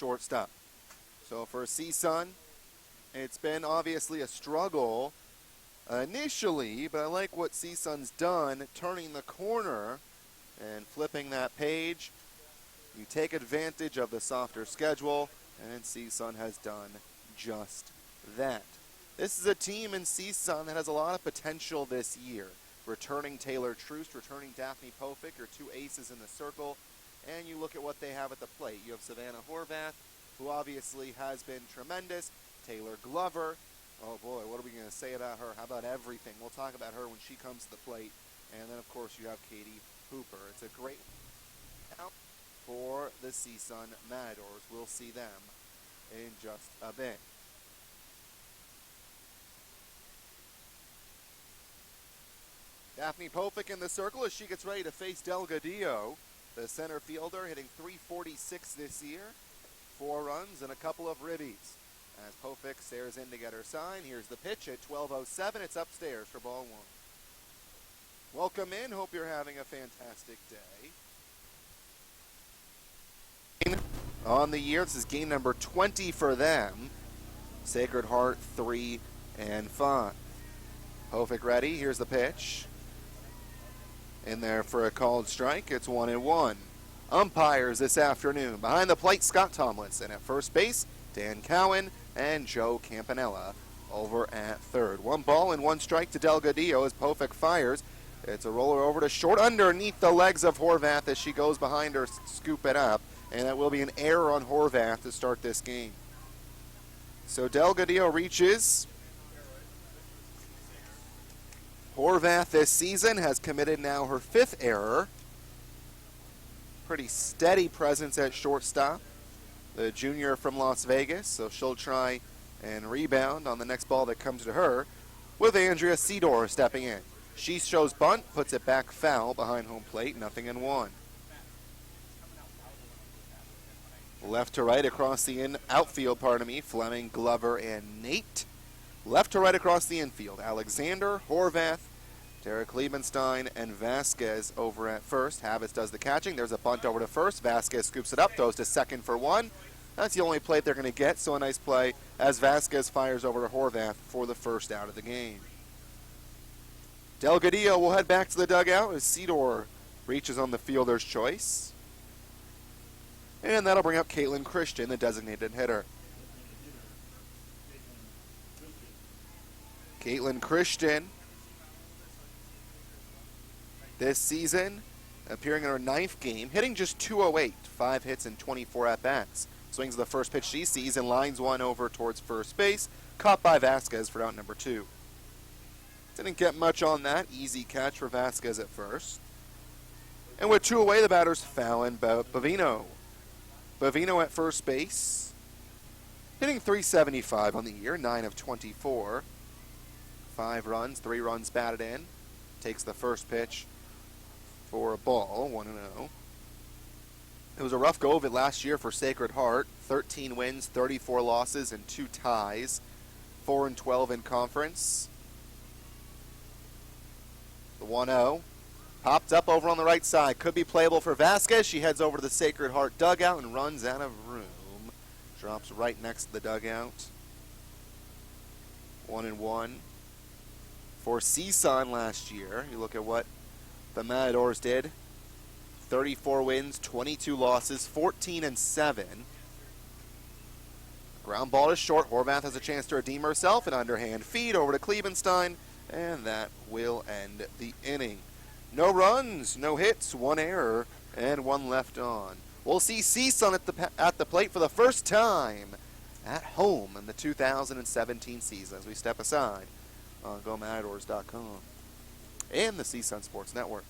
shortstop. So for CSUN, it's been obviously a struggle initially, but I like what CSUN's done, turning the corner and flipping that page. You take advantage of the softer schedule, and CSUN has done just that. This is a team in CSUN that has a lot of potential this year. Returning Taylor Troost, returning Daphne Pofick, your two aces in the circle, and you look at what they have at the plate. You have Savannah Horvath, who obviously has been tremendous. Taylor Glover, oh boy, what are we going to say about her? How about everything? We'll talk about her when she comes to the plate. And then, of course, you have Katie Hooper. It's a great count for the CSUN Matadors. We'll see them in just a bit. Daphne Pofick in the circle as she gets ready to face Delgadillo, the center fielder, hitting .346 this year. 4 runs and a couple of ribbies. As Pofick stares in to get her sign, here's the pitch at 12:07. It's upstairs for ball 1. Welcome in. Hope you're having a fantastic day. On the year, this is game number 20 for them. Sacred Heart 3 and 5. Pofick ready. Here's the pitch. In there for a called strike. It's 1-1. Umpires this afternoon. Behind the plate, Scott Tomlinson. At first base, Dan Cowan and Joe Campanella over at third. 1 ball and 1 strike to Delgadillo as Pofick fires. It's a roller over to short underneath the legs of Horvath as she goes behind her, scoop it up. And that will be an error on Horvath to start this game. So Delgadillo reaches. Horvath this season has committed now her 5th error. Pretty steady presence at shortstop. The junior from Las Vegas, so she'll try and rebound on the next ball that comes to her with Andrea Sedor stepping in. She shows bunt, puts it back foul behind home plate, 0-1. Left to right across the outfield, Fleming, Glover, and Nate. Left to right across the infield, Alexander, Horvath, Derek Liebenstein, and Vasquez over at first. Havitz does the catching. There's a bunt over to first. Vasquez scoops it up, throws to second for 1. That's the only plate they're going to get, so a nice play as Vasquez fires over to Horvath for the first out of the game. Delgadillo will head back to the dugout as Sedor reaches on the fielder's choice. And that'll bring up Caitlin Christian, the designated hitter. Caitlin Christian, this season, appearing in her 9th game, hitting just .208, 5 hits and 24 at-bats. Swings the first pitch she sees and lines one over towards first base, caught by Vasquez for out number 2. Didn't get much on that. Easy catch for Vasquez at first. And with 2 away, the batter's Fallon Bavino. Bavino at first base, hitting .375 on the year, 9 of 24. 5 runs, 3 runs batted in. Takes the first pitch for a ball, 1-0. It was a rough go of it last year for Sacred Heart. 13 wins, 34 losses, and 2 ties. 4-12 in conference. The 1-0. Popped up over on the right side. Could be playable for Vasquez. She heads over to the Sacred Heart dugout and runs out of room. Drops right next to the dugout. 1-1. For CSUN last year, you look at what the Matadors did. 34 wins, 22 losses, 14-7. Ground ball is short. Horvath has a chance to redeem herself. An underhand feed over to Klebenstein, and that will end the inning. No runs, no hits, 1 error, and 1 left on. We'll see CSUN at the plate for the first time at home in the 2017 season as we step aside on GoMatadors.com and the CSUN Sports Network.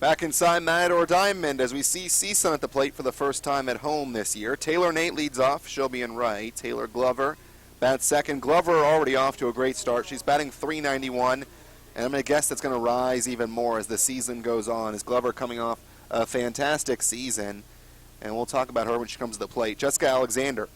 Back inside Matador Diamond as we see CSUN at the plate for the first time at home this year. Taylor Nate leads off. She'll be in right. Taylor Glover bats second. Glover already off to a great start. She's batting .391, and I'm going to guess that's going to rise even more as the season goes on, as Glover coming off a fantastic season, and we'll talk about her when she comes to the plate. Jessica Alexander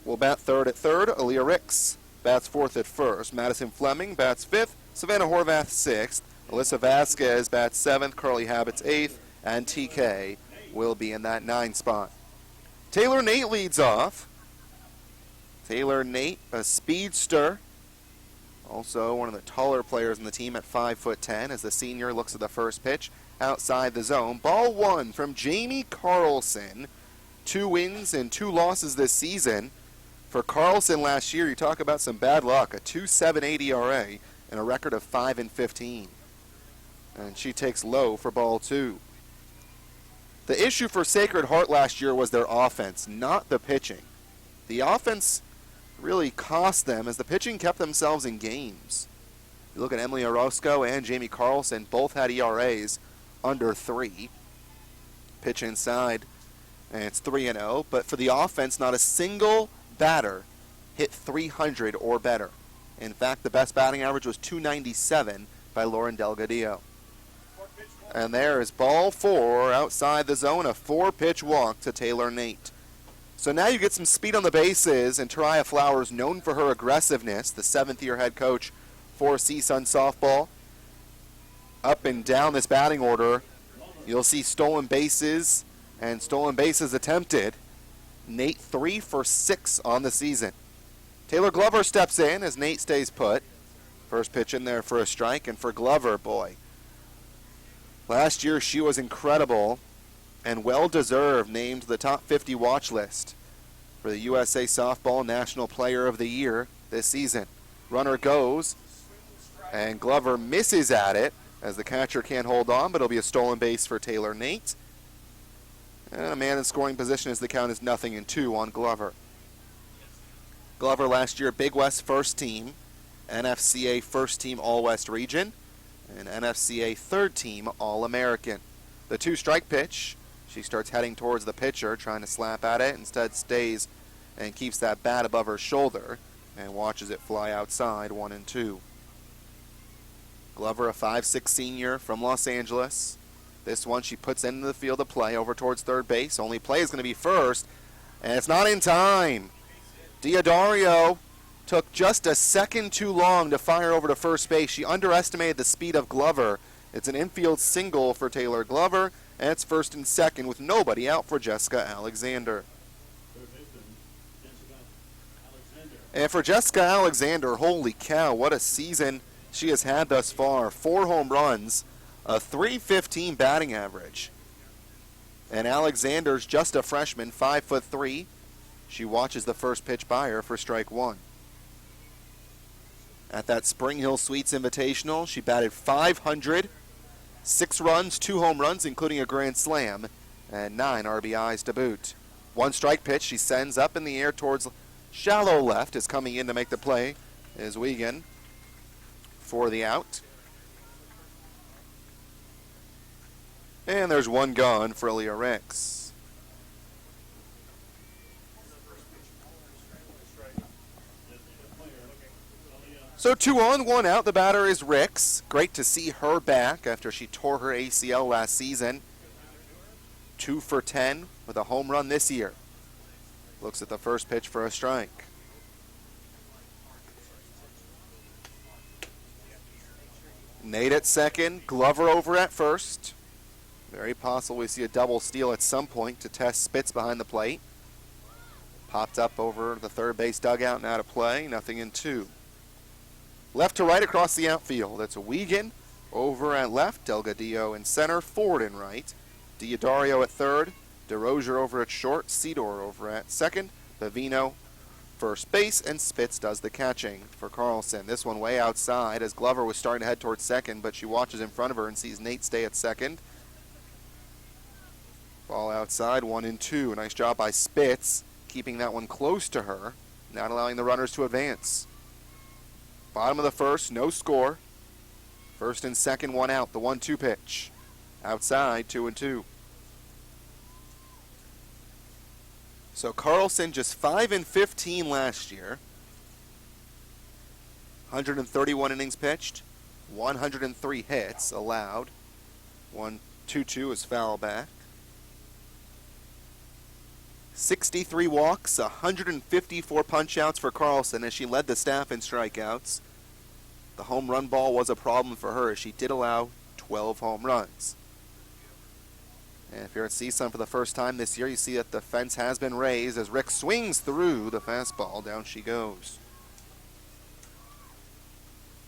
will bat third at third. Aaliyah Ricks bats fourth at first. Madison Fleming bats fifth. Savannah Horvath sixth. Alyssa Vasquez bats seventh. Carly Habits eighth. And TK will be in that 9 spot. Taylor Nate leads off. Taylor Nate, a speedster. Also one of the taller players in the team at 5'10", as the senior looks at the first pitch outside the zone. Ball 1 from Jamie Carlson. 2 wins and 2 losses this season. For Carlson last year, you talk about some bad luck. A 2.78 ERA and a record of 5-15. And she takes low for ball 2. The issue for Sacred Heart last year was their offense, not the pitching. The offense really cost them as the pitching kept themselves in games. You look at Emily Orozco and Jamie Carlson, both had ERAs under 3. Pitch inside, and it's 3-0. But for the offense, not a single batter hit 300 or better. In fact, the best batting average was 297 by Lauren Delgadillo. And there is ball 4 outside the zone, a 4-pitch walk to Taylor Nate. So now you get some speed on the bases, and Tariah Flowers, known for her aggressiveness, the 7th-year head coach for CSUN softball. Up and down this batting order, you'll see stolen bases and stolen bases attempted. Nate 3 for 6 on the season. Taylor Glover steps in as Nate stays put. First pitch in there for a strike, and for Glover, boy, last year she was incredible and well-deserved, named to the top 50 watch list for the USA Softball National Player of the Year this season. Runner goes, and Glover misses at it as the catcher can't hold on, but it'll be a stolen base for Taylor Nate. And a man in scoring position as the count is 0-2 on Glover. Glover last year, Big West first team, NFCA first team All-West region, and NFCA third team All-American. The 2-strike pitch, she starts heading towards the pitcher, trying to slap at it, instead stays and keeps that bat above her shoulder and watches it fly outside, 1-2. Glover, a 5'6" senior from Los Angeles. This one she puts into the field of play over towards third base. Only play is going to be first, and it's not in time. Diodario took just a second too long to fire over to first base. She underestimated the speed of Glover. It's an infield single for Taylor Glover, and it's first and second with nobody out for Jessica Alexander. And for Jessica Alexander, holy cow, what a season she has had thus far. 4 home runs, a .315 batting average. And Alexander's just a freshman, 5'3". She watches the first pitch by her for strike 1. At that Spring Hill Suites Invitational, she batted .500, 6 runs, 2 home runs, including a grand slam, and 9 RBIs to boot. 1 strike pitch she sends up in the air towards shallow left, is coming in to make the play is Wiegand for the out. And there's 1 gone for Aaliyah Ricks. So 2 on, 1 out. The batter is Ricks. Great to see her back after she tore her ACL last season. 2 for 10 with a home run this year. Looks at the first pitch for a strike. Nate at second, Glover over at first. Very possible we see a double steal at some point to test Spitz behind the plate. Popped up over the third base dugout and out of play, 0-2. Left to right across the outfield. That's a Wiegand over at left, Delgadillo in center, Ford in right, Diodario at third, DeRozier over at short, Cedor over at second, Bavino first base, and Spitz does the catching for Carlson. This one way outside as Glover was starting to head towards second, but she watches in front of her and sees Nate stay at second. Ball outside, 1-2. A nice job by Spitz, keeping that one close to her, not allowing the runners to advance. Bottom of the first, no score. First and second, 1 out, the 1-2 pitch. Outside, 2-2. So Carlson just 5-15 last year. 131 innings pitched, 103 hits allowed. 1-2-2 is foul back. 63 walks, 154 punch-outs for Carlson as she led the staff in strikeouts. The home run ball was a problem for her as she did allow 12 home runs. And if you're at CSUN for the first time this year, you see that the fence has been raised as Rick swings through the fastball. Down she goes.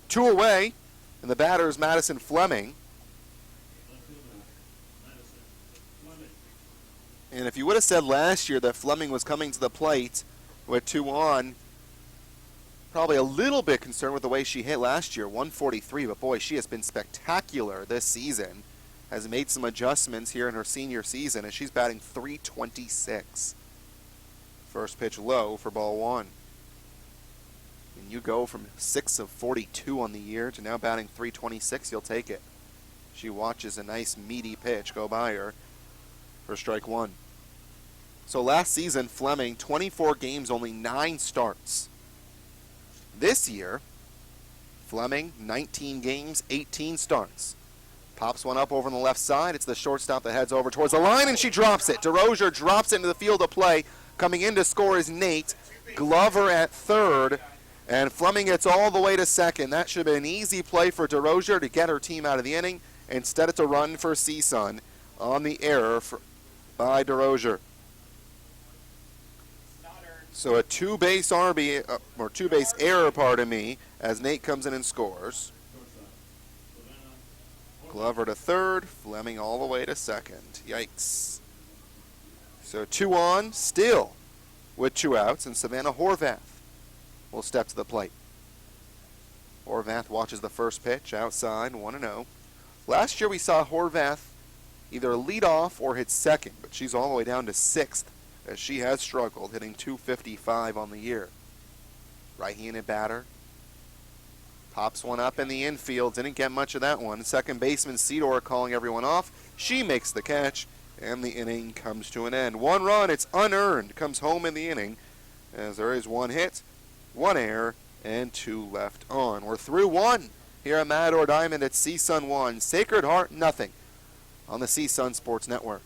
2 away, and the batter is Madison Fleming. And if you would have said last year that Fleming was coming to the plate with 2 on, probably a little bit concerned with the way she hit last year, 143, but boy, she has been spectacular this season. Has made some adjustments here in her senior season as she's batting .326. First pitch low for ball 1. And you go from 6 of 42 on the year to now batting .326, you'll take it. She watches a nice meaty pitch go by her for strike 1. So last season, Fleming, 24 games, only 9 starts. This year, Fleming, 19 games, 18 starts. Pops one up over on the left side. It's the shortstop that heads over towards the line, and she drops it. DeRozier drops it into the field of play. Coming in to score is Nate. Glover at third, and Fleming gets all the way to second. That should have been an easy play for DeRozier to get her team out of the inning. Instead, it's a run for CSUN on the error by DeRozier. So a two-base error, pardon me, as Nate comes in and scores. Glover to third, Fleming all the way to second. Yikes. So 2 on, still with 2 outs, and Savannah Horvath will step to the plate. Horvath watches the first pitch outside, 1-0. Last year we saw Horvath either lead off or hit second, but she's all the way down to 6th as she has struggled, hitting .255 on the year. Right-handed batter. Pops one up in the infield. Didn't get much of that one. Second baseman Cedor calling everyone off. She makes the catch, and the inning comes to an end. 1 run, it's unearned, comes home in the inning as there is 1 hit, 1 error, and 2 left on. We're through 1 here at Matador Diamond at CSUN 1. Sacred Heart, nothing on the CSUN Sports Network.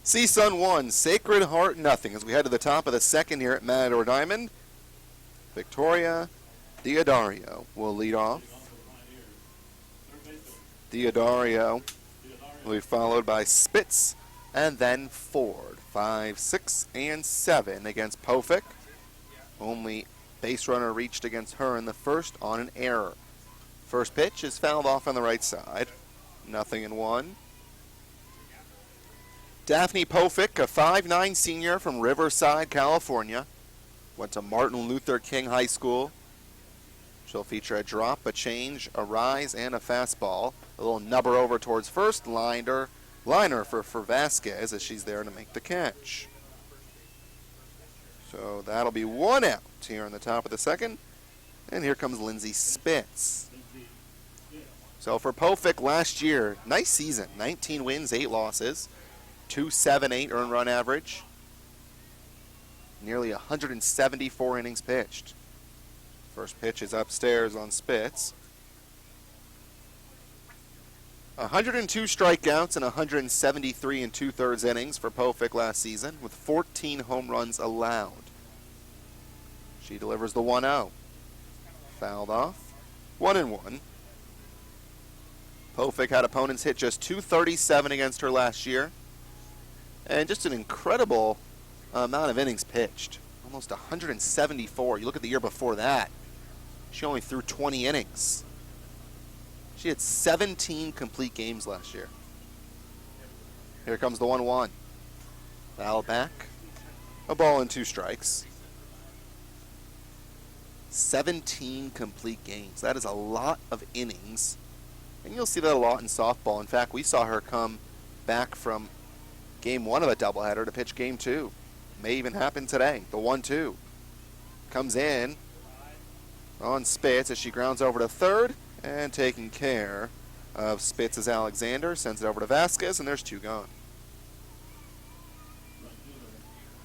CSUN 1, Sacred Heart nothing as we head to the top of the second here at Matador Diamond. Victoria Diodario will lead off. Diodario will be followed by Spitz and then Ford. 5, 6, and 7 against Pofick. Only base runner reached against her in the first on an error. First pitch is fouled off on the right side. 0-1. Daphne Pofick, a 5'9" senior from Riverside, California. Went to Martin Luther King High School. She'll feature a drop, a change, a rise, and a fastball. A little nubber over towards first, liner for Vasquez as she's there to make the catch. So that'll be 1 out here in the top of the second. And here comes Lindsay Spitz. So for Pofick last year, nice season. 19 wins, 8 losses. .278 earned run average. Nearly 174 innings pitched. First pitch is upstairs on Spitz. 102 strikeouts and 173 and 2/3 innings for Pofick last season, with 14 home runs allowed. She delivers the 1-0. Fouled off. 1-1. Pofick had opponents hit just 237 against her last year. And just an incredible amount of innings pitched. Almost 174. You look at the year before that. She only threw 20 innings. She had 17 complete games last year. Here comes the 1-1. Foul back. A ball and 2 strikes. 17 complete games. That is a lot of innings. And you'll see that a lot in softball. In fact, we saw her come back from game 1 of a doubleheader to pitch game 2. May even happen today. The 1-2 comes in on Spitz as she grounds over to third, and taking care of Spitz as Alexander sends it over to Vasquez, and there's 2 gone.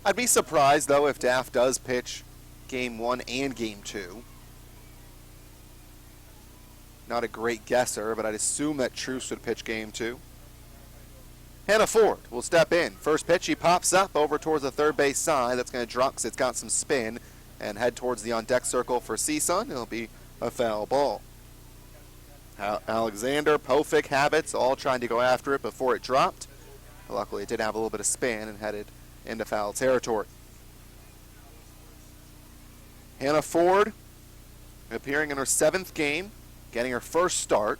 I'd be surprised though if Daff does pitch game 1 and game 2. Not a great guesser, but I'd assume that Truce would pitch game 2. Hannah Ford will step in. First pitch, she pops up over towards the third base side. That's going to drop because it's got some spin and head towards the on-deck circle for CSUN. It'll be a foul ball. Alexander, Pofick, Habits all trying to go after it before it dropped. Luckily, it did have a little bit of spin and headed into foul territory. Hannah Ford appearing in her 7th game, getting her first start.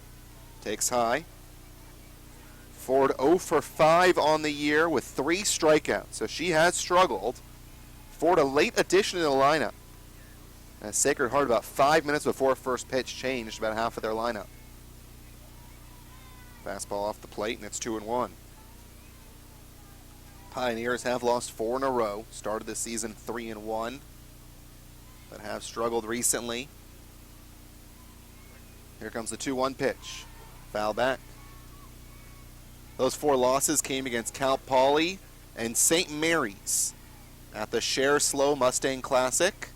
Takes high. Ford 0 for 5 on the year with 3 strikeouts, so she has struggled. Ford a late addition to the lineup. Sacred Heart about 5 minutes before first pitch changed about half of their lineup. Fastball off the plate, and it's 2-1. Pioneers have lost 4 in a row. Started the season 3-1, but have struggled recently. Here comes the 2-1 pitch. Foul back. Those 4 losses came against Cal Poly and St. Mary's at the Share Slow Mustang Classic.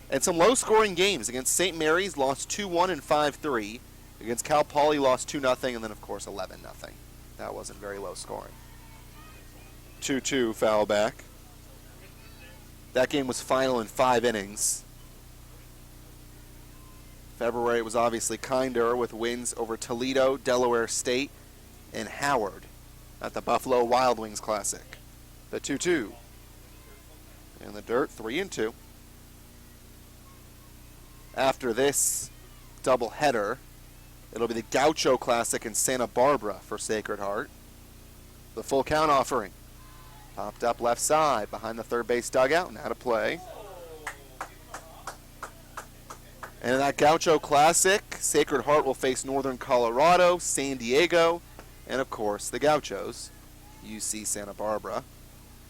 And some low-scoring games. Against St. Mary's, lost 2-1 and 5-3. Against Cal Poly, lost 2-0, and then, of course, 11-0. That wasn't very low-scoring. 2-2, foul back. That game was final in 5 innings. February was obviously kinder with wins over Toledo, Delaware State, and Howard at the Buffalo Wild Wings Classic. The 2-2. In the dirt, 3-2. After this doubleheader, it'll be the Gaucho Classic in Santa Barbara for Sacred Heart. The full count offering. Popped up left side behind the third base dugout and out of play. And in that Gaucho Classic, Sacred Heart will face Northern Colorado, San Diego, and of course the Gauchos, UC Santa Barbara.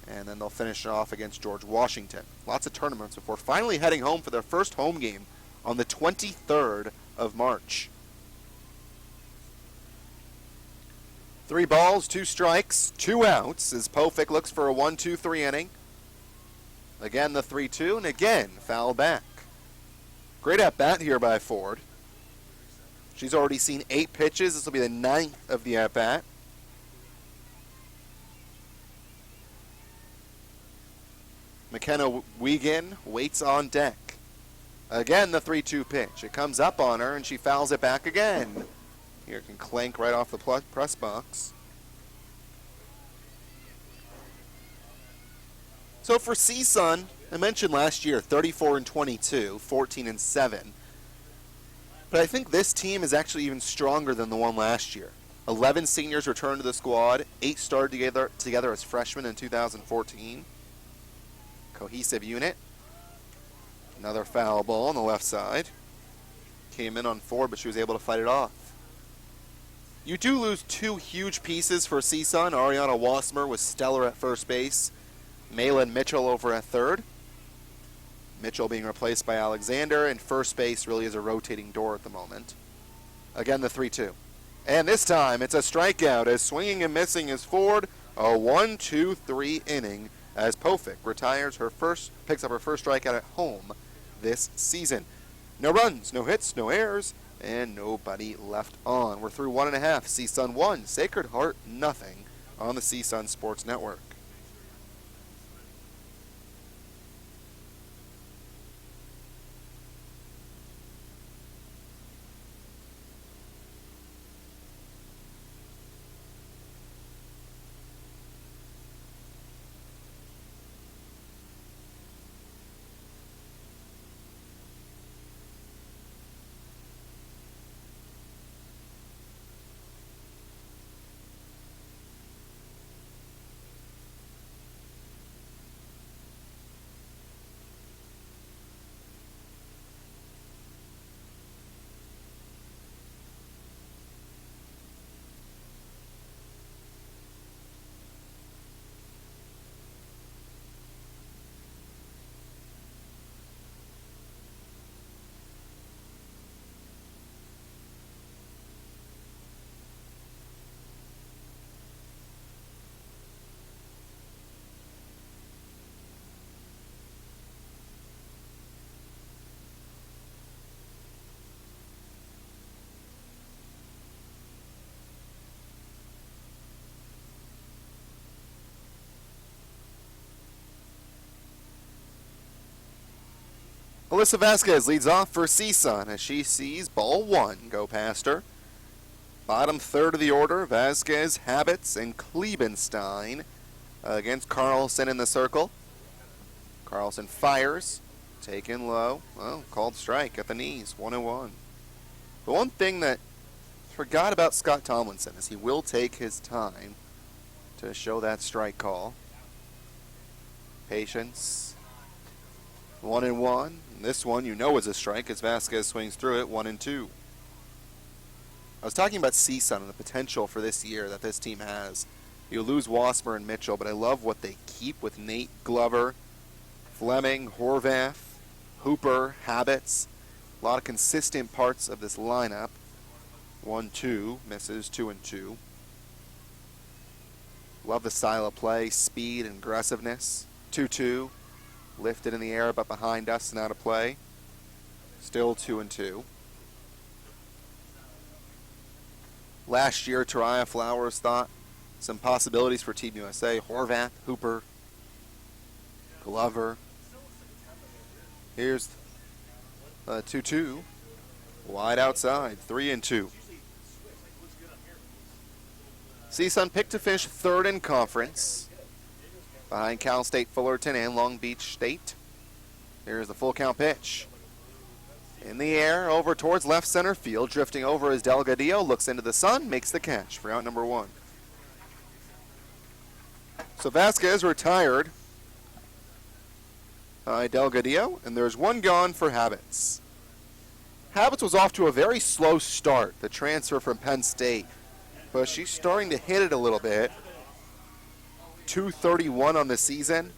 And then they'll finish off against George Washington. Lots of tournaments before finally heading home for their first home game on the 23rd of March. 3 balls, 2 strikes, 2 outs as Pofick looks for a 1-2-3 inning. Again the 3-2, and again foul back. Great at bat here by Ford. She's already seen 8 pitches. This will be the 9th of the at bat. McKenna Wiegand waits on deck. Again, the 3-2 pitch. It comes up on her, and she fouls it back again. Here can clank right off the press box. So for CSUN, I mentioned last year 34-22, 14-7. But I think this team is actually even stronger than the one last year. 11 seniors returned to the squad. 8 started together as freshmen in 2014. Cohesive unit. Another foul ball on the left side. Came in on Ford, but she was able to fight it off. You do lose 2 huge pieces for CSUN. Ariana Wasmer was stellar at first base. Malin Mitchell over at third. Mitchell being replaced by Alexander, and first base really is a rotating door at the moment. Again, the 3-2. And this time, it's a strikeout as swinging and missing is Ford. A 1-2-3 inning as Pofick picks up her first strikeout at home this season. No runs, no hits, no errors, and nobody left on. We're through 1.5. CSUN 1, Sacred Heart nothing on the CSUN Sports Network. Alyssa Vasquez leads off for CSUN as she sees ball one go past her. Bottom third of the order, Vasquez, Habits, and Klebenstein against Carlson in the circle. Carlson fires, taken low. Well, called strike at the knees, 1-1. The one thing that I forgot about Scott Tomlinson is he will take his time to show that strike call. Patience. 1-1. This one you know is a strike as Vasquez swings through it, 1-2. I was talking about CSUN and the potential for this year that this team has. You lose Wasmer and Mitchell, but I love what they keep with Nate, Glover, Fleming, Horvath, Hooper, Habits. A lot of consistent parts of this lineup. 1-2, misses, 2-2. Love the style of play, speed and aggressiveness. 2-2. Lifted in the air, but behind us and out of play. Still 2-2. Last year, Tariah Flowers thought some possibilities for Team USA. Horvath, Hooper, Glover. Here's 2-2. Wide outside, 3-2. CSUN picked to finish third in conference, behind Cal State Fullerton and Long Beach State. Here's the full count pitch. In the air, over towards left center field, drifting over as Delgadillo looks into the sun, makes the catch for out number one. So Vasquez retired by Delgadillo, and there's one gone for Habits. Habits was off to a very slow start, the transfer from Penn State, but she's starting to hit it a little bit. 231 on the season,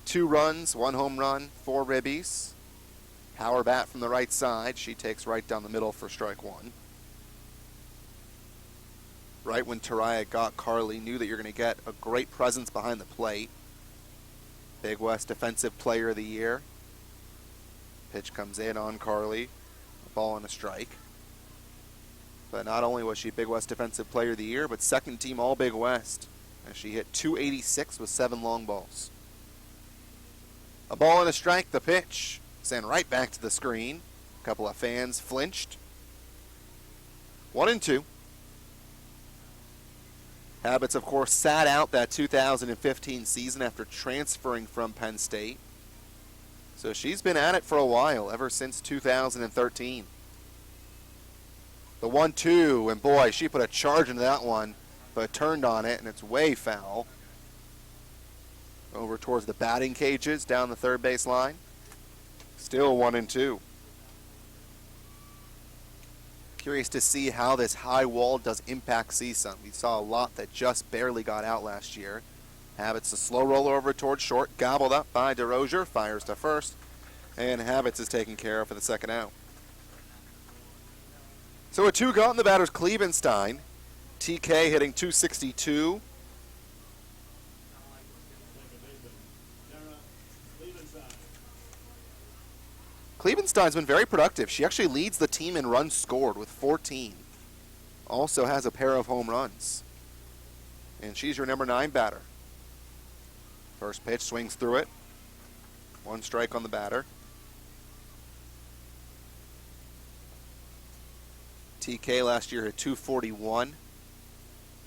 2 runs, 1 home run, 4 ribbies. Power bat from the right side. She takes right down the middle for strike one. Right when Tariah got Carly, knew that you're going to get a great presence behind the plate. Big West Defensive Player of the Year. Pitch comes in on Carly. A ball and a strike. But not only was she Big West Defensive Player of the Year, but second team All Big West. As she hit 286 with 7 long balls. A ball and a strike, the pitch. Sent right back to the screen. A couple of fans flinched. 1-2. Habits, of course, sat out that 2015 season after transferring from Penn State. So she's been at it for a while, ever since 2013. The 1-2, and boy, she put a charge into that one, but turned on it, and it's way foul. Over towards the batting cages, down the third base line. Still 1-2. Curious to see how this high wall does impact CSUN. We saw a lot that just barely got out last year. Habits a slow roller over towards short, gobbled up by DeRozier, fires to first, and Habits is taken care of for the second out. So a 2 gone, the batter's Klebenstein. TK hitting 262. Klebenstein's been very productive. She actually leads the team in runs scored with 14. Also has a pair of home runs. And she's your number 9 batter. First pitch, swings through it. 1 strike on the batter. TK last year hit 241.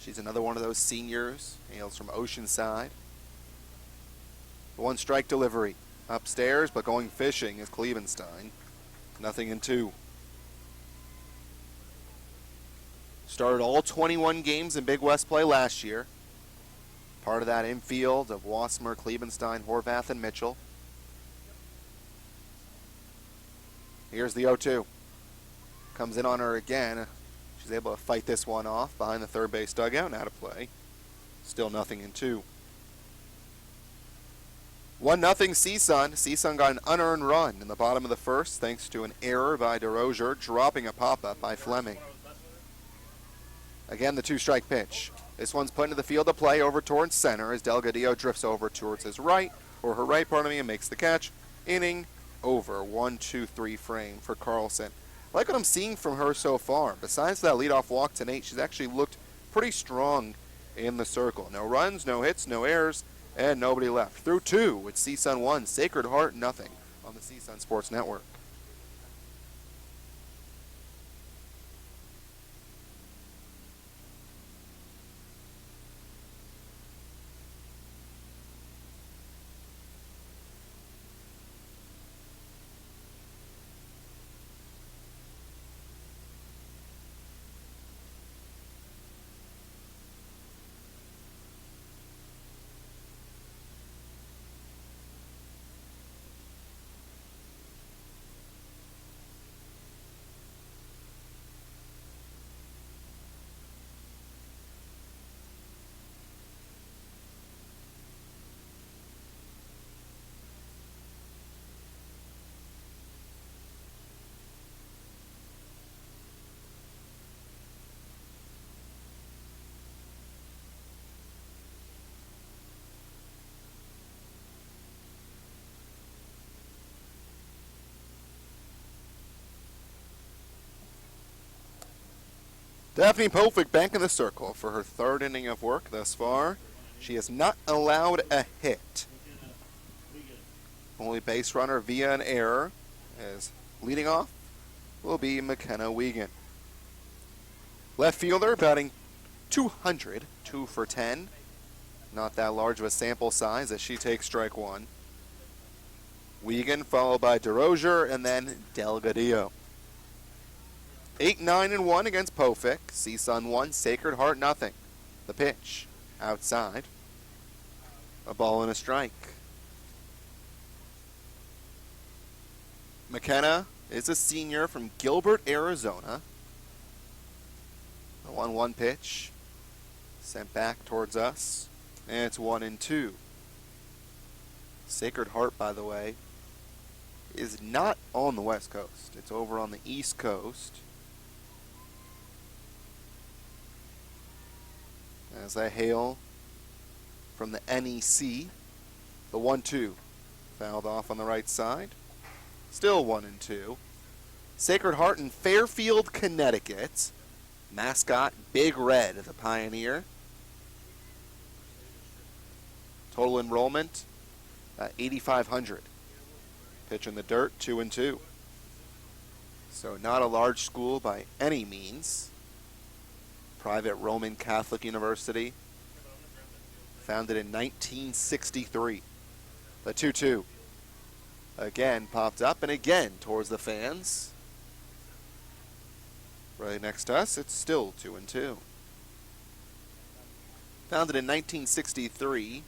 She's another one of those seniors. Hails from Oceanside. 1 strike delivery. Upstairs, but going fishing is Klebenstein. 0-2. Started all 21 games in Big West play last year. Part of that infield of Wasmer, Klebenstein, Horvath, and Mitchell. Here's the 0-2. Comes in on her again. She's able to fight this one off behind the third base dugout and out of play. Still 0-2. 1-0 CSUN. CSUN got an unearned run in the bottom of the first thanks to an error by DeRozier, dropping a pop-up by Fleming. Again, the 2-strike pitch. This one's put into the field of play over towards center as Delgadillo drifts over towards his right, or her right, pardon me, and makes the catch. Inning over. 1-2-3 frame for Carlson. I like what I'm seeing from her so far. Besides that leadoff walk tonight, she's actually looked pretty strong in the circle. No runs, no hits, no errors, and nobody left. Through 2 with CSUN 1, Sacred Heart nothing on the CSUN Sports Network. Daphne Pofick back in the circle for her 3rd inning of work thus far. She has not allowed a hit. Only base runner via an error, as leading off will be McKenna Wiegand. Left fielder batting 200, 2 for 10. Not that large of a sample size as she takes strike 1. Wiegand followed by DeRozier and then Delgadillo. 8-9-1 against Pofick. CSUN 1, Sacred Heart nothing. The pitch outside. A ball and a strike. McKenna is a senior from Gilbert, Arizona. The 1-1 pitch sent back towards us, and it's 1-2. Sacred Heart, by the way, is not on the West Coast. It's over on the East Coast. As I hail from the NEC, the 1-2 fouled off on the right side. Still 1-2. Sacred Heart in Fairfield, Connecticut. Mascot Big Red, the Pioneer. Total enrollment 8,500. Pitch in the dirt, 2-2. So not a large school by any means. Private Roman Catholic University, founded in 1963. The 2-2 again popped up and again towards the fans. Right next to us, it's still 2-2. Founded in 1963,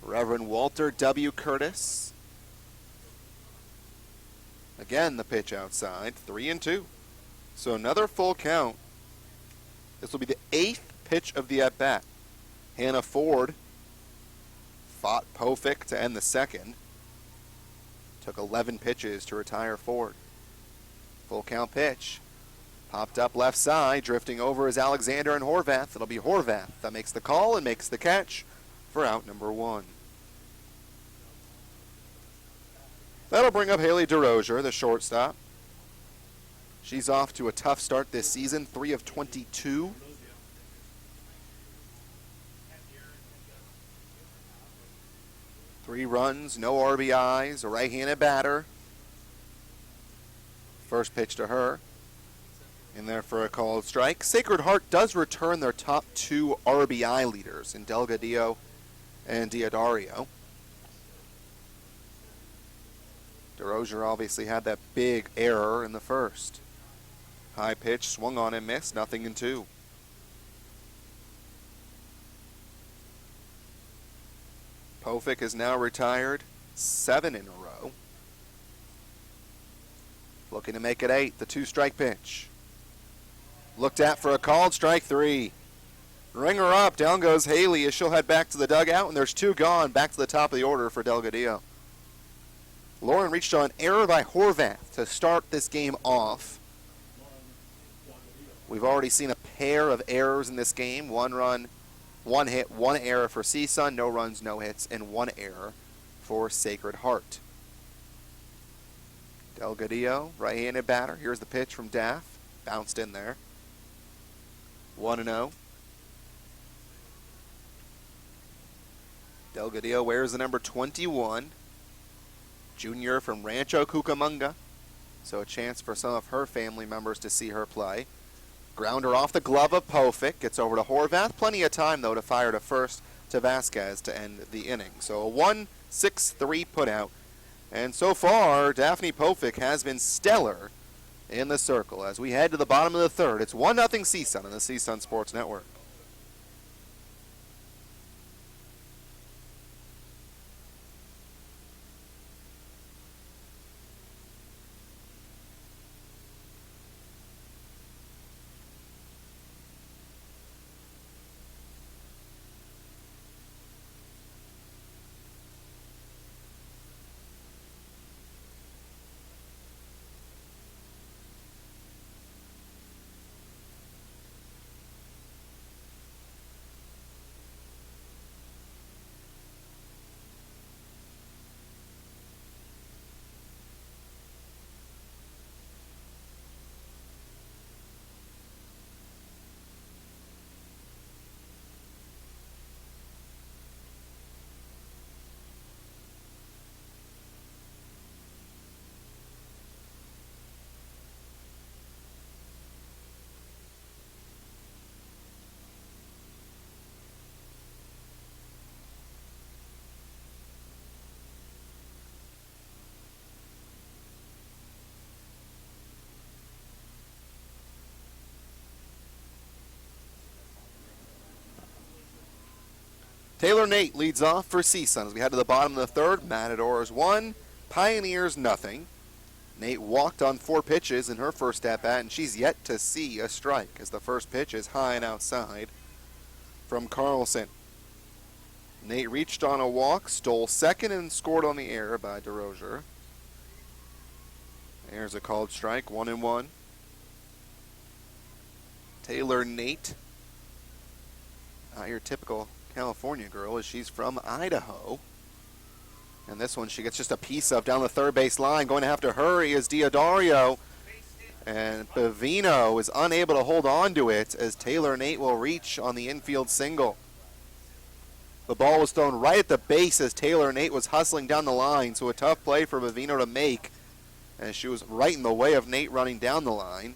Reverend Walter W. Curtis. Again, the pitch outside, 3-2. So another full count. This will be the 8th pitch of the at-bat. Hannah Ford fought Pofick to end the second. Took 11 pitches to retire Ford. Full count pitch. Popped up left side, drifting over is Alexander and Horvath. It'll be Horvath that makes the call and makes the catch for out number 1. That'll bring up Haley DeRozier, the shortstop. She's off to a tough start this season, 3 of 22. Three runs, no RBIs, a right-handed batter. First pitch to her. In there for a called strike. Sacred Heart does return their top 2 RBI leaders in Delgadillo and Diodario. DeRozier obviously had that big error in the first. High pitch, swung on and missed, 0-2. Pofick is now retired, 7 in a row. Looking to make it 8, the 2-strike pitch. Looked at for a called strike, 3. Ringer up, down goes Haley as she'll head back to the dugout, and there's 2 gone, back to the top of the order for Delgadillo. Lauren reached on error by Horvath to start this game off. We've already seen a pair of errors in this game. 1 run, 1 hit, 1 error for CSUN, no runs, no hits, and 1 error for Sacred Heart. Delgadillo, right-handed batter. Here's the pitch from Daff. Bounced in there. 1-0. Delgadillo wears the number 21. Junior from Rancho Cucamonga. So a chance for some of her family members to see her play. Grounder off the glove of Pofick. Gets over to Horvath. Plenty of time, though, to fire to first to Vasquez to end the inning. So a 1-6-3 putout. And so far, Daphne Pofick has been stellar in the circle. As we head to the bottom of the third, it's 1-0 CSUN on the CSUN Sports Network. Taylor Nate leads off for CSUN as we head to the bottom of the third. Matadors 1, Pioneers nothing. Nate walked on 4 pitches in her first at-bat, and she's yet to see a strike as the first pitch is high and outside from Carlson. Nate reached on a walk, stole second, and scored on the air by DeRozier. There's a called strike, 1-1. Taylor Nate, not your typical California girl, as she's from Idaho. And this one she gets just a piece of down the third base line. Going to have to hurry is Diodario. And Bavino is unable to hold on to it as Taylor Nate will reach on the infield single. The ball was thrown right at the base as Taylor Nate was hustling down the line, so a tough play for Bavino to make as she was right in the way of Nate running down the line.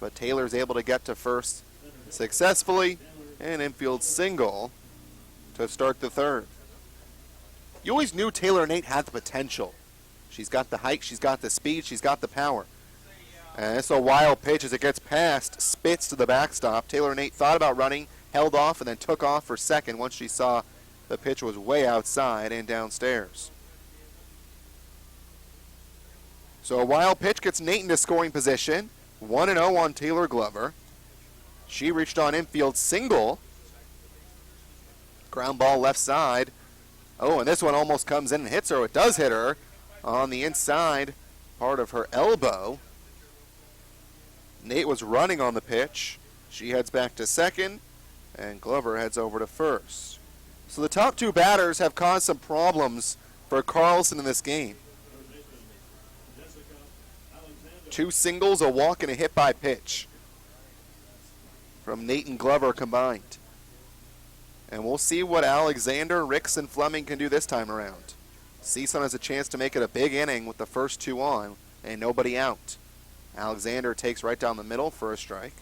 But Taylor's able to get to first successfully, and infield single to start the third. You always knew Taylor Nate had the potential. She's got the height, she's got the speed, she's got the power. And it's a wild pitch as it gets past, spits to the backstop. Taylor Nate thought about running, held off, and then took off for second once she saw the pitch was way outside and downstairs. So a wild pitch gets Nate into scoring position. 1-0 on Taylor Glover. She reached on infield single. Ground ball left side. Oh, and this one almost comes in and hits her. It does hit her on the inside part of her elbow. Nate was running on the pitch. She heads back to second, and Glover heads over to first. So the top 2 batters have caused some problems for Carlson in this game. 2 singles, a walk, and a hit by pitch from Nate and Glover combined. And we'll see what Alexander, Ricks, and Fleming can do this time around. CSUN has a chance to make it a big inning with the first 2 on and nobody out. Alexander takes right down the middle for a strike.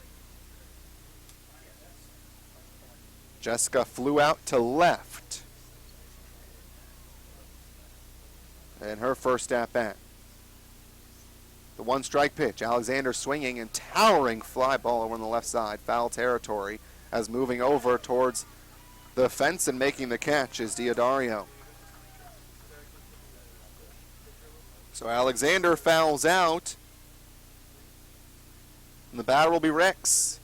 Jessica flew out to left. And her first at bat. The 1-strike pitch. Alexander swinging and towering fly ball over on the left side. Foul territory as moving over towards the fence and making the catch is Diodario. So Alexander fouls out. And the batter will be Ricks.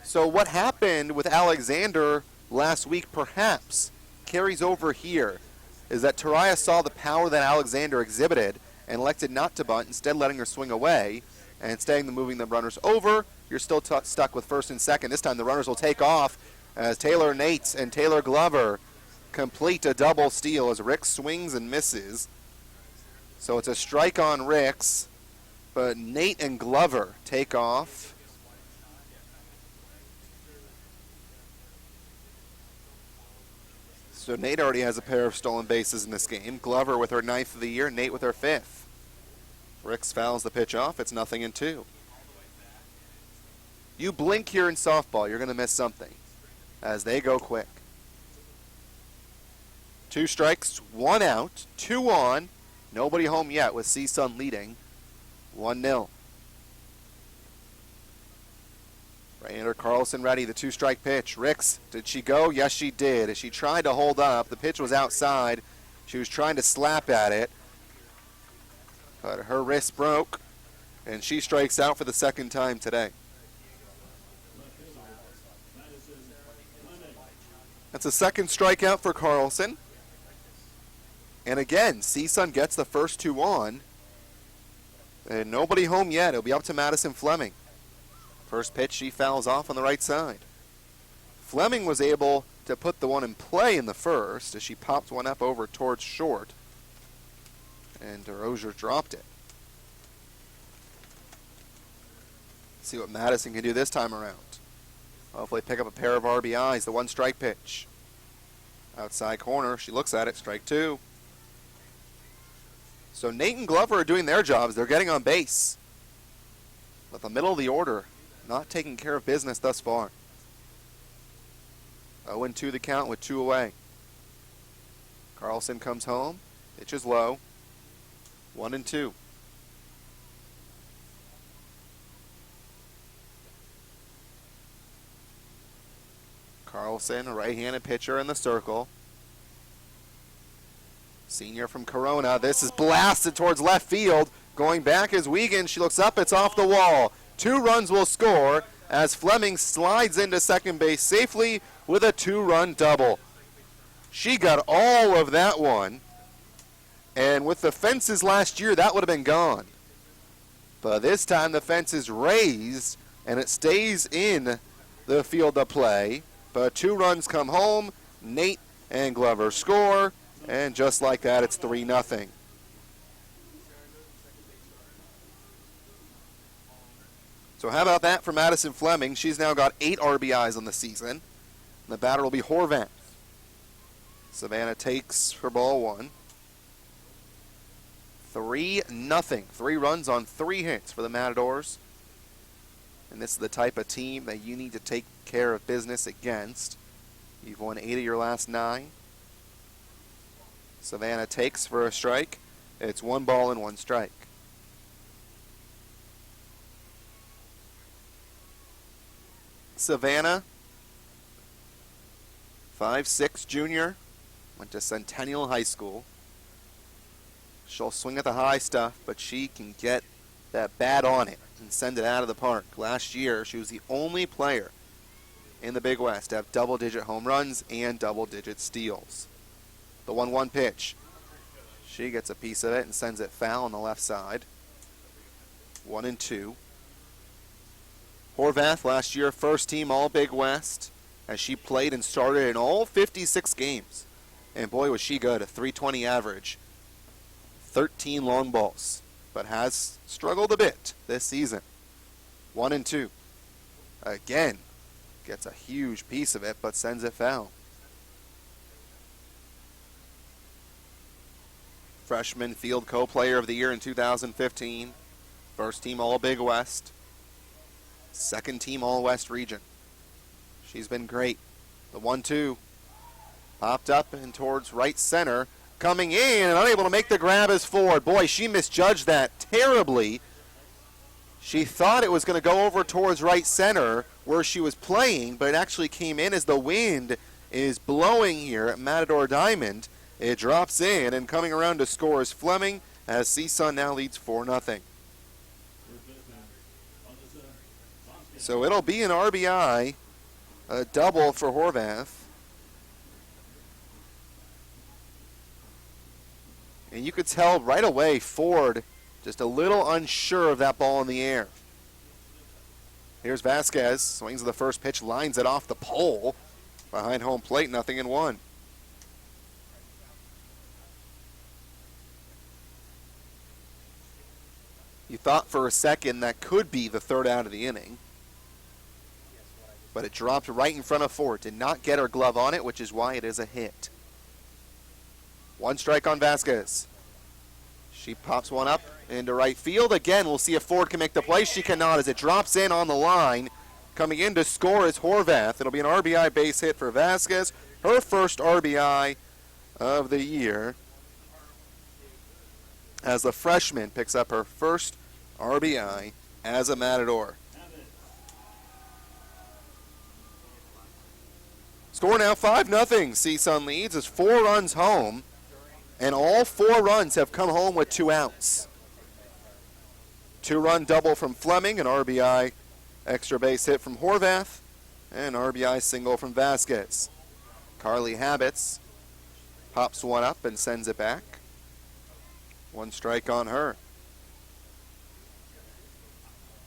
So what happened with Alexander last week perhaps carries over here is that Taraya saw the power that Alexander exhibited and elected not to bunt, instead letting her swing away and instead of moving the runners over. You're still stuck with first and second. This time the runners will take off as Taylor Nates and Taylor Glover complete a double steal as Ricks swings and misses. So it's a strike on Ricks, but Nate and Glover take off. So Nate already has a pair of stolen bases in this game. Glover with her 9th of the year, Nate with her 5th. Ricks fouls the pitch off. It's 0-2. You blink here in softball, you're going to miss something as they go quick. 2 strikes, 1 out, 2 on. Nobody home yet with CSUN leading 1-0. Right-hander Carlson ready, the 2-strike pitch. Ricks, did she go? Yes, she did. As she tried to hold up, the pitch was outside. She was trying to slap at it, but her wrist broke, and she strikes out for the 2nd time today. That's a 2nd strikeout for Carlson. And again, CSUN gets the first 2 on. And nobody home yet. It'll be up to Madison Fleming. First pitch, she fouls off on the right side. Fleming was able to put the one in play in the first as she popped one up over towards short. And DeRozier dropped it. See what Madison can do this time around. Hopefully pick up a pair of RBIs. The 1-strike pitch. Outside corner. She looks at it. Strike 2. So Nate and Glover are doing their jobs. They're getting on base. But the middle of the order not taking care of business thus far. 0-2 the count with 2 away. Carlson comes home. Pitch is low. 1-2. Carlson, a right-handed pitcher in the circle. Senior from Corona. This is blasted towards left field. Going back is Wiegand. She looks up. It's off the wall. 2 runs will score as Fleming slides into second base safely with a 2-run double. She got all of that one. And with the fences last year, that would have been gone. But this time the fence is raised and it stays in the field of play. But 2 runs come home. Nate and Glover score. And just like that, it's 3-0. So how about that for Madison Fleming? She's now got 8 RBIs on the season. The batter will be Horvath. Savannah takes for ball 1. 3-0. 3 runs on 3 hits for the Matadors. And this is the type of team that you need to take care of business against. You've won 8 of your last 9. Savannah takes for a strike. It's 1 ball and 1 strike. Savannah, 5'6" junior, went to Centennial High School. She'll swing at the high stuff, but she can get that bat on it and send it out of the park. Last year, she was the only player in the Big West to have double-digit home runs and double-digit steals. The 1-1 pitch. She gets a piece of it and sends it foul on the left side. 1-2. Horvath last year, first team All Big West, as she played and started in all 56 games. And boy, was she good, a .320 average. 13 long balls, but has struggled a bit this season. 1 and 2. Again, gets a huge piece of it, but sends it foul. Freshman Field Co-Player of the Year in 2015. First team All-Big West. Second team All-West Region. She's been great. The 1-2 popped up and towards right center. Coming in and unable to make the grab is Ford. Boy, she misjudged that terribly. She thought it was going to go over towards right center where she was playing, but it actually came in as the wind is blowing here at Matador Diamond. It drops in, and coming around to score is Fleming, as CSUN now leads 4-0. So it'll be an RBI, a double for Horvath. And you could tell right away Ford just a little unsure of that ball in the air. Here's Vasquez, swings at the first pitch, lines it off the pole. Behind home plate, 0-1. You thought for a second that could be the third out of the inning. But it dropped right in front of Ford. Did not get her glove on it, which is why it is a hit. 1 strike on Vasquez. She pops one up into right field. Again, we'll see if Ford can make the play. She cannot as it drops in on the line. Coming in to score is Horvath. It'll be an RBI base hit for Vasquez. Her first RBI of the year, as the freshman picks up her first RBI as a Matador. Score now 5-0. CSUN leads as 4 runs home, and all 4 runs have come home with 2 outs. 2-run double from Fleming, an RBI extra base hit from Horvath, and RBI single from Vasquez. Carly Habits pops one up and sends it back. 1 strike on her.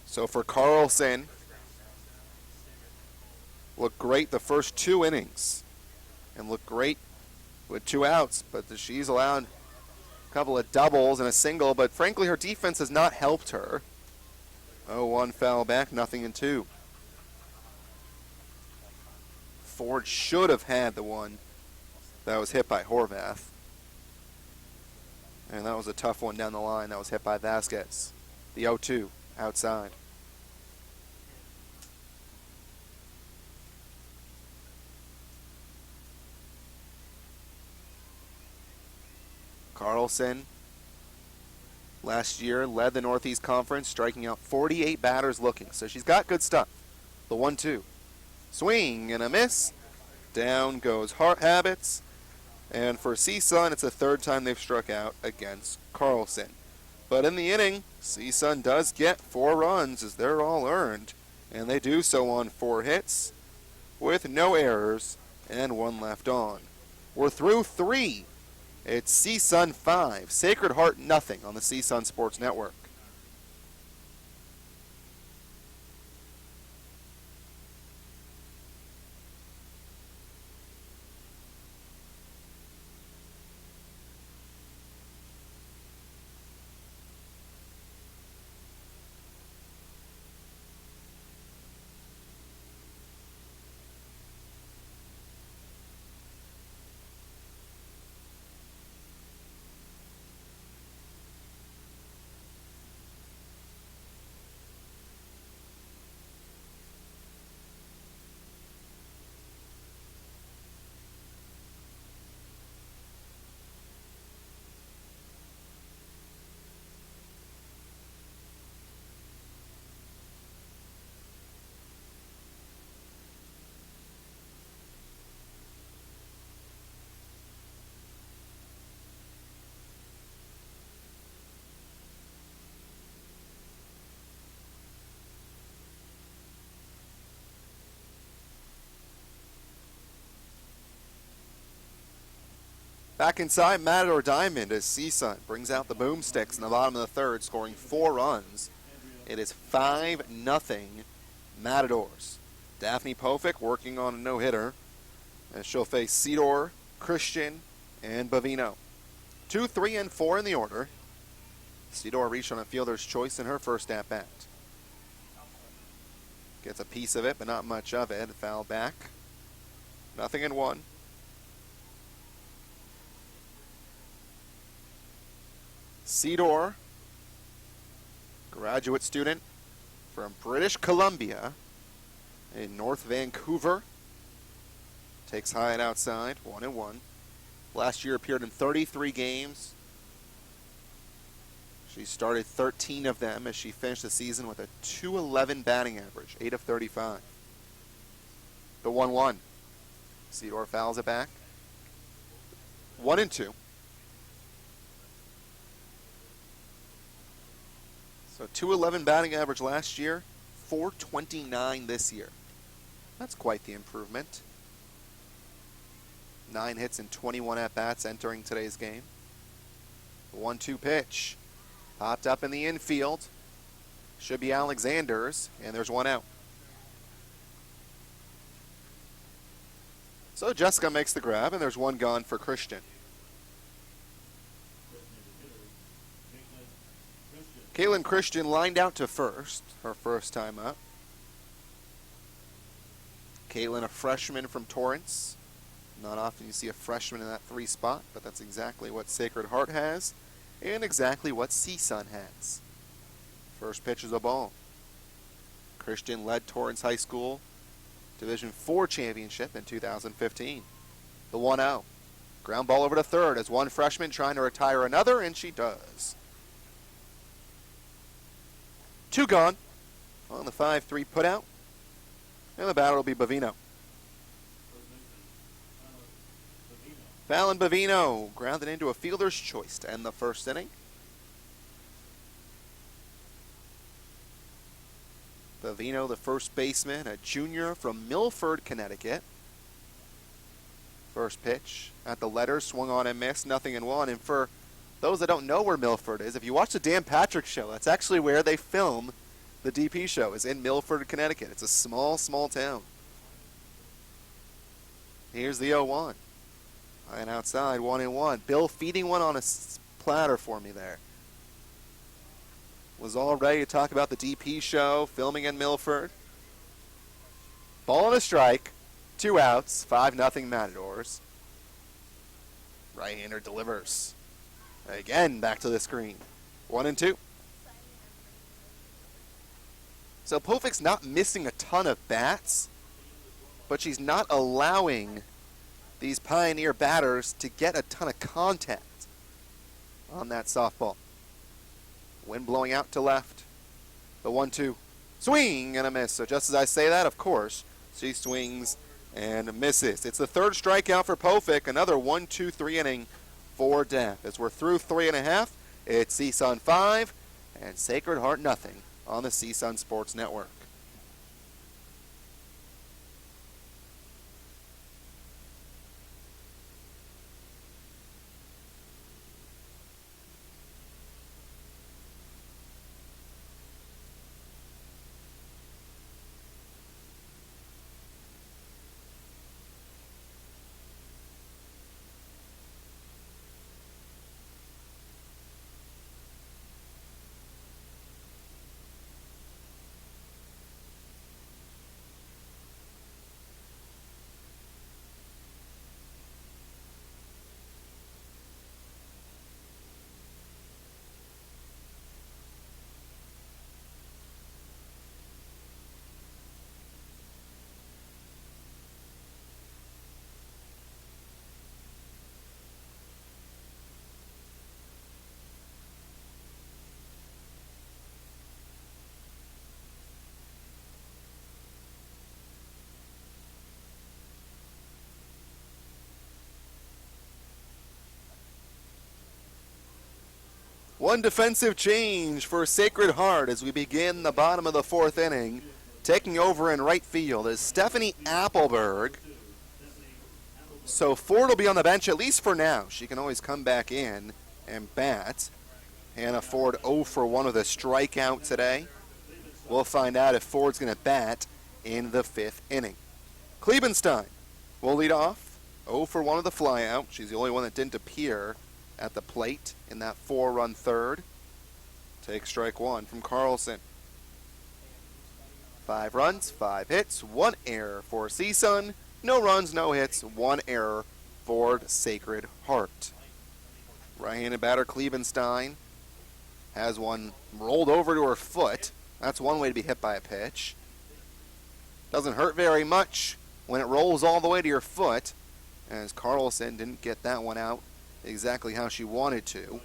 So for Carlson, looked great the first 2 innings and looked great with 2 outs, but she's allowed a couple of doubles and a single, but frankly her defense has not helped her. 0-1 foul back, 0-2. Ford should have had the one that was hit by Horvath. And that was a tough one down the line. That was hit by Vasquez. The 0-2 outside. Carlson last year led the Northeast Conference, striking out 48 batters looking. So she's got good stuff. The 1-2. Swing and a miss. Down goes Habits. And for CSUN, it's the 3rd time they've struck out against Carlson. But in the inning, CSUN does get 4 runs as they're all earned. And they do so on 4 hits with no errors and 1 left on. We're through 3. It's CSUN 5, Sacred Heart nothing on the CSUN Sports Network. Back inside Matador Diamond as CSUN brings out the boomsticks in the bottom of the 3rd, scoring 4 runs. It is 5-0 Matadors. Daphne Pofick working on a no-hitter as she'll face Cedar, Christian, and Bavino. 2, 3, and 4 in the order. Cedar reached on a fielder's choice in her first at-bat. Gets a piece of it, but not much of it. Foul back. 0-1. Cedar, graduate student from British Columbia in North Vancouver. Takes high and outside, 1-1. Last year appeared in 33 games. She started 13 of them as she finished the season with a .211 batting average, 8 of 35. The 1-1. Cedar fouls it back. 1-2. So .211 batting average last year, .429 this year. That's quite the improvement. 9 hits and 21 at-bats entering today's game. The 1-2 pitch. Popped up in the infield. Should be Alexander's, and there's one out. So Jessica makes the grab, and there's one gone for Christian. Caitlin Christian lined out to first, her first time up. Caitlin, a freshman from Torrance. Not often you see a freshman in that 3 spot, but that's exactly what Sacred Heart has, and exactly what CSUN has. First pitch is a ball. Christian led Torrance High School Division IV championship in 2015. The 1-0. Ground ball over to third as one freshman trying to retire another, and she does. 2 gone on the 5-3 putout, and the batter will be Bavino. Fallon Bavino grounded into a fielder's choice to end the first inning. Bavino, the first baseman, a junior from Milford, Connecticut. First pitch at the letters, swung on and missed, 0-1. And for those that don't know where Milford is, if you watch the Dan Patrick Show, that's actually where they film the DP show, is in Milford, Connecticut. It's a small, small town. Here's the 0-1. And outside, 1-1. Bill feeding one on a platter for me there. Was all ready to talk about the DP show, filming in Milford. Ball and a strike, 2 outs, 5-0 Matadors. Right-hander delivers. Again, back to the screen. 1-2. So Pofik's not missing a ton of bats, but she's not allowing these Pioneer batters to get a ton of contact on that softball. Wind blowing out to left. The 1-2. Swing and a miss. So just as I say that, of course, she swings and misses. It's the 3rd strikeout for Pofik. Another 1-2-3 inning for Death. As we're through 3.5, it's CSUN 5 and Sacred Heart nothing on the CSUN Sports Network. One defensive change for Sacred Heart as we begin the bottom of the 4th inning. Taking over in right field is Stephanie Appleberg. So Ford will be on the bench, at least for now. She can always come back in and bat. Hannah Ford 0 for 1 with a strikeout today. We'll find out if Ford's going to bat in the 5th inning. Klebenstein will lead off. 0 for 1 with a flyout. She's the only one that didn't appear at the plate in that 4-run third. Take strike one from Carlson. 5 runs, 5 hits, 1 error for CSUN. No runs, no hits, 1 error for Sacred Heart. Right-handed batter Klebenstein has one rolled over to her foot. That's one way to be hit by a pitch. Doesn't hurt very much when it rolls all the way to your foot, as Carlson didn't get that one out exactly how she wanted to.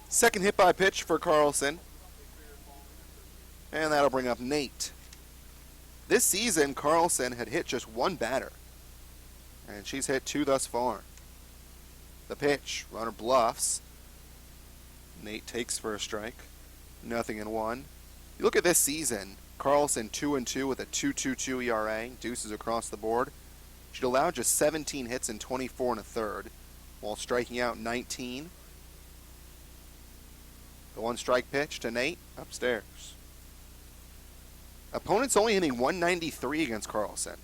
Second hit by pitch for Carlson. And that'll bring up Nate. This season, Carlson had hit just 1 batter, and she's hit 2 thus far. The pitch, runner bluffs. Nate takes for a strike. 0-1. You look at this season, Carlson 2-2 with a 2.22 ERA, deuces across the board. She'd allowed just 17 hits in 24 1/3, while striking out 19. The 1-strike pitch to Nate, upstairs. Opponents only hitting 193 against Carlson.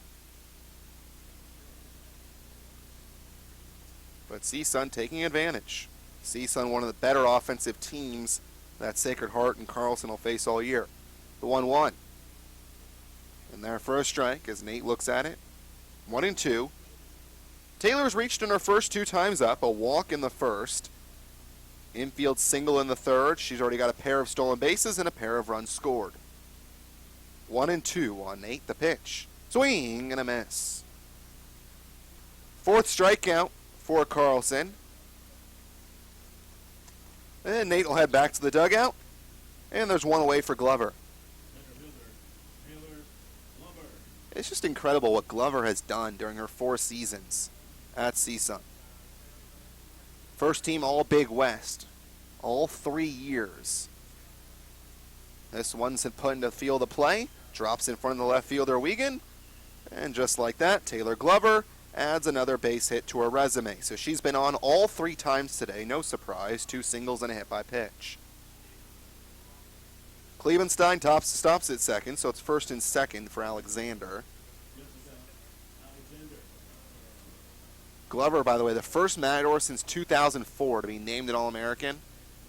But CSUN taking advantage. CSUN, one of the better offensive teams that Sacred Heart and Carlson will face all year. The 1-1. And there for a strike as Nate looks at it. 1-2. Taylor's reached in her first 2 times up. A walk in the first. Infield single in the third. She's already got a pair of stolen bases and a pair of runs scored. 1-2 on Nate. The pitch. Swing and a miss. 4th strikeout for Carlson. And Nate will head back to the dugout. And there's one away for Glover. It's just incredible what Glover has done during her 4 seasons at CSUN. First team All Big West. All 3 years. This one's put into field of play. Drops in front of the left fielder Wiegand. And just like that, Taylor Glover adds another base hit to her resume. So she's been on all 3 times today. No surprise. 2 singles and a hit by pitch. Klebenstein stops at second, so it's first and second for Alexander. Glover, by the way, the first Matador since 2004 to be named an All-American.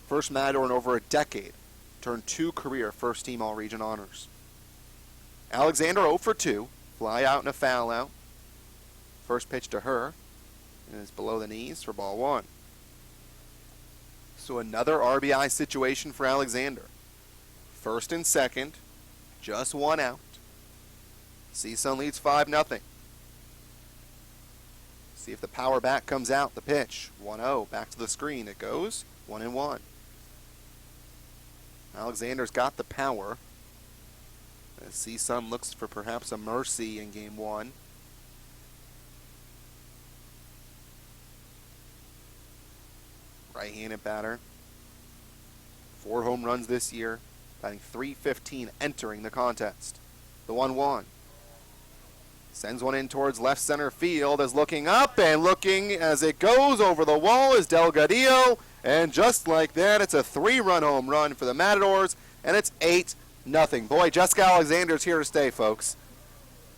First Matador in over a decade. Turned 2 career first-team All-Region honors. Alexander 0 for 2. Fly out and a foul out. First pitch to her is below the knees for ball 1. So another RBI situation for Alexander. First and second, just 1 out. CSUN leads 5-0. See if the power back comes out. The pitch, 1-0, back to the screen. It goes, 1-1. Alexander's got the power. As CSUN looks for perhaps a mercy in game 1. Right-handed batter. 4 home runs this year. Batting .315 entering the contest. The 1-1. Sends one in towards left center field, is looking up and looking as it goes over the wall is Delgadillo. And just like that, it's a 3-run home run for the Matadors, and it's 8-0. Boy, Jessica Alexander's here to stay, folks.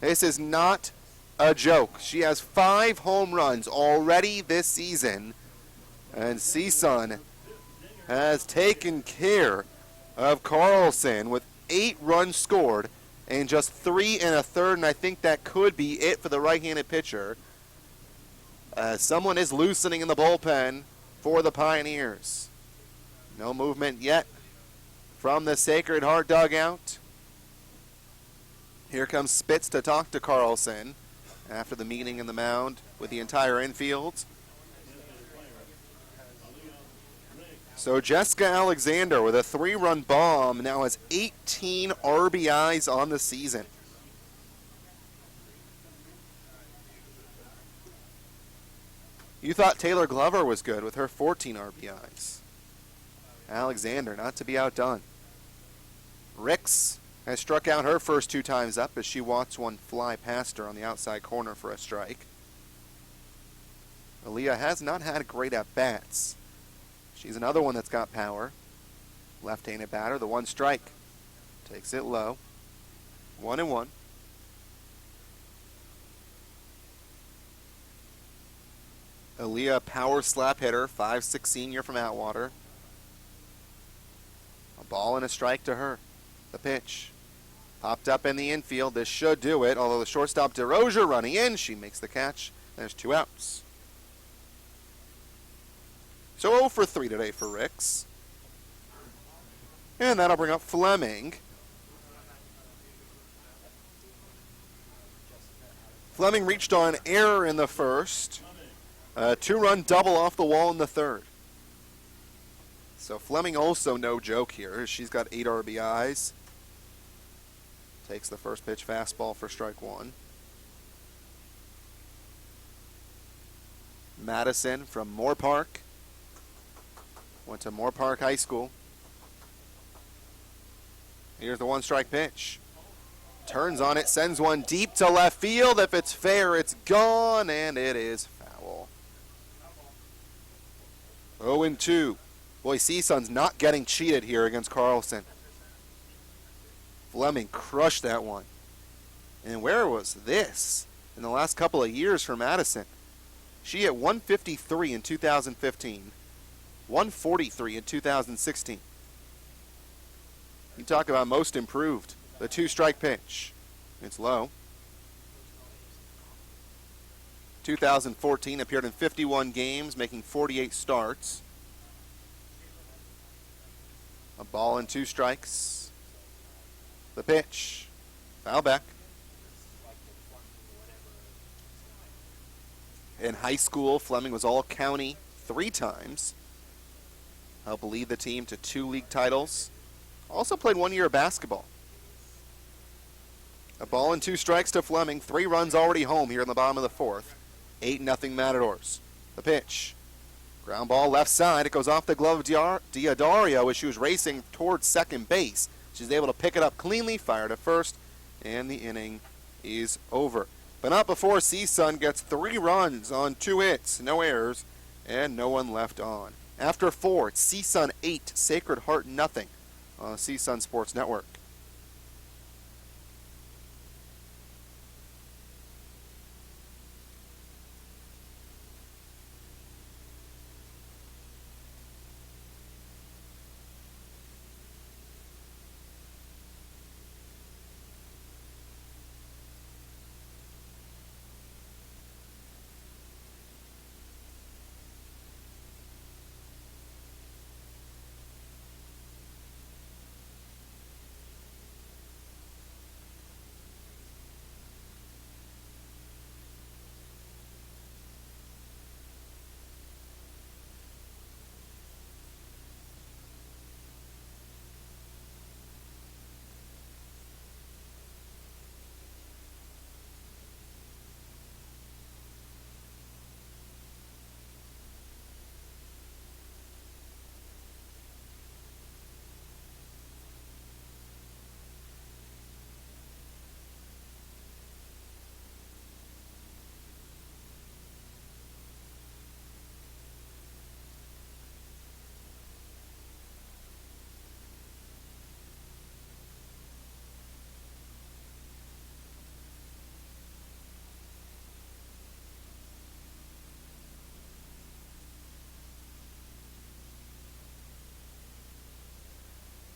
This is not a joke. She has 5 home runs already this season, and CSUN has taken care of Carlson with 8 runs scored and just 3 1/3, and I think that could be it for the right-handed pitcher. Someone is loosening in the bullpen for the Pioneers. No movement yet from the Sacred Heart dugout. Here comes Spitz to talk to Carlson after the meeting in the mound with the entire infield. So Jessica Alexander with a 3-run bomb now has 18 RBIs on the season. You thought Taylor Glover was good with her 14 RBIs. Alexander not to be outdone. Ricks has struck out her first 2 times up as she watched one fly past her on the outside corner for a strike. Aaliyah has not had great at-bats. She's another one that's got power. Left-handed batter, the 1 strike. Takes it low. 1-1. Aaliyah, power slap hitter, 5'6" senior from Atwater. A ball and a strike to her. The pitch. Popped up in the infield. This should do it, although the shortstop DeRozier running in. She makes the catch. There's 2 outs. So 0 for 3 today for Ricks. And that'll bring up Fleming. Fleming reached on error in the first. A 2-run double off the wall in the third. So Fleming also no joke here. She's got 8 RBIs. Takes the first pitch fastball for strike 1. Madison from Moore Park. Went to Moore Park High School. Here's the 1-strike pitch. Turns on it, sends one deep to left field. If it's fair, it's gone, and it is foul. 0-2. Boy, CSUN's not getting cheated here against Carlson. Fleming crushed that one. And where was this in the last couple of years for Madison? She hit 153 in 2015, 143 in 2016. You talk about most improved. The 2-strike pitch. It's low. 2014 appeared in 51 games, making 48 starts. A ball and 2 strikes. The pitch. Foul back. In high school, Fleming was all-county 3 times. Helped lead the team to 2 league titles. Also played 1 year of basketball. A ball and 2 strikes to Fleming. 3 runs already home here in the bottom of the 4th. 8-0 Matadors. The pitch. Ground ball left side. It goes off the glove of Diodario as she was racing towards second base. She's able to pick it up cleanly, fire to first, and the inning is over. But not before CSUN gets 3 runs on 2 hits, no errors, and no one left on. After 4, it's CSUN 8, Sacred Heart nothing on the CSUN Sports Network.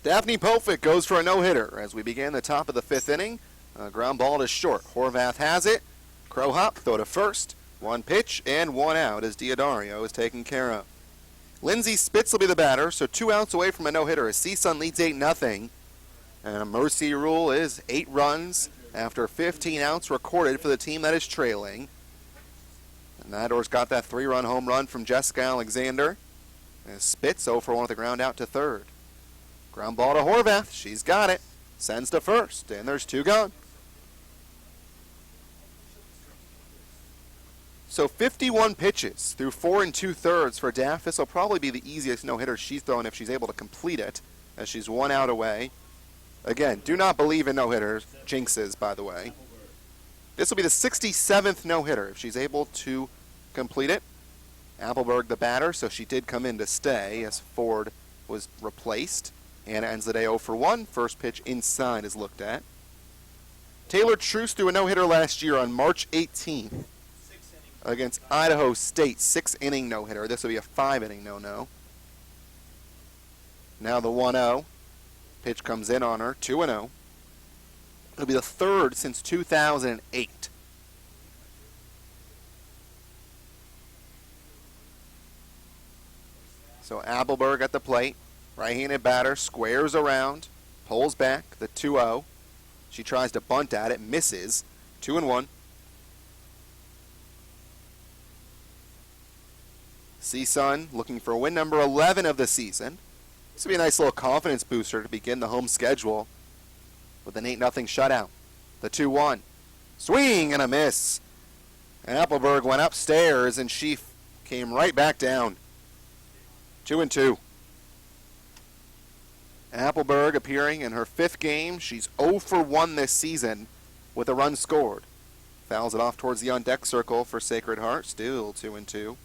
Daphne Pofick goes for a no-hitter as we begin the top of the 5th inning. Ground ball to short. Horvath has it. Crow hop, throw to first. 1 pitch and 1 out as Diodario is taken care of. Lindsay Spitz will be the batter, so 2 outs away from a no-hitter as CSUN leads 8-0. And a mercy rule is 8 runs after 15 outs recorded for the team that is trailing. And Matadors got that 3-run home run from Jessica Alexander. And Spitz 0 for 1 with the ground out to third. Ground ball to Horvath. She's got it. Sends to first, and there's 2 gone. So 51 pitches through 4 2/3 for Daff. This will probably be the easiest no-hitter she's thrown if she's able to complete it, as she's 1 out away. Again, do not believe in no-hitters. Jinxes, by the way. This will be the 67th no-hitter if she's able to complete it. Appleberg the batter, so she did come in to stay as Ford was replaced. Anna ends the day 0 for 1. First pitch inside is looked at. Taylor Truce threw a no-hitter last year on March 18th. against Idaho State. 6-inning no-hitter. This will be a 5-inning no-no. Now the 1-0. Pitch comes in on her. 2-0. It'll be the third since 2008. So Appleberg at the plate. Right-handed batter. Squares around. Pulls back. The 2-0. She tries to bunt at it. Misses. 2-1. CSUN looking for win number 11 of the season. This will be a nice little confidence booster to begin the home schedule with an 8-0 shutout. The 2-1. Swing and a miss. Appleberg went upstairs and she came right back down. 2-2. Appleberg appearing in her 5th game. She's 0 for 1 this season with a run scored. Fouls it off towards the on-deck circle for Sacred Heart. Still 2-2.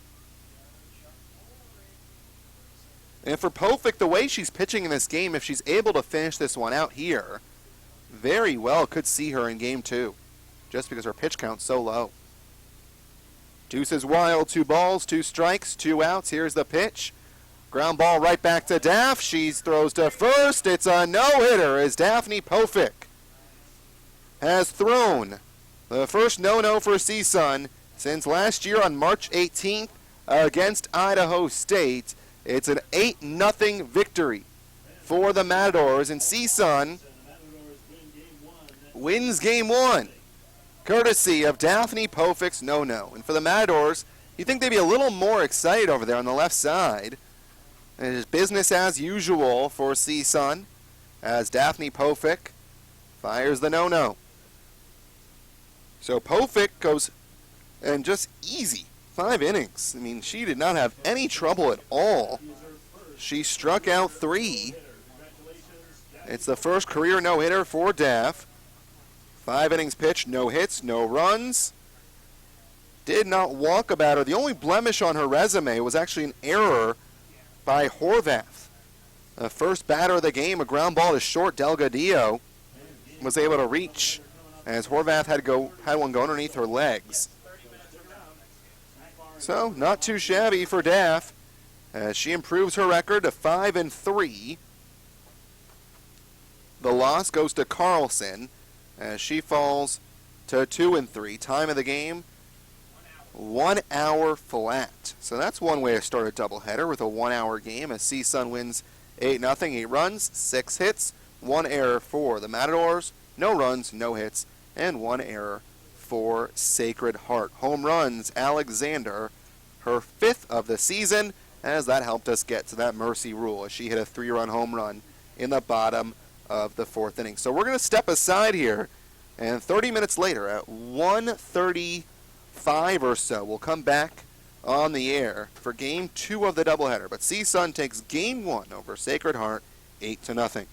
And for Pofick, the way she's pitching in this game, if she's able to finish this one out here, very well could see her in game 2, just because her pitch count's so low. Deuces wild, 2 balls, 2 strikes, 2 outs. Here's the pitch. Ground ball right back to Daff. She throws to first. It's a no-hitter as Daphne Pofick has thrown the first no-no for CSUN since last year on March 18th against Idaho State. It's an 8-0 victory for the Matadors, and CSUN wins game 1, courtesy of Daphne Pofick's no-no. And for the Matadors, you think they'd be a little more excited over there on the left side. It is business as usual for CSUN as Daphne Pofick fires the no-no. So Pofick goes and just easy 5 innings. I mean, she did not have any trouble at all. She struck out 3. It's the first career no-hitter for Daff. 5 innings pitched, no hits, no runs. Did not walk about her. The only blemish on her resume was actually an error by Horvath. The first batter of the game, a ground ball to short. Delgadillo was able to reach as Horvath had one go underneath her legs. So, not too shabby for Daff as she improves her record to 5-3. The loss goes to Carlson as she falls to 2-3. Time of the game, 1 hour flat. So that's one way to start a doubleheader with a 1 hour game as CSUN wins 8-0, 8 runs, 6 hits, 1 error for the Matadors, no runs, no hits, and 1 error for Sacred Heart. Home runs, Alexander, her 5th of the season, as that helped us get to that mercy rule as she hit a 3-run home run in the bottom of the 4th inning. So we're going to step aside here, and 30 minutes later at 1:35 or so, we'll come back on the air for game 2 of the doubleheader. But CSUN takes game 1 over Sacred Heart 8-0.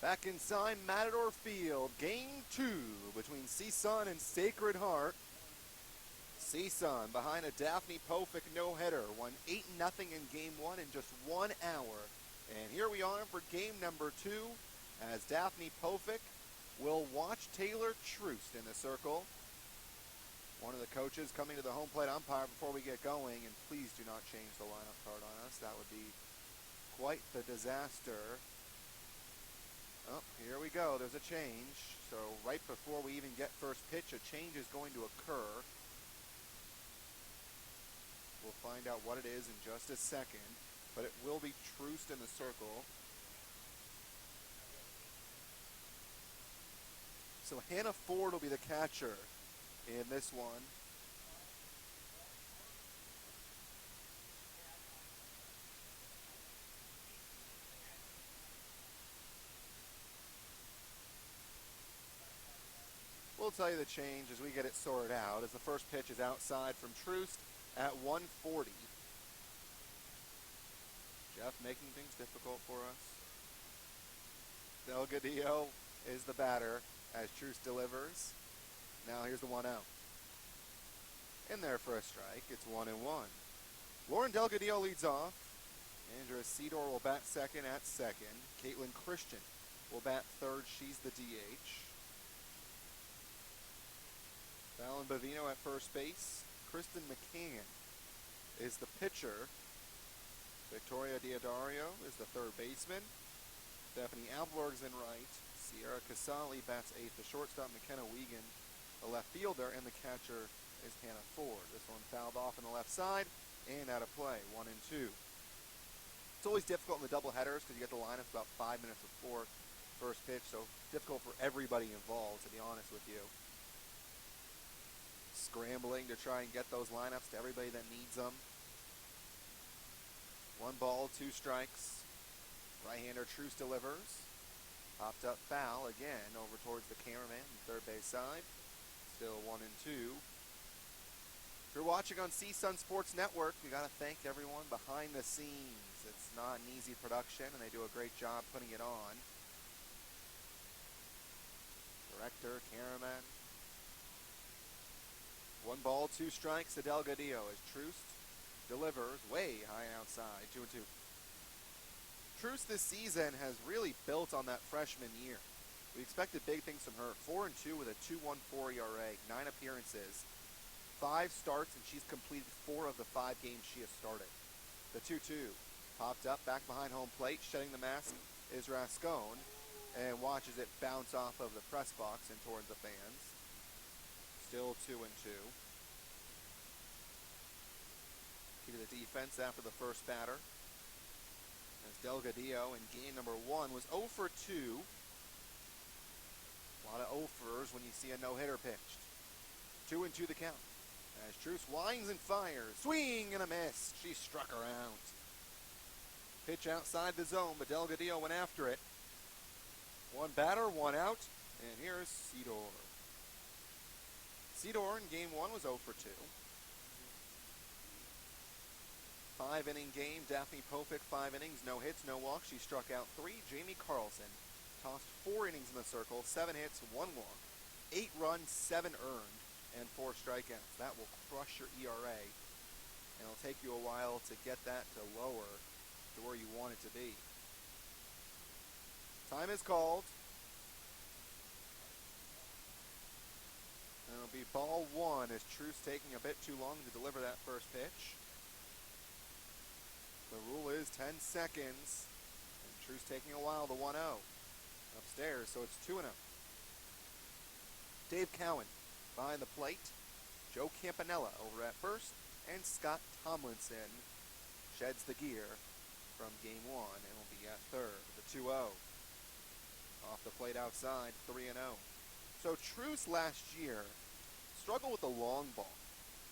Back inside Matador Field, game 2 between CSUN and Sacred Heart. CSUN behind a Daphne Pofick no-hitter, won 8-0 in game 1 in just 1 hour. And here we are for game number 2 as Daphne Pofick will watch Taylor Troost in the circle. One of the coaches coming to the home plate umpire before we get going, and please do not change the lineup card on us. That would be quite the disaster. Oh, here we go. There's a change. So right before we even get first pitch, a change is going to occur. We'll find out what it is in just a second, but it will be Troost in the circle. So Hannah Ford will be the catcher in this one. We'll tell you the change as we get it sorted out, as the first pitch is outside from Troost at 140. Jeff making things difficult for us. Delgadillo is the batter as Troost delivers. Now here's the 1-0. In there for a strike, it's 1-1. Lauren Delgadillo leads off. Andrea Cedor will bat second at second. Caitlin Christian will bat third, she's the DH. Fallon Bovino at first base. Kristen McCann is the pitcher. Victoria Diodario is the third baseman. Stephanie Alberg's in right. Sierra Casali bats eighth. The shortstop, McKenna Wiegand, the left fielder, and the catcher is Hannah Ford. This one fouled off on the left side and out of play, 1-2. It's always difficult in the double headers because you get the lineups about 5 minutes before first pitch, so difficult for everybody involved, to be honest with you. Scrambling to try and get those lineups to everybody that needs them. 1 ball, 2 strikes. Right-hander Troost delivers. Popped up foul again over towards the cameraman on the third base side. Still 1-2. If you're watching on CSUN Sports Network, we got to thank everyone behind the scenes. It's not an easy production, and they do a great job putting it on. Director, cameraman. 1 ball, 2 strikes to Delgadillo as Troost delivers way high outside, 2-2. Troost this season has really built on that freshman year. We expected big things from her. 4-2 with a 2.14 ERA, 9 appearances, 5 starts, and she's completed 4 of the 5 games she has started. The 2-2 popped up back behind home plate. Shedding the mask is Rascone and watches it bounce off of the press box and towards the fans. Still 2-2. Key to the defense after the first batter. As Delgadillo in game number 1 was 0 for 2. A lot of 0 fors when you see a no-hitter pitched. 2-2 the count. As Troost winds and fires. Swing and a miss. She struck her out. Pitch outside the zone, but Delgadillo went after it. 1 batter, 1 out. And here's Cedor. Cedor in game 1 was 0 for 2. 5-inning game. Daphne Pofick, 5 innings, no hits, no walks. She struck out 3. Jamie Carlson tossed 4 innings in the circle, 7 hits, 1 walk, 8 runs, 7 earned, and 4 strikeouts. That will crush your ERA, and it'll take you a while to get that to lower to where you want it to be. Time is called. And it'll be ball 1 as Troost taking a bit too long to deliver that first pitch. The rule is 10 seconds. And Troost taking a while, the 1-0. Upstairs, so it's 2-0. Dave Cowan behind the plate. Joe Campanella over at first. And Scott Tomlinson sheds the gear from game 1 and will be at third. The 2-0. Off the plate outside, 3-0. So Troost last year struggled with the long ball,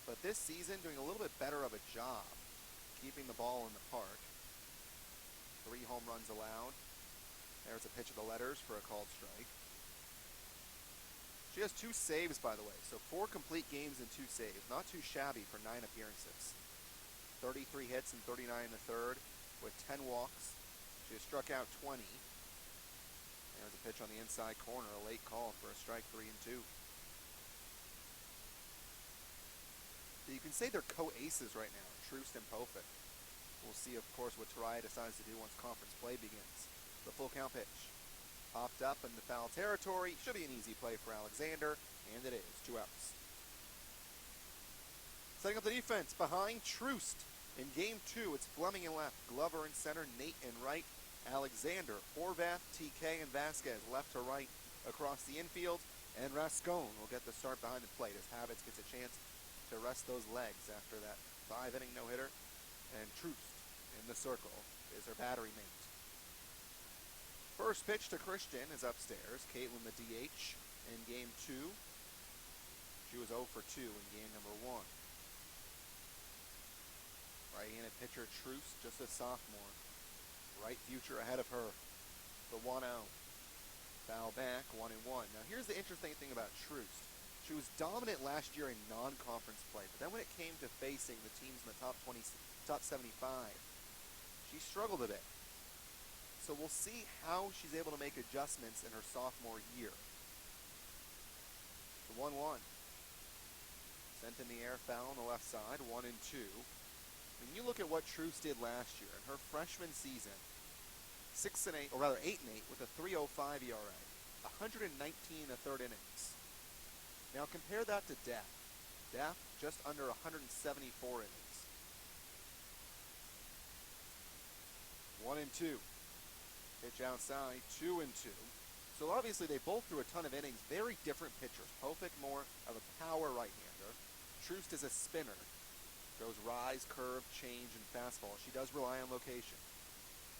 but this season doing a little bit better of a job keeping the ball in the park. 3 home runs allowed. There's a pitch of the letters for a called strike. She has 2 saves, by the way, so 4 complete games and 2 saves. Not too shabby for 9 appearances. 33 hits and 39 in the third with 10 walks. She has struck out 20. There's a pitch on the inside corner, a late call for a strike, 3-2. You can say they're co-aces right now, Troost and Pofik. We'll see, of course, what Tarai decides to do once conference play begins. The full count pitch. Popped up in the foul territory. Should be an easy play for Alexander, and it is. 2 outs. Setting up the defense behind Troost. In game 2, it's Fleming in left, Glover in center, Nate in right, Alexander, Horvath, TK, and Vasquez left to right across the infield, and Rascon will get the start behind the plate as Habits gets a chance to rest those legs after that 5-inning no-hitter, and Troost in the circle is her battery mate. First pitch to Christian is upstairs. Caitlin the DH in game 2. She was 0 for 2 in game number 1. Right-handed pitcher Troost, just a sophomore. Bright future ahead of her. The 1-0. Foul back, 1-1. Now here's the interesting thing about Troost. She was dominant last year in non-conference play, but then when it came to facing the teams in the top 75, she struggled a bit. So we'll see how she's able to make adjustments in her sophomore year. The 1-1. Sent in the air, foul on the left side, 1-2. When you look at what Troost did last year in her freshman season, 8-8 with a 3.05 ERA, 119 in the third innings. Now compare that to Def. Def just under 174 innings. 1-2. Pitch outside, 2-2. So obviously they both threw a ton of innings. Very different pitchers. Pofik more of a power right-hander. Troost is a spinner. Goes rise, curve, change, and fastball. She does rely on location.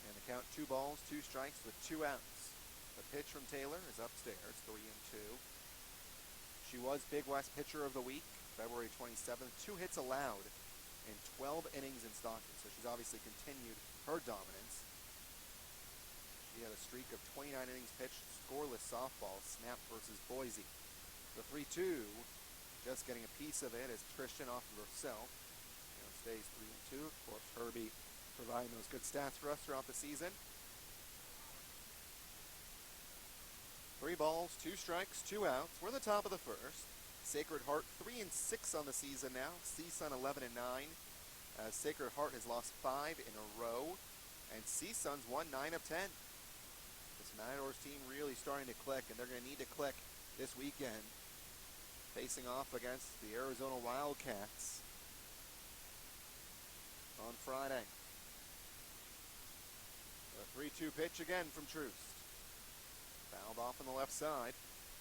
And the count 2 balls, 2 strikes with 2 outs. The pitch from Taylor is upstairs, 3-2. She was Big West Pitcher of the Week, February 27th. 2 hits allowed in 12 innings in Stockton. So she's obviously continued her dominance. She had a streak of 29 innings pitched, scoreless softball, snapped versus Boise. The 3-2, just getting a piece of it as Christian off of herself. Stays 3-2. Of course, Herbie providing those good stats for us throughout the season. 3 balls, 2 strikes, 2 outs. We're in the top of the first. Sacred Heart 3-6 on the season now. CSUN 11-9. Sacred Heart has lost 5 in a row, and CSUN's won 9 of 10. This Matadors team really starting to click, and they're going to need to click this weekend, facing off against the Arizona Wildcats on Friday. A 3-2 pitch again from Troost. Fouled off on the left side.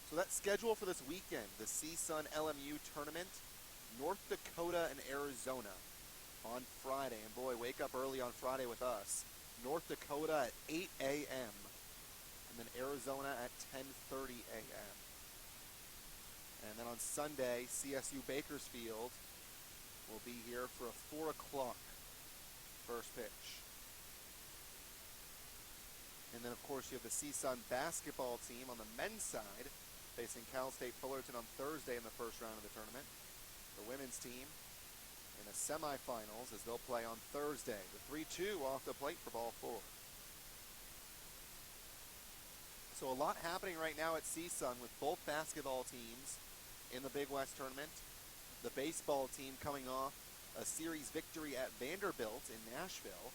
So that schedule for this weekend, the CSUN LMU tournament, North Dakota and Arizona on Friday. And boy, wake up early on Friday with us. North Dakota at 8 a.m. and then Arizona at 10:30 a.m. And then on Sunday, CSU Bakersfield will be here for a 4 o'clock first pitch. And then, of course, you have the CSUN basketball team on the men's side facing Cal State Fullerton on Thursday in the first round of the tournament. The women's team in the semifinals as they'll play on Thursday. The 3-2 off the plate for ball 4. So a lot happening right now at CSUN with both basketball teams in the Big West tournament. The baseball team coming off a series victory at Vanderbilt in Nashville.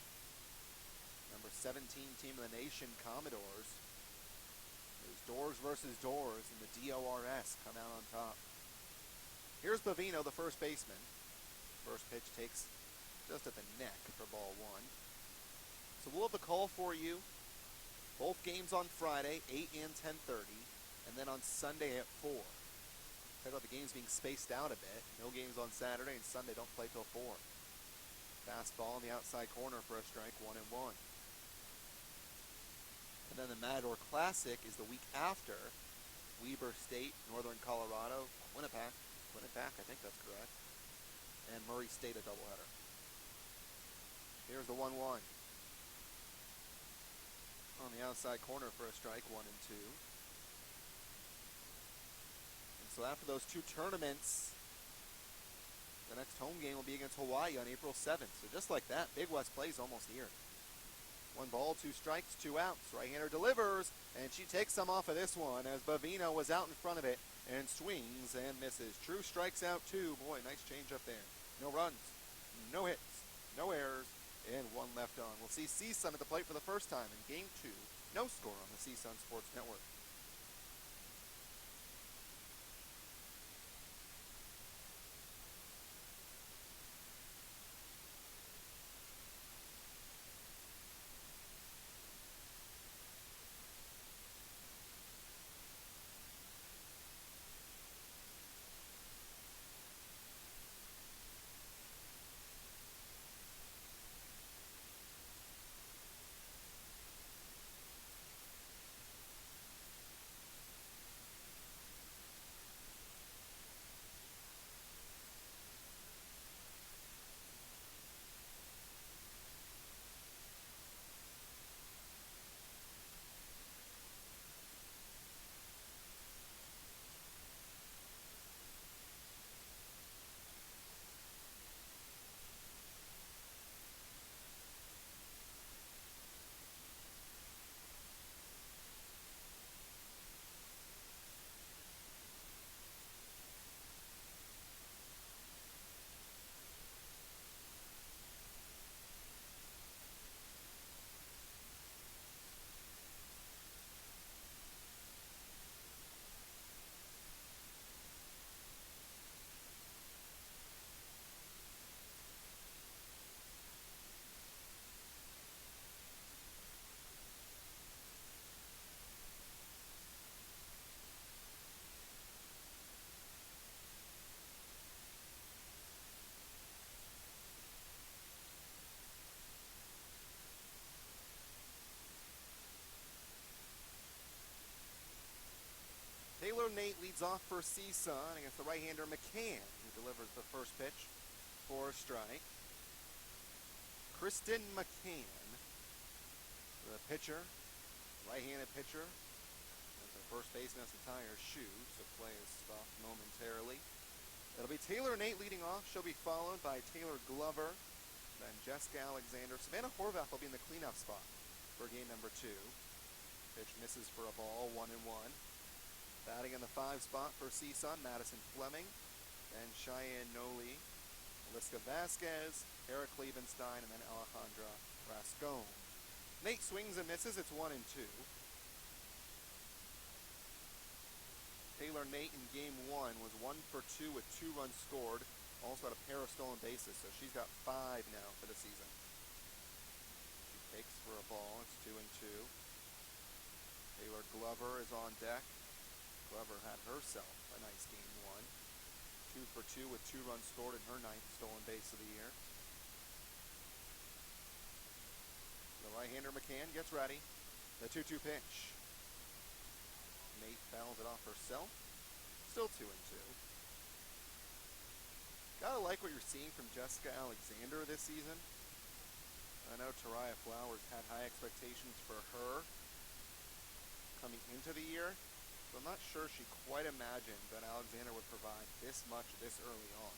Number 17 team of the nation, Commodores. There's doors versus doors, and the DORS come out on top. Here's Bavino, the first baseman. First pitch takes just at the neck for ball 1. So we'll have the call for you. Both games on Friday, 8 and 10:30, and then on Sunday at 4. Talk about the games being spaced out a bit. No games on Saturday, and Sunday don't play till 4. Fastball in the outside corner for a strike, 1-1. And then the Matador Classic is the week after. Weber State, Northern Colorado, Quinnipiac, I think that's correct, and Murray State a doubleheader. Here's the 1-1. On the outside corner for a strike, 1-2. So after those 2 tournaments, the next home game will be against Hawaii on April 7th. So just like that, Big West plays almost here. 1 ball, 2 strikes, 2 outs. Right-hander delivers, and she takes some off of this one as Bavino was out in front of it and swings and misses. True strikes out 2. Boy, nice change up there. No runs, no hits, no errors, and 1 left on. We'll see CSUN at the plate for the first time in Game 2. No score on the CSUN Sports Network. Taylor Nate leads off for CSUN against the right-hander McCann, who delivers the first pitch for a strike. Kristen McCann, the pitcher, right-handed pitcher. As the first baseman has to tie her shoes, so play is stopped momentarily. It'll be Taylor Nate leading off. She'll be followed by Taylor Glover, then Jessica Alexander. Savannah Horvath will be in the cleanup spot for game number 2. Pitch misses for a ball, 1-1. Batting in the 5 spot for CSUN, Madison Fleming, then Cheyenne Noli, Aliska Vasquez, Eric Klebenstein, and then Alejandra Rascon. Nate swings and misses. It's 1-2. Taylor Nate in game 1 was 1 for 2 with 2 runs scored. Also had a pair of stolen bases, so she's got 5 now for the season. She takes for a ball. It's 2-2. Taylor Glover is on deck. Glover had herself a nice game 1. 2 for 2 with 2 runs scored in her 9th stolen base of the year. The right-hander McCann gets ready. The 2-2 pitch. Nate fouls it off herself. Still 2-2. Gotta like what you're seeing from Jessica Alexander this season. I know Tariah Flowers had high expectations for her coming into the year. So I'm not sure she quite imagined that Alexander would provide this much this early on.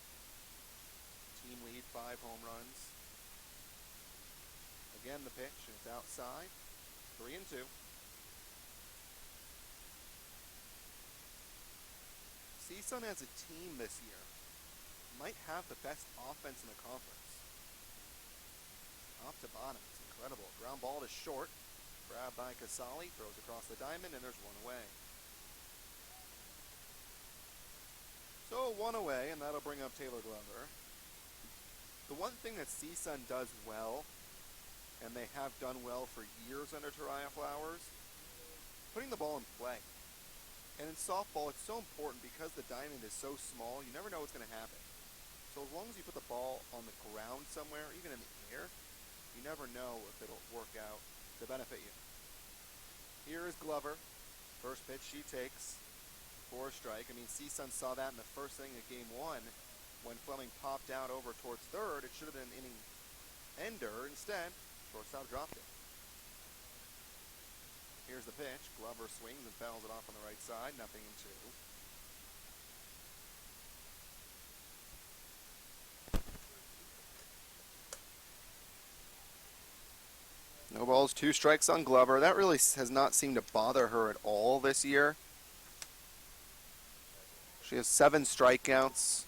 Team lead, 5 home runs. Again, the pitch, and it's outside. 3-2. CSUN as a team this year might have the best offense in the conference. Top to bottom, it's incredible. Ground ball to short. Grabbed by Casali, throws across the diamond, and there's 1 away. So 1 away, and that'll bring up Taylor Glover. The one thing that CSUN does well, and they have done well for years under Tariah Flowers, putting the ball in play. And in softball, it's so important because the diamond is so small, you never know what's going to happen. So as long as you put the ball on the ground somewhere, even in the air, you never know if it'll work out to benefit you. Here is Glover. First pitch she takes for a strike. I mean, CSUN saw that in the first inning of game 1 when Fleming popped out over towards third. It should have been an inning ender. Instead, shortstop dropped it. Here's the pitch. Glover swings and fouls it off on the right side. 0-2. No balls, 2 strikes on Glover. That really has not seemed to bother her at all this year. She has 7 strikeouts,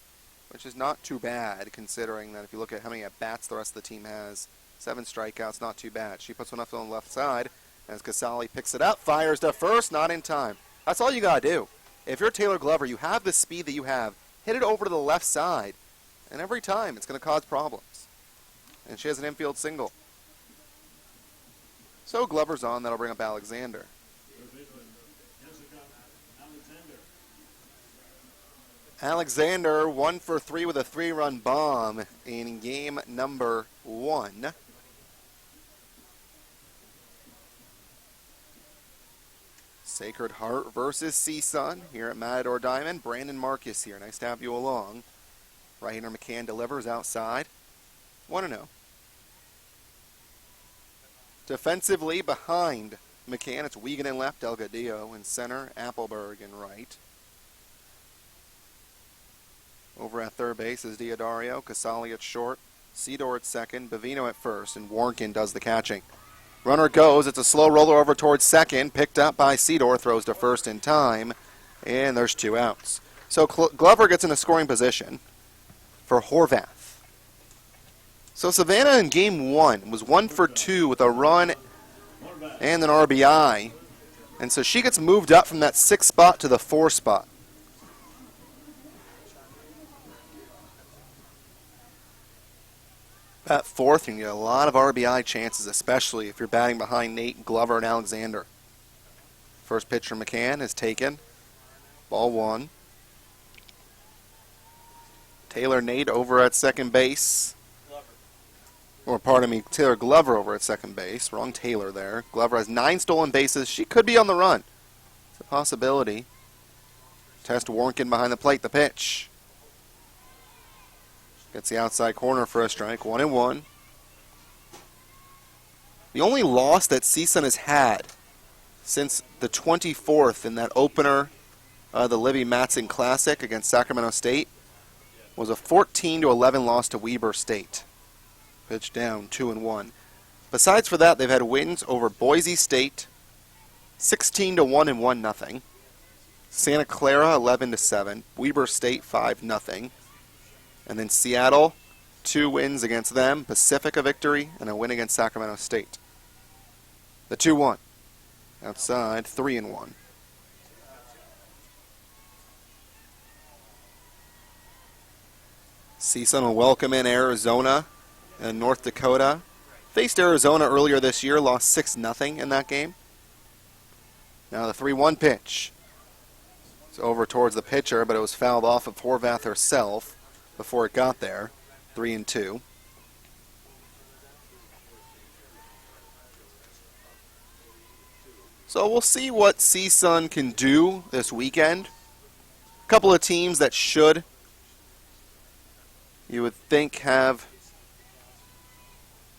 which is not too bad considering that if you look at how many at-bats the rest of the team has. 7 strikeouts, not too bad. She puts one up on the left side as Casali picks it up, fires to first, not in time. That's all you got to do. If you're Taylor Glover, you have the speed that you have. Hit it over to the left side, and every time it's going to cause problems. And she has an infield single. So Glover's on. That'll bring up Alexander. Alexander 1 for 3 with a 3-run bomb in game number 1. Sacred Heart versus CSUN here at Matador Diamond. Brandon Marcus here. Nice to have you along. Right-hander McCann delivers outside. 1-0. Defensively behind McCann, it's Wiegand in left, Delgadillo in center, Appleberg in right. Over at third base is Diodario, Casali at short, Cedor at second, Bavino at first, and Warnkin does the catching. Runner goes, it's a slow roller over towards second, picked up by Cedor, throws to first in time, and there's 2 outs. So Glover gets in a scoring position for Horvath. So Savannah in game 1 was 1 for 2 with a run and an RBI. And so she gets moved up from that 6th spot to the 4th spot. At 4th, you can get a lot of RBI chances, especially if you're batting behind Nate, Glover, and Alexander. First pitch from McCann is taken. Ball 1. Taylor Nate over at second base. Or pardon me, Taylor Glover over at second base. Wrong Taylor there. Glover has 9 stolen bases. She could be on the run. It's a possibility. Test Warnkin behind the plate. The pitch. Gets the outside corner for a strike. 1-1. The only loss that CSUN has had since the 24th in that opener, the Libby Matson Classic against Sacramento State, was a 14-11 loss to Weber State. Pitch down, 2-1. Besides for that, they've had wins over Boise State, 16-1 and 1-0. Santa Clara, 11-7. Weber State, 5-0. And then Seattle, 2 wins against them. Pacific a victory, and a win against Sacramento State. The 2-1. Outside, 3-1. CSUN will welcome in Arizona and North Dakota. Faced Arizona earlier this year, lost 6-0 in that game. Now the 3-1 pitch. It's over towards the pitcher, but it was fouled off of Horvath herself before it got there. 3-2. So we'll see what CSUN can do this weekend. A couple of teams that should, you would think, have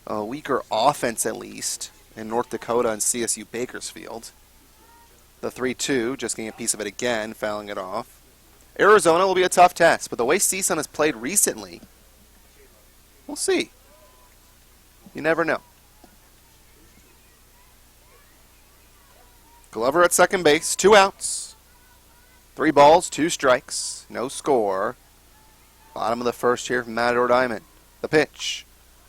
a weaker offense at least in North Dakota and CSU Bakersfield. The 3-2, just getting a piece of it again, fouling it off. Arizona will be a tough test, but the way CSUN has played recently, we'll see. You never know. Glover at second base, 2 outs. 3 balls, 2 strikes, no score. Bottom of the first here from Matador Diamond. The pitch.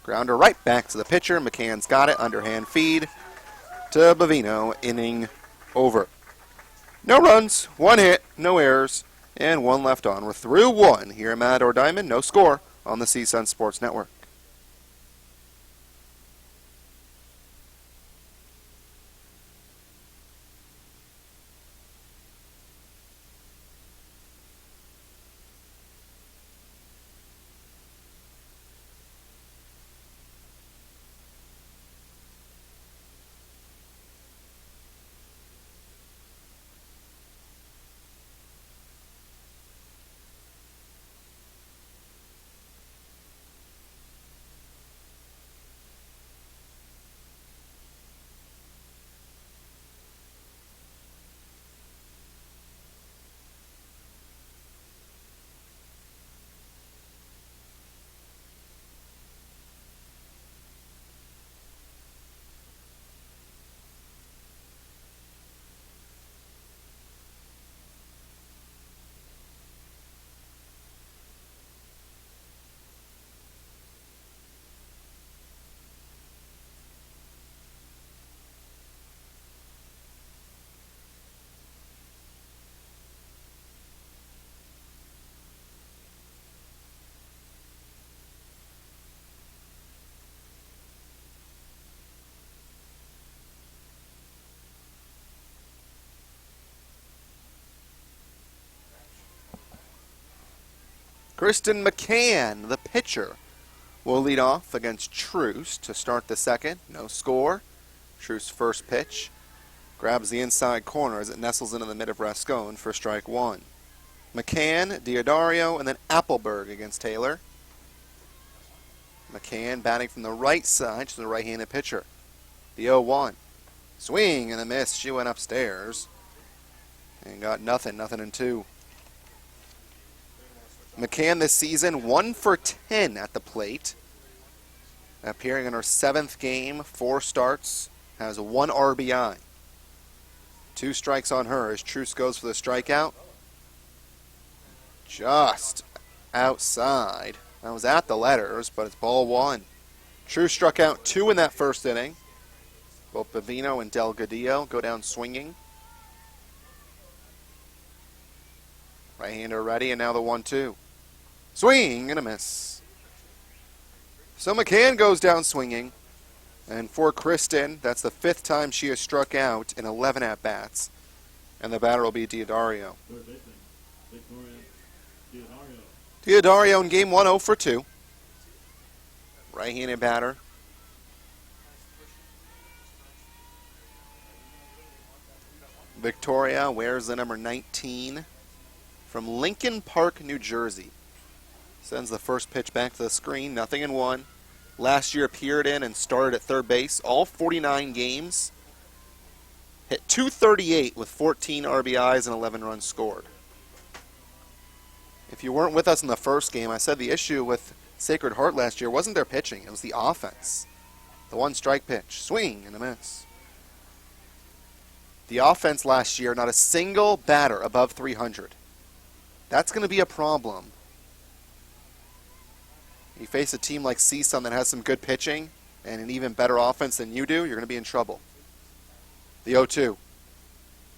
Grounder right back to the pitcher. McCann's got it. Underhand feed to Bavino. Inning over. No runs, 1 hit, no errors, and 1 left on. We're through 1 here at Matador Diamond. No score on the CSUN Sports Network. Kristen McCann, the pitcher, will lead off against Truce to start the second. No score. Truce's first pitch grabs the inside corner as it nestles into the mid of Rascone for strike one. McCann, Diodario, and then Appleberg against Taylor. McCann batting from the right side. She's a right-handed pitcher. The 0-1. Swing and a miss. She went upstairs and got nothing and two. McCann this season 1 for 10 at the plate. Appearing in her 7th game, 4 starts, has 1 RBI. 2 strikes on her as Truce goes for the strikeout. Just outside. That was at the letters, but it's ball 1. Truce struck out 2 in that first inning. Both Bavino and Delgadillo go down swinging. Right-hander ready, and now the 1-2. Swing and a miss. So McCann goes down swinging. And for Kristen, that's the 5th time she has struck out in 11 at-bats. And the batter will be Diodario. Diodario in game 1, 0 for 2. Right-handed batter. Victoria wears the number 19 from Lincoln Park, New Jersey. Sends the first pitch back to the screen, 0-1. Last year appeared in and started at third base, all 49 games. Hit .238 with 14 RBIs and 11 runs scored. If you weren't with us in the first game, I said the issue with Sacred Heart last year wasn't their pitching, it was the offense. The 1-strike pitch, swing and a miss. The offense last year, not a single batter above 300. That's going to be a problem. You face a team like CSUN that has some good pitching and an even better offense than you do, you're going to be in trouble. The 0-2.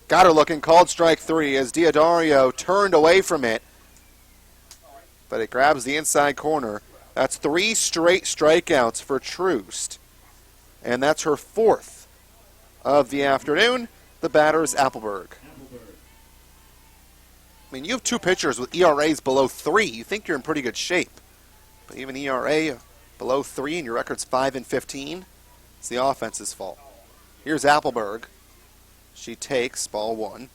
Got her looking, called strike 3 as Diodario turned away from it. But it grabs the inside corner. That's 3 straight strikeouts for Truce. And that's her 4th of the afternoon. The batter is Appleberg. I mean, you have 2 pitchers with ERAs below 3. You think you're in pretty good shape. But even ERA below 3 and your record's 5-15, it's the offense's fault. Here's Appleberg. She takes ball 1.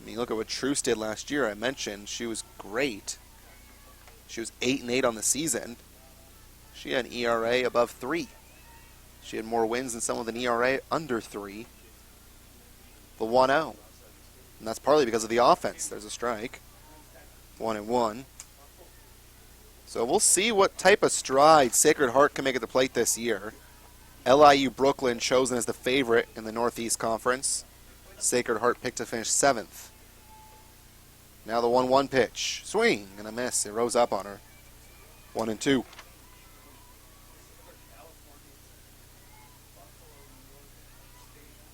I mean, look at what Truce did last year. I mentioned she was great. She was 8-8 on the season. She had an ERA above 3. She had more wins than someone with an ERA under 3. The 1-0. And that's partly because of the offense. There's a strike. 1-1. So we'll see what type of stride Sacred Heart can make at the plate this year. LIU Brooklyn chosen as the favorite in the Northeast Conference. Sacred Heart picked to finish 7th. Now the 1-1 pitch. Swing and a miss. It rose up on her. 1-2.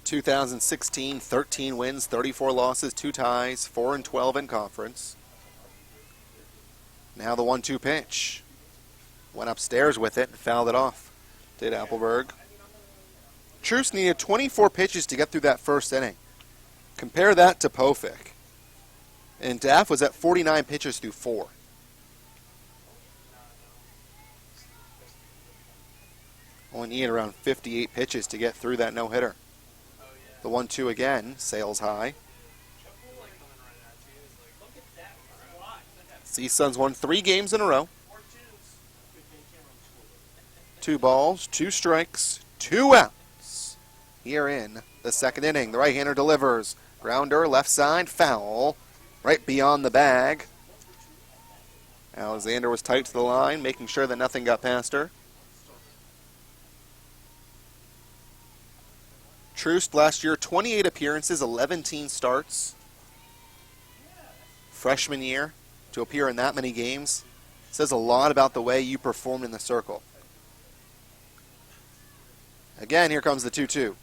...2016, 13 wins, 34 losses, 2 ties, 4-12 in conference. Now the 1-2 pitch. Went upstairs with it and fouled it off. Did Appleberg. Truce needed 24 pitches to get through that first inning. Compare that to Pofic. And Daff was at 49 pitches through 4. Only needed around 58 pitches to get through that no-hitter. The 1-2 again, sails high. CSUN's won 3 games in a row. 2 balls, 2 strikes, 2 outs. Here in the second inning, the right-hander delivers. Grounder, left side, foul. Right beyond the bag. Alexander was tight to the line, making sure that nothing got past her. Truce last year, 28 appearances, 11 team starts. Freshman year, to appear in that many games says a lot about the way you performed in the circle. Again, here comes the 2-2.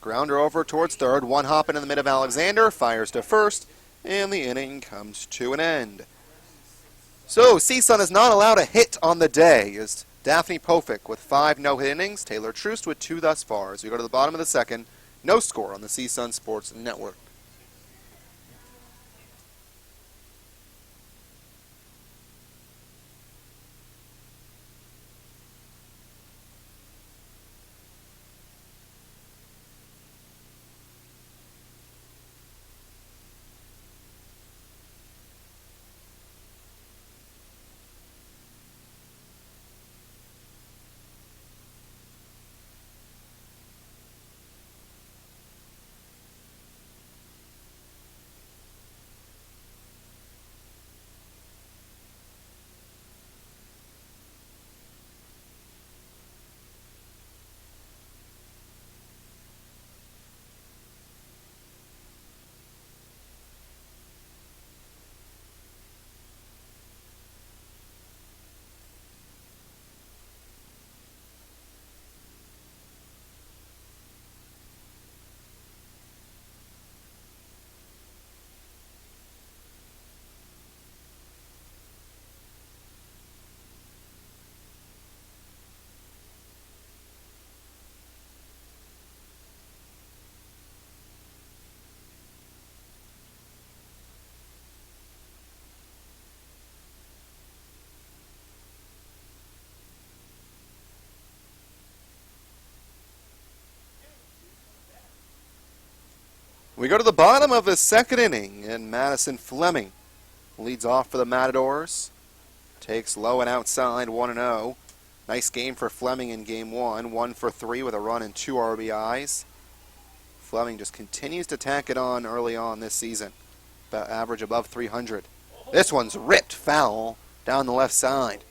Grounder over towards third, 1 hop into the mid of Alexander, fires to first, and the inning comes to an end. So, CSUN is not allowed a hit on the day as Daphne Pofic with 5 no-hit innings, Taylor Truce with 2 thus far. As we go to the bottom of the second, no score on the CSUN Sports Network. We go to the bottom of the second inning, and Madison Fleming leads off for the Matadors. Takes low and outside, 1-0. Nice game for Fleming in game one. 1 for 3 with a run and 2 RBIs. Fleming just continues to tack it on early on this season. About average above 300. This one's ripped foul down the left side.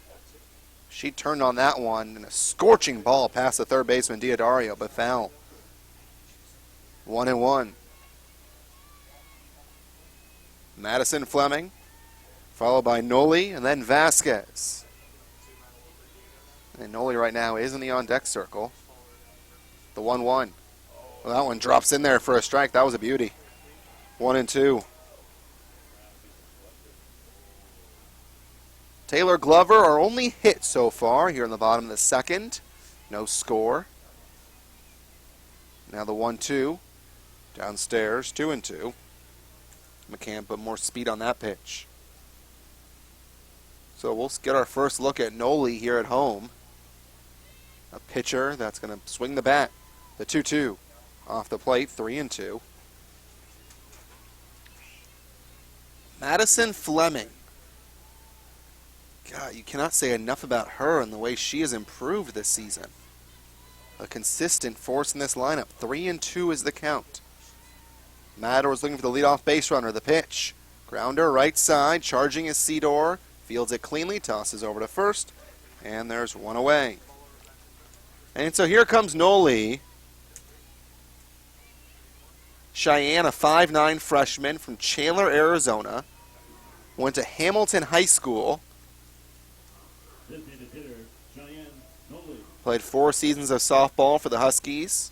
She turned on that one, and a scorching ball past the third baseman Diodario, but foul. 1-1. Madison Fleming, followed by Noli and then Vasquez. And Noli right now is in the on-deck circle. The 1-1. Well, that one drops in there for a strike. That was a beauty. 1-2. Taylor Glover, our only hit so far here in the bottom of the second. No score. Now the 1-2. Downstairs, 2-2. McCann put more speed on that pitch. So we'll get our first look at Noli here at home. A pitcher that's going to swing the bat. The 2-2 off the plate, 3-2. Madison Fleming. God, you cannot say enough about her and the way she has improved this season. A consistent force in this lineup. 3-2 is the count. Matadors looking for the leadoff base runner. The pitch. Grounder right side. Charging is Cedor. Fields it cleanly. Tosses over to first. And there's one away. And so here comes Noli. Cheyenne, a 5'9 freshman from Chandler, Arizona. Went to Hamilton High School. Played 4 seasons of softball for the Huskies.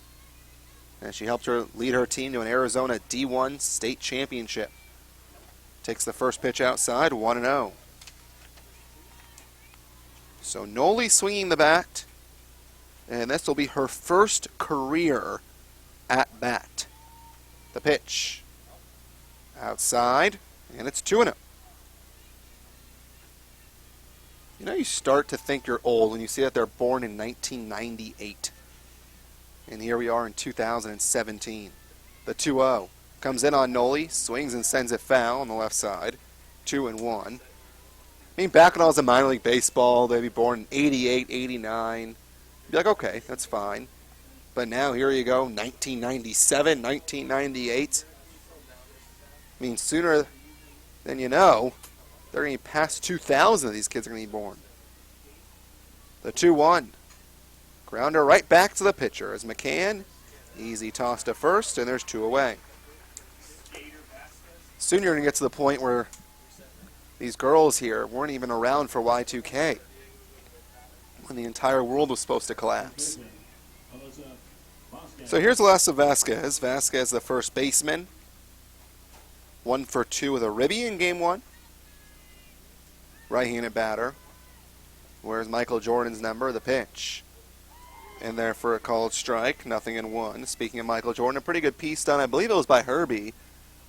And she helped her lead her team to an Arizona D1 state championship. Takes the first pitch outside, 1-0. So Noli swinging the bat. And this will be her first career at bat. The pitch. Outside. And it's 2-0. You know, you start to think you're old when you see that they're born in 1998. And here we are in 2017. The 2-0 comes in on Noli, swings and sends it foul on the left side. 2-1. I mean, back when I was in minor league baseball, they'd be born in 88, 89. You'd be like, okay, that's fine. But now here you go, 1997, 1998. I mean, sooner than you know, they're going to be past 2,000 of these kids are going to be born. The 2-1. Grounder right back to the pitcher as McCann. Easy toss to first, and there's 2 away. Soon you're going to get to the point where these girls here weren't even around for Y2K, when the entire world was supposed to collapse. So here's Alessa Vasquez. Vasquez, the first baseman. 1 for 2 with a ribby in game 1. Right-handed batter. Where's Michael Jordan's number? The pitch. And there for a called strike, 0-1. Speaking of Michael Jordan, a pretty good piece done, I believe it was by Herbie,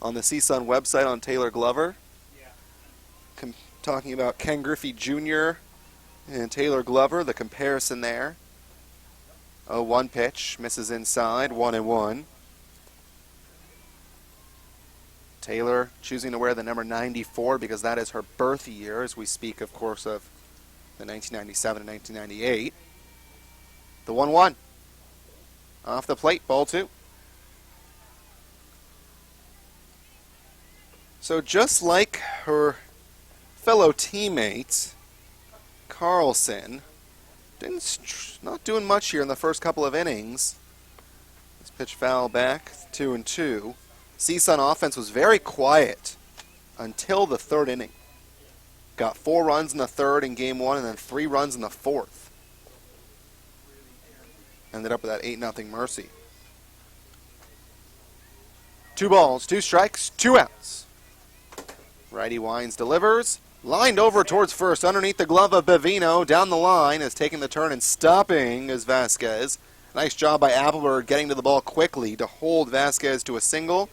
on the CSUN website on Taylor Glover. Yeah. Talking about Ken Griffey Jr. and Taylor Glover, the comparison there. 0-1 pitch, misses inside, 1-1. Taylor choosing to wear the number 94 because that is her birth year, as we speak, of course, of the 1997 and 1998. The 1-1. Off the plate, ball 2. So just like her fellow teammate, Carlson, not doing much here in the first couple of innings. This pitch foul back, 2-2. CSUN offense was very quiet until the third inning. Got 4 runs in the third in game 1 and then 3 runs in the fourth. Ended up with that 8-0 mercy. 2 balls, 2 strikes, 2 outs. Righty winds, delivers. Lined over towards first, underneath the glove of Bevino. Down the line, is taking the turn and stopping is Vasquez. Nice job by Appleberg getting to the ball quickly to hold Vasquez to a single.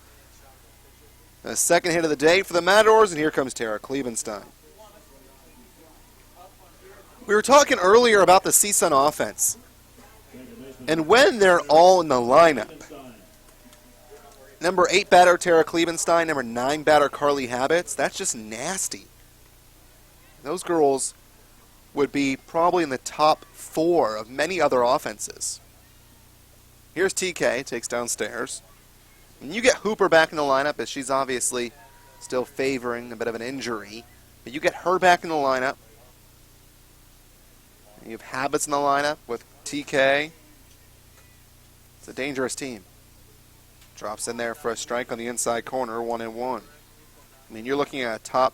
The second hit of the day for the Matadors, and here comes Tara Klebenstein. We were talking earlier about the CSUN offense. And when they're all in the lineup, Number 8 batter, Tara Klebenstein. Number 9 batter, Carly Habits. That's just nasty. Those girls would be probably in the top 4 of many other offenses. Here's TK, takes downstairs. And you get Hooper back in the lineup, as she's obviously still favoring a bit of an injury. But you get her back in the lineup. And you have Habits in the lineup with TK. It's a dangerous team. Drops in there for a strike on the inside corner, 1-1. I mean, you're looking at a top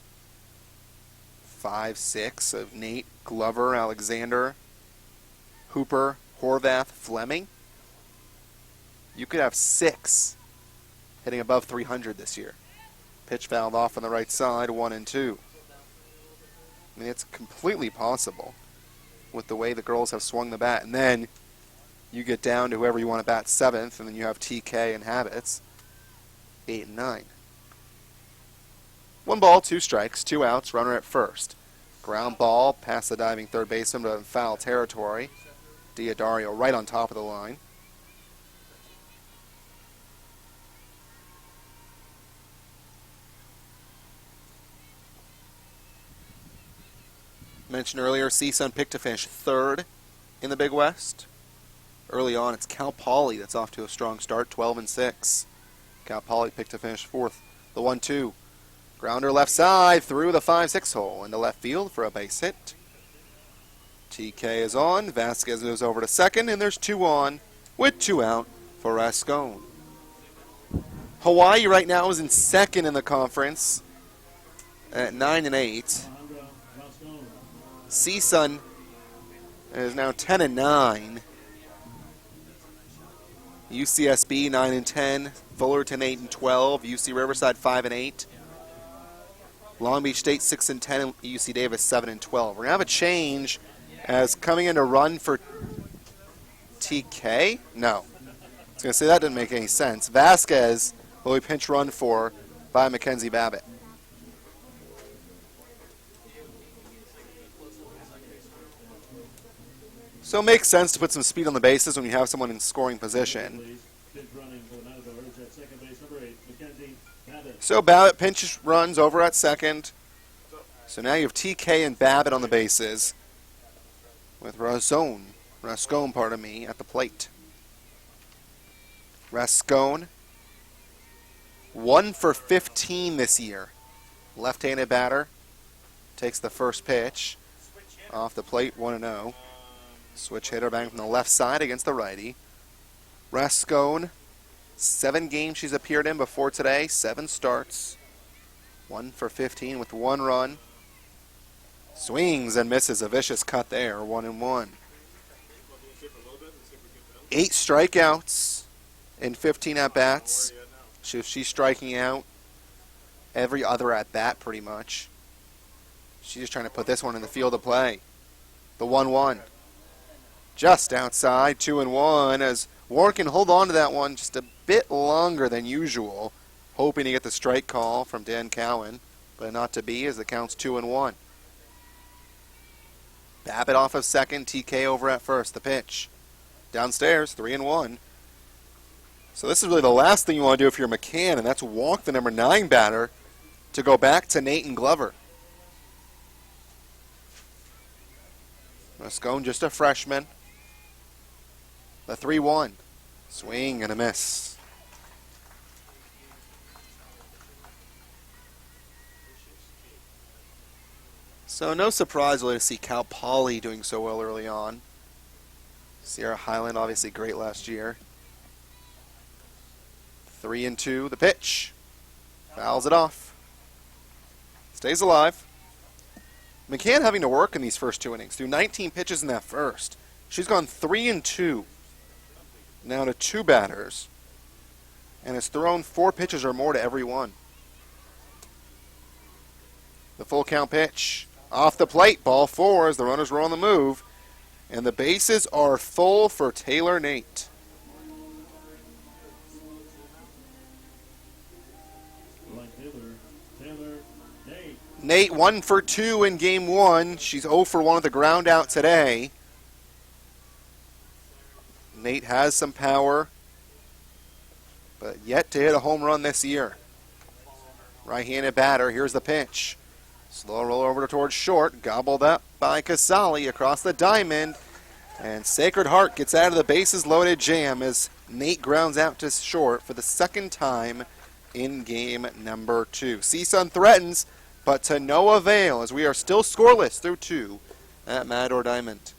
5, 6 of Nate, Glover, Alexander, Hooper, Horvath, Fleming. You could have 6 hitting above 300 this year. Pitch fouled off on the right side, 1-2. I mean, it's completely possible with the way the girls have swung the bat. And then you get down to whoever you want to bat 7th, and then you have TK and Habits, 8 and 9. 1 ball, 2 strikes, 2 outs, runner at first. Ground ball past the diving third baseman to foul territory. Diodario right on top of the line. Mentioned earlier, CSUN picked to finish 3rd in the Big West. Early on, it's Cal Poly that's off to a strong start, 12-6. Cal Poly picked to finish 4th. The 1-2. Grounder left side through the 5-6 hole into left field for a base hit. TK is on. Vasquez moves over to second, and there's 2 on with 2 out for Rascone. Hawaii right now is in 2nd in the conference at 9-8. CSUN is now 10-9. UCSB 9-10. Fullerton 8-12. UC Riverside 5-8. Long Beach State 6-10. And UC Davis 7-12. We're gonna have a change as coming in to run for TK. No, I was gonna say that didn't make any sense. Vasquez will be pinch run for by Mackenzie Babbitt. So it makes sense to put some speed on the bases when you have someone in scoring position. So Babbitt pinch runs over at second. So now you have TK and Babbitt on the bases with Rascone, at the plate. Rascone, 1 for 15 this year. Left-handed batter, takes the first pitch. Off the plate, 1-0. Switch hitter bang from the left side against the righty. Rascone, 7 games she's appeared in before today, 7 starts. 1 for 15 with 1 run. Swings and misses, a vicious cut there, 1-1. 8 strikeouts in 15 at-bats. She's striking out every other at-bat pretty much. She's just trying to put this one in the field of play. The 1-1. Just outside, 2-1, as Warren can hold on to that one just a bit longer than usual, hoping to get the strike call from Dan Cowan, but not to be as the count's 2-1. Babbitt off of second, TK over at first, the pitch. Downstairs, 3-1. So this is really the last thing you want to do if you're McCann, and that's walk the number 9 batter to go back to Nate and Glover. Rascone, just a freshman. The 3-1. Swing and a miss. So no surprise really to see Cal Poly doing so well early on. Sierra Highland obviously great last year. 3-2, the pitch. Fouls it off. Stays alive. McCann having to work in these first 2 innings. Through 19 pitches in that first. She's gone 3-2. Now to 2 batters. And has thrown 4 pitches or more to every one. The full count pitch. Off the plate. Ball 4 as the runners were on the move. And the bases are full for Taylor Nate. Nate 1 for 2 in game 1. She's 0 for 1 with the ground out today. Nate has some power. but yet to hit a home run this year. Right-handed batter, here's the pitch. Slow roll over towards short, gobbled up by Casali across the diamond. And Sacred Heart gets out of the bases loaded jam as Nate grounds out to short for the second time in game number 2. CSUN threatens, but to no avail as we are still scoreless through 2 at Matador Diamond.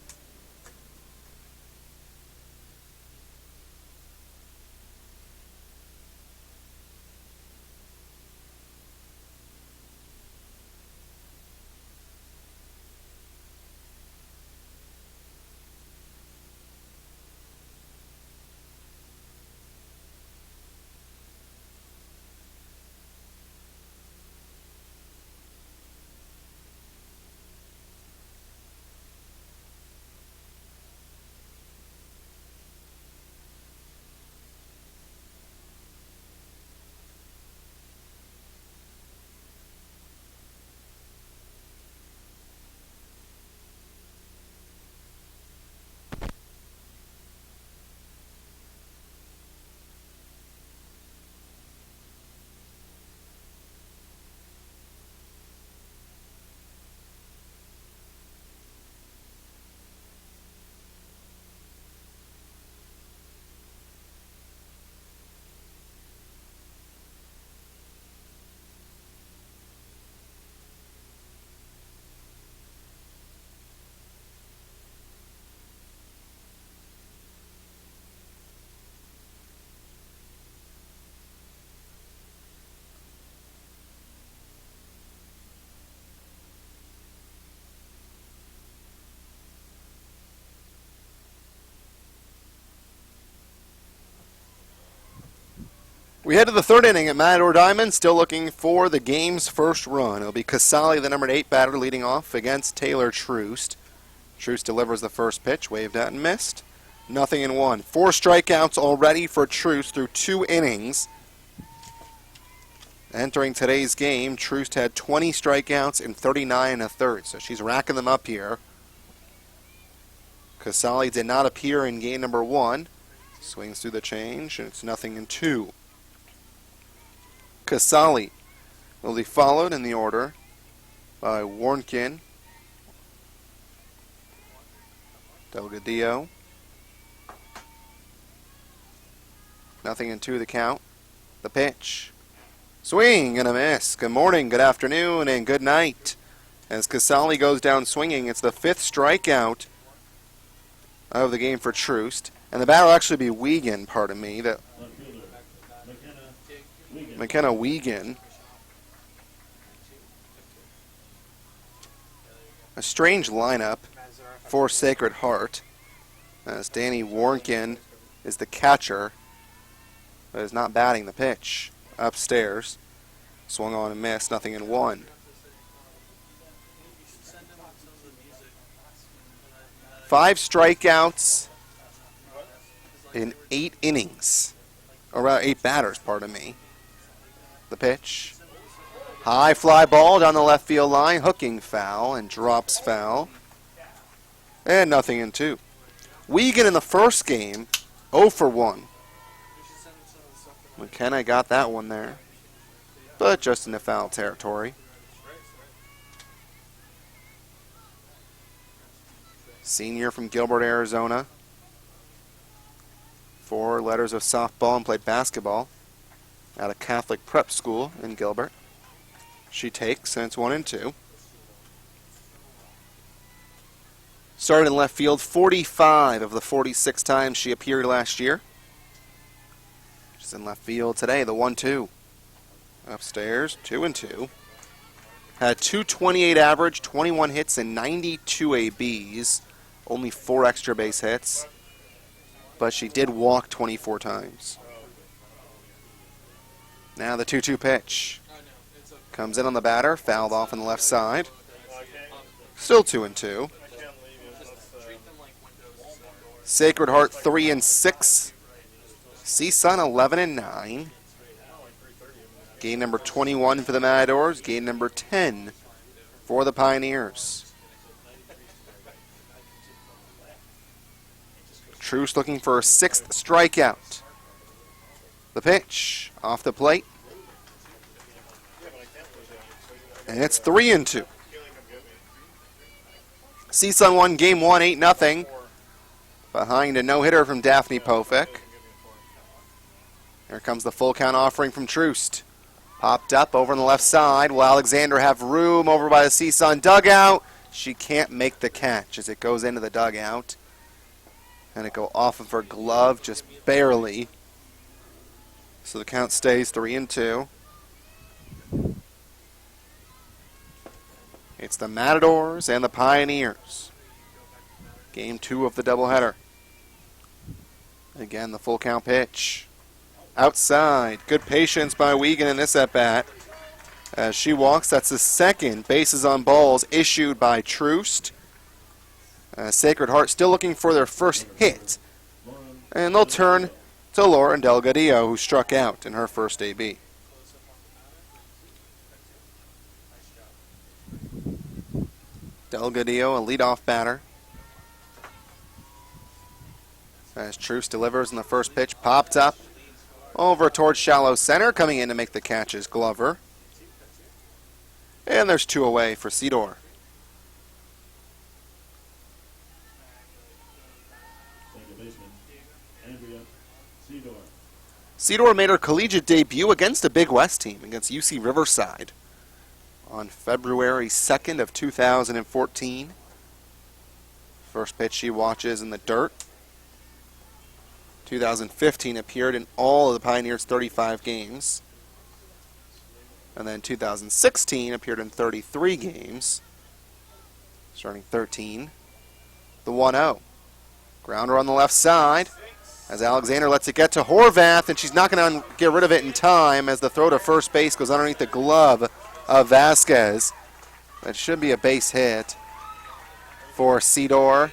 We head to the third inning at Matador Diamond, still looking for the game's first run. It'll be Casali, the number 8 batter, leading off against Taylor Troost. Troost delivers the first pitch, waved out and missed. 0-1. 4 strikeouts already for Troost through 2 innings. Entering today's game, Troost had 20 strikeouts in 39 1/3, so she's racking them up here. Casali did not appear in game number 1. Swings through the change, and it's 0-2. Casali will be followed in the order by Warnkin, Delgadillo. 0-2 the count. The pitch. Swing and a miss. Good morning, good afternoon, and good night. As Casali goes down swinging, it's the 5th strikeout of the game for Troost. And the batter will actually be Wiegand, pardon me. McKenna Wiegand. A strange lineup for Sacred Heart, as Danny Warnkin is the catcher, but is not batting the pitch. Upstairs, swung on and missed, 0-1. 5 strikeouts in 8 innings, or 8 batters, pardon me. The pitch. High fly ball down the left field line, hooking foul and drops foul. And 0-2. Wiegand in the first game, 0 for 1. McKenna got that one there, but just in the foul territory. Senior from Gilbert, Arizona. 4 letters of softball and played basketball at a Catholic prep school in Gilbert. She takes, and it's 1-2. Started in left field 45 of the 46 times she appeared last year. She's in left field today, the 1-2. Upstairs, 2-2. Had 228 average, 21 hits, and 92 ABs. Only 4 extra base hits. But she did walk 24 times. Now the 2-2 pitch. Comes in on the batter, fouled off on the left side. Still 2-2. Sacred Heart 3-6. CSUN 11-9. Game number 21 for the Matadors. Game number 10 for the Pioneers. Troost looking for her 6th strikeout. The pitch off the plate. And it's 3-2. CSUN won game 1, 8-0. Behind a no-hitter from Daphne Pofick. Here comes the full count offering from Troost. Popped up over on the left side. Will Alexander have room over by the CSUN dugout? She can't make the catch as it goes into the dugout. And it go off of her glove just barely. So the count stays 3-2. It's the Matadors and the Pioneers. Game 2 of the doubleheader. Again, the full count pitch. Outside. Good patience by Wiegand in this at-bat. As she walks, that's the second bases on balls issued by Troost. Sacred Heart still looking for their first hit. And they'll turn to Lauren Delgadillo, who struck out in her first AB. Delgadillo, a leadoff batter. As Troost delivers in the first pitch, popped up over towards shallow center. Coming in to make the catch is Glover. And there's 2 away for Cedar. Cedar made her collegiate debut against a Big West team, against UC Riverside, on February 2nd of 2014. First pitch she watches in the dirt. 2015 appeared in all of the Pioneers' 35 games. And then 2016 appeared in 33 games, starting 13. The 1-0. Grounder on the left side as Alexander lets it get to Horvath, and she's not going to get rid of it in time as the throw to first base goes underneath the glove of Vasquez. That should be a base hit for Cedar.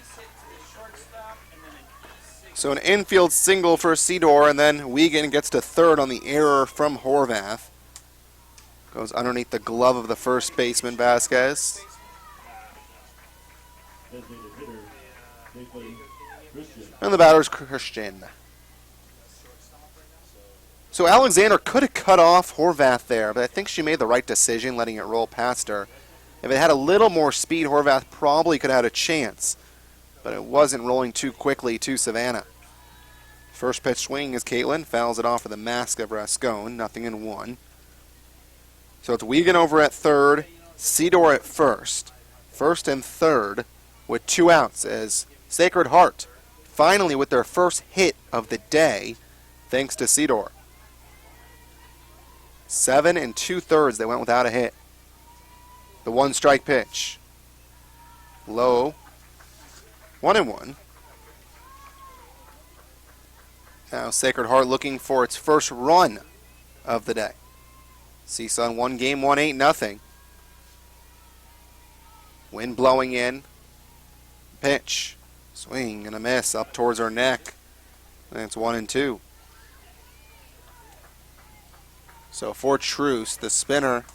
So an infield single for Cedar, and then Wiegand gets to third on the error from Horvath. Goes underneath the glove of the first baseman, Vasquez. And the batter's Christian. So Alexander could have cut off Horvath there, but I think she made the right decision letting it roll past her. If it had a little more speed, Horvath probably could have had a chance, but it wasn't rolling too quickly to Savannah. First pitch swing as Caitlin fouls it off of the mask of Rascone, 0-1. So it's Wiegand over at third, Cedar at first. First and third with 2 outs as Sacred Heart finally with their first hit of the day, thanks to Cedar. 7 2/3 they went without a hit. The 1-strike pitch. Low. 1-1. Now Sacred Heart looking for its first run of the day. CSUN won game 1, 8-0. Wind blowing in. Pitch. Swing and a miss up towards her neck. And it's 1-2. So for Troost, the spinner,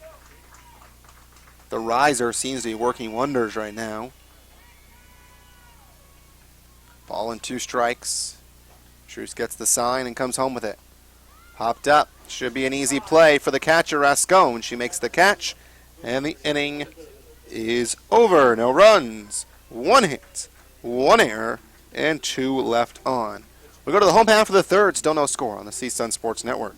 the riser seems to be working wonders right now. Ball and 2 strikes. Troost gets the sign and comes home with it. Popped up. Should be an easy play for the catcher, Rascone. She makes the catch, and the inning is over. No runs, 1 hit, 1 error, and 2 left on. We go to the home half of the third. Still no score on the CSUN Sports Network.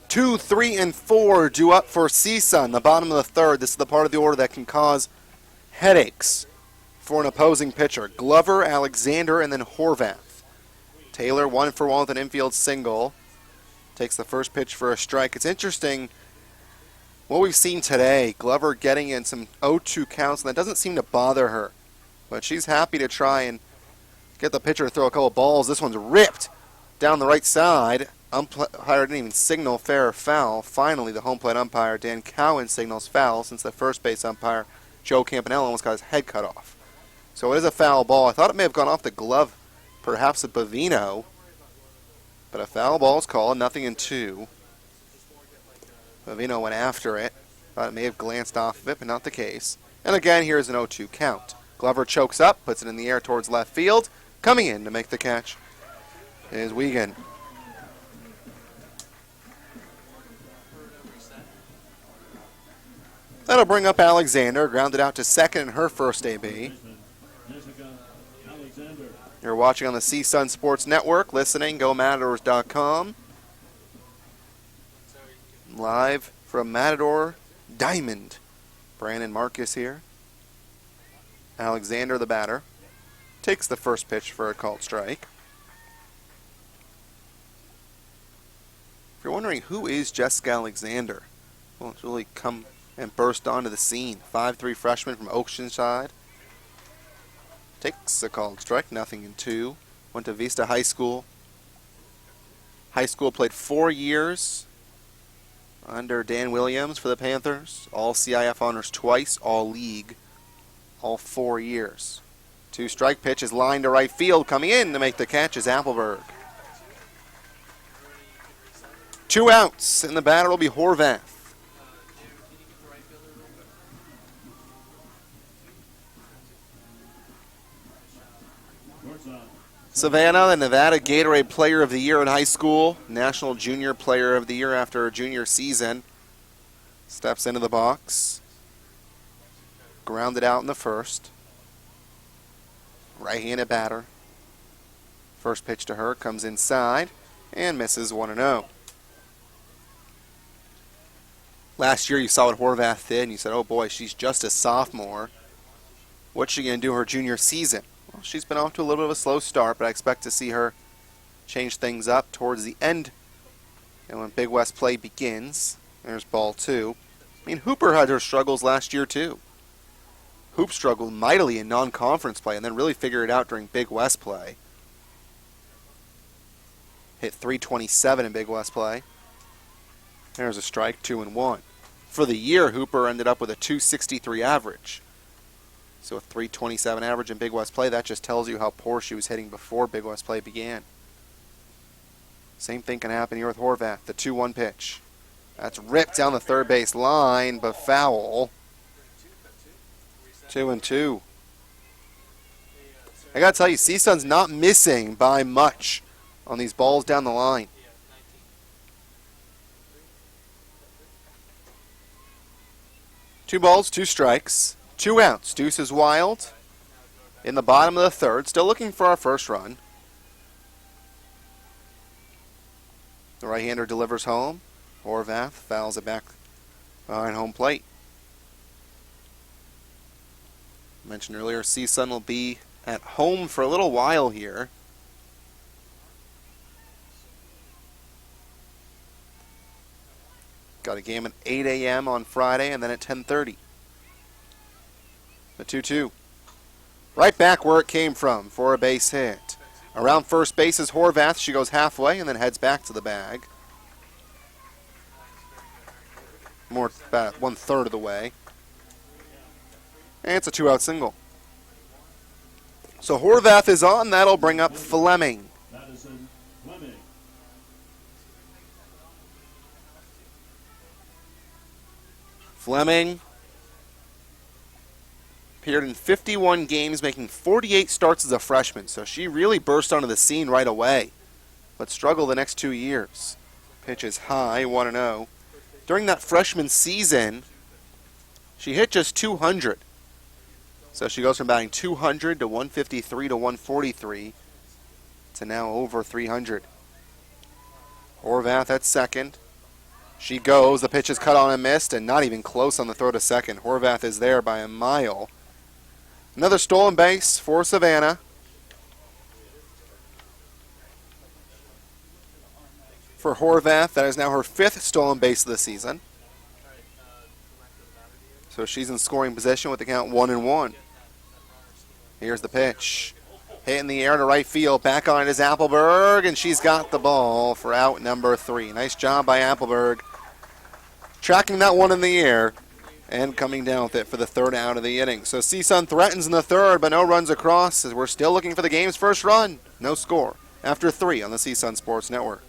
2, 3, and 4 due up for CSUN, the bottom of the third. This is the part of the order that can cause headaches for an opposing pitcher. Glover, Alexander, and then Horvath. Taylor, 1 for 1 with an infield single. Takes the first pitch for a strike. It's interesting what we've seen today. Glover getting in some 0-2 counts, and that doesn't seem to bother her. But she's happy to try and get the pitcher to throw a couple balls. This one's ripped down the right side. Umpire didn't even signal fair or foul. Finally, the home plate umpire, Dan Cowan, signals foul since the first base umpire, Joe Campanella, almost got his head cut off. So it is a foul ball. I thought it may have gone off the glove, perhaps of Bavino. But a foul ball is called, 0-2. Bavino went after it. Thought it may have glanced off of it, but not the case. And again, here's an 0-2 count. Glover chokes up, puts it in the air towards left field. Coming in to make the catch is Wiegand. That'll bring up Alexander, grounded out to second in her first AB. You're watching on the CSUN Sports Network, listening, GoMatadors.com. Live from Matador Diamond. Brandon Marcus here. Alexander, the batter, takes the first pitch for a called strike. If you're wondering who is Jessica Alexander, well, it's really come and burst onto the scene. 5'3" freshman from Oceanside. Takes a called strike, 0-2. Went to Vista High School. High school played 4 years under Dan Williams for the Panthers. All CIF honors twice, all league, all 4 years. 2 strike pitches, line to right field. Coming in to make the catch is Appleberg. 2 outs, and the batter will be Horvath. Savannah, the Nevada Gatorade Player of the Year in high school, National Junior Player of the Year after a junior season, steps into the box, grounded out in the first. Right-handed batter. First pitch to her comes inside and misses 1-0. Last year you saw what Horvath did and you said, oh boy, she's just a sophomore. What's she going to do her junior season? Well, she's been off to a little bit of a slow start, but I expect to see her change things up towards the end. And when Big West play begins, there's ball 2. I mean, Hooper had her struggles last year too. Hoop struggled mightily in non-conference play and then really figured it out during Big West play. Hit .327 in Big West play. There's a strike, 2-1. For the year, Hooper ended up with a .263 average. So a .327 average in Big West play, that just tells you how poor she was hitting before Big West play began. Same thing can happen here with Horvath, the 2-1 pitch. That's ripped down the third base line, but foul. 2-2. I gotta tell you, CSUN's not missing by much on these balls down the line. Two balls, 2 strikes, 2 outs. Deuce is wild in the bottom of the third. Still looking for our first run. The right-hander delivers home. Horvath fouls it back behind home plate. Mentioned earlier, CSUN will be at home for a little while here. Got a game at 8 a.m. on Friday and then at 10:30. The 2-2. Right back where it came from for a base hit. Around first base is Horvath. She goes halfway and then heads back to the bag. More about 1/3 of the way. And it's a 2-out single. So Horvath is on. That'll bring up Fleming. Fleming appeared in 51 games, making 48 starts as a freshman. So she really burst onto the scene right away, but struggled the next 2 years. Pitch is high, 1-0. During that freshman season, she hit just 200. So she goes from batting 200 to 153 to 143 to now over 300. Horvath at second. She goes. The pitch is cut on and missed, and not even close on the throw to second. Horvath is there by a mile. Another stolen base for Savannah. For Horvath, that is now her 5th stolen base of the season. So she's in scoring position with the count 1-1. Here's the pitch. Hit in the air to right field. Back on it is Appleberg, and she's got the ball for out number 3. Nice job by Appleberg. Tracking that one in the air and coming down with it for the 3rd out of the inning. So CSUN threatens in the 3rd, but no runs across as we're still looking for the game's first run. No score after 3 on the CSUN Sports Network.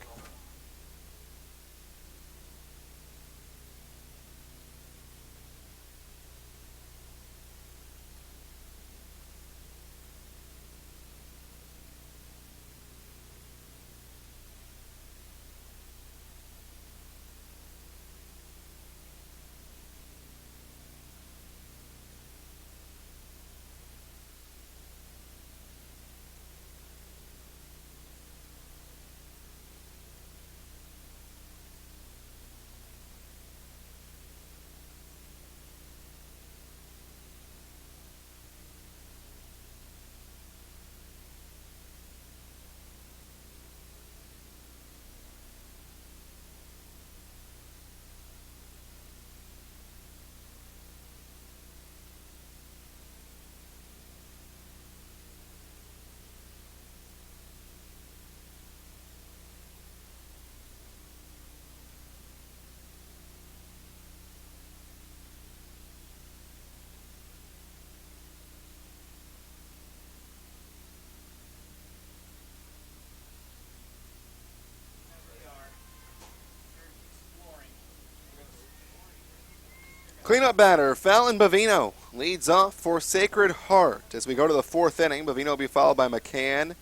Cleanup batter, Fallon Bovino leads off for Sacred Heart. As we go to the 4th inning, Bovino will be followed by McCann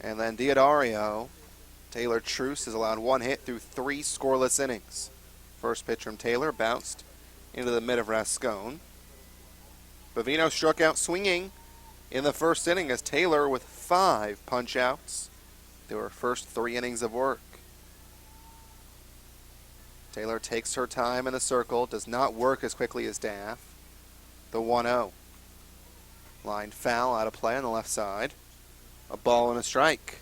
and then Diodario. Taylor Truce has allowed 1 hit through 3 scoreless innings. First pitch from Taylor bounced into the mid of Rascone. Bovino struck out swinging in the 1st inning as Taylor with 5 punch-outs through her first 3 innings of work. Taylor takes her time in the circle, does not work as quickly as Daff. The 1-0. Line foul, out of play on the left side. A ball and a strike.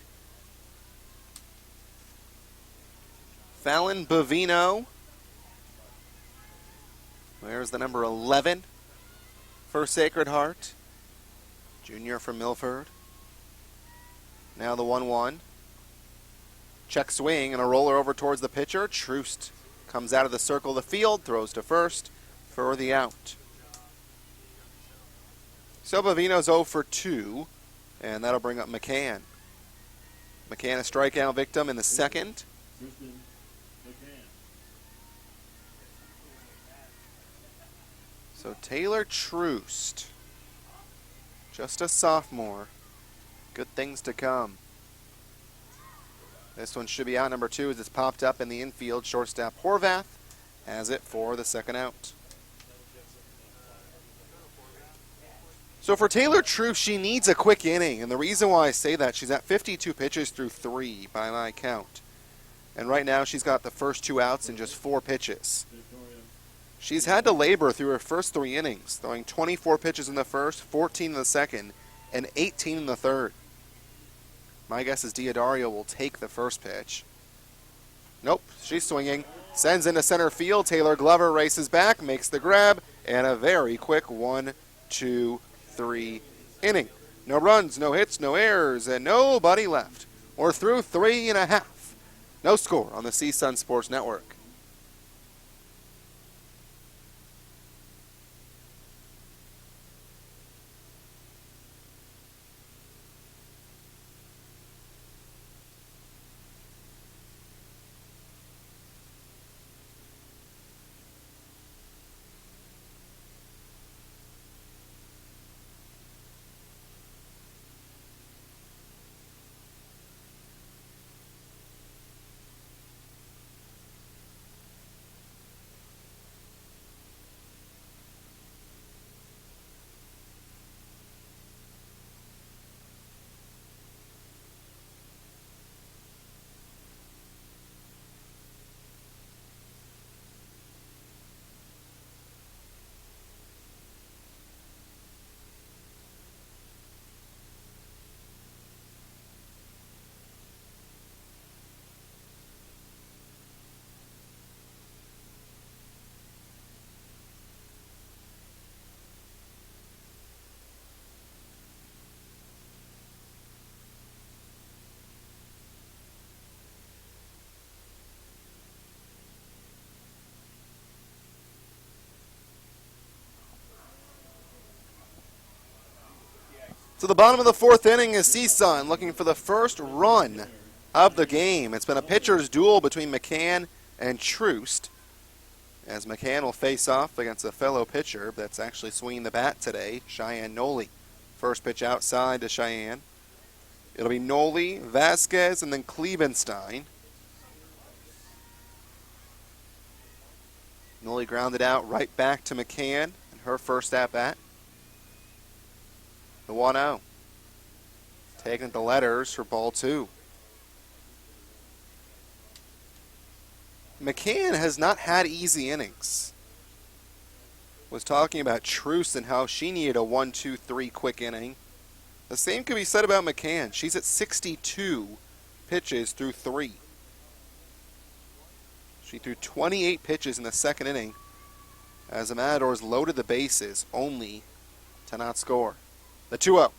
Fallon Bovino. There's the number 11 for Sacred Heart. Junior from Milford. Now the 1-1. Check swing and a roller over towards the pitcher. Troost comes out of the circle of the field, throws to first for the out. So Bovino's 0 for 2, and that'll bring up McCann. McCann a strikeout victim in the 2nd. So Taylor Troost, just a sophomore. Good things to come. This one should be out number 2 as it's popped up in the infield. Shortstop Horvath has it for the 2nd out. So for Taylor Troost, she needs a quick inning. And the reason why I say that, she's at 52 pitches through 3 by my count. And right now she's got the first 2 outs in just 4 pitches. She's had to labor through her first 3 innings, throwing 24 pitches in the 1st, 14 in the 2nd, and 18 in the 3rd. My guess is Diodario will take the first pitch. Nope, she's swinging. Sends into center field. Taylor Glover races back, makes the grab, and a very quick 1, 2, 3 inning. No runs, no hits, no errors, and nobody left. We're through 3.5. No score on the CSUN Sports Network. So the bottom of the fourth inning is CSUN looking for the first run of the game. It's been a pitcher's duel between McCann and Troost, as McCann will face off against a fellow pitcher that's actually swinging the bat today, Cheyenne Noli. First pitch outside to Cheyenne. It'll be Noli, Vasquez, and then Klebenstein. Noli grounded out right back to McCann in her first at-bat. The 1-0. Taking the letters for ball 2. McCann has not had easy innings. Was talking about Truce and how she needed a 1-2-3 quick inning. The same could be said about McCann. She's at 62 pitches through 3. She threw 28 pitches in the second inning as the Matadors loaded the bases only to not score. The 2-0.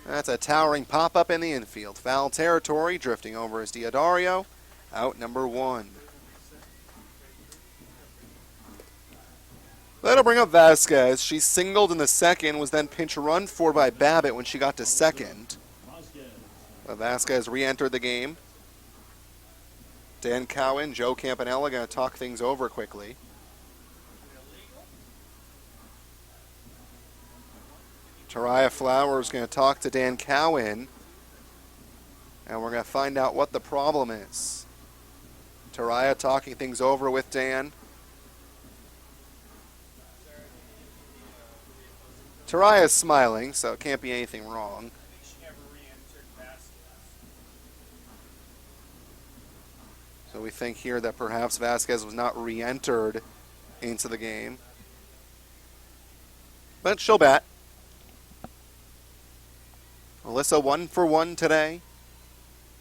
That's a towering pop-up in the infield. Foul territory, drifting over is Diodario. Out number 1. That'll bring up Vasquez. She singled in the second, was then pinch run for by Babbitt when she got to second. But Vasquez re-entered the game. Dan Cowan, Joe Campanella going to talk things over quickly. Tariah Flowers going to talk to Dan Cowan, and we're going to find out what the problem is. Tariah talking things over with Dan. Tariah's smiling, so it can't be anything wrong. So we think here that perhaps Vasquez was not re-entered into the game. But she'll bat. Alyssa 1 for 1 today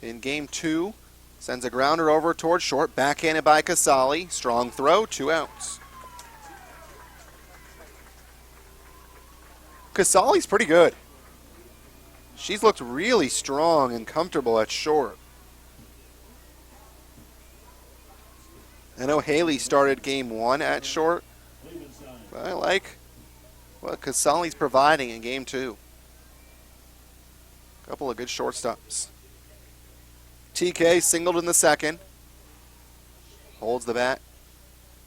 in game 2. Sends a grounder over towards short. Backhanded by Casali. Strong throw. 2 outs. Casali's pretty good. She's looked really strong and comfortable at short. I know Haley started game 1 at short, but I like what Casali's providing in game 2. Couple of good shortstops. TK singled in the second. Holds the bat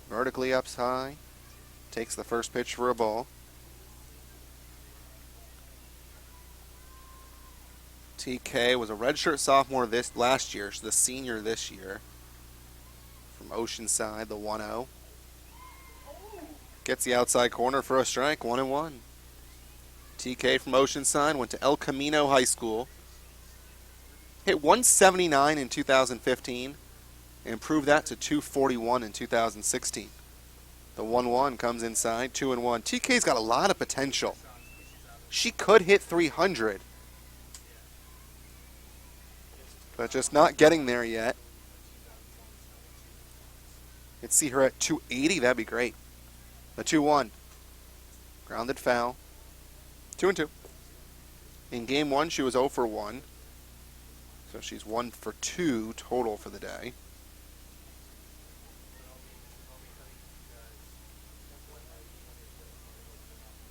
vertically up high. Takes the first pitch for a ball. TK was a redshirt sophomore last year. She's the senior this year. From Oceanside, the 1-0. Gets the outside corner for a strike, 1-1. TK from Oceanside went to El Camino High School. Hit 179 in 2015 and improved that to 241 in 2016. The 1-1 comes inside, 2-1. TK's got a lot of potential. She could hit 300, but just not getting there yet. Could see her at 280, that'd be great. The 2-1. Grounded foul. 2-2. In game 1, she was 0 for 1. So she's 1 for 2 total for the day.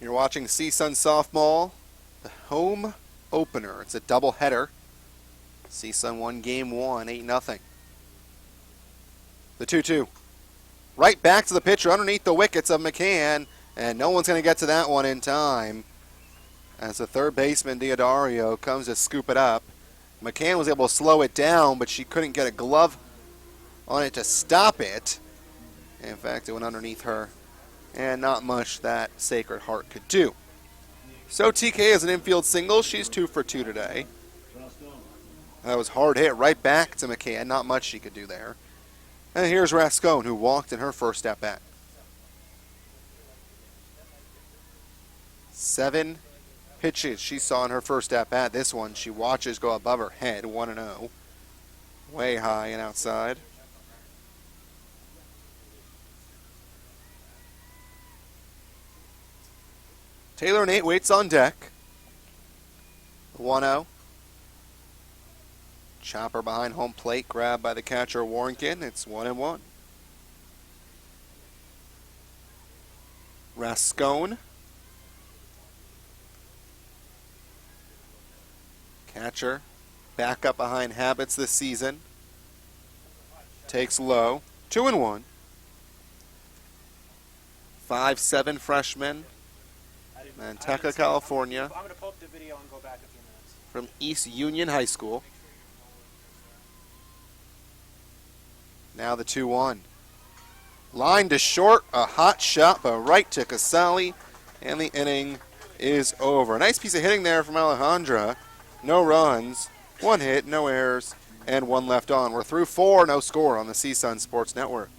You're watching CSUN Softball, the home opener. It's a doubleheader. CSUN won game 1, 8-0. The 2-2. Right back to the pitcher underneath the wickets of McCann, and no one's going to get to that one in time. As the third baseman, Diodario, comes to scoop it up. McCann was able to slow it down, but she couldn't get a glove on it to stop it. In fact, it went underneath her, and not much that Sacred Heart could do. So TK has an infield single. She's 2 for 2 today. That was hard hit right back to McCann. Not much she could do there. And here's Rascone, who walked in her first at-bat. 7 pitches she saw in her first at-bat. This one she watches go above her head, 1-0. Way high and outside. Taylor Nate waits on deck. 1-0. Chopper behind home plate, grabbed by the catcher Warnkin. It's 1-1. Rascone Catcher back up behind Habits this season. Takes low. 2-1. 5'7" freshman. Manteca, California. I'm going to pull up the video and go back a few minutes. From East Union High School. Now the 2-1. Line to short, a hot shot, but right to Casali, and the inning is over. Nice piece of hitting there from Alejandra. No runs, 1 hit, no errors, and 1 left on. We're through 4, no score on the CSUN Sports Network.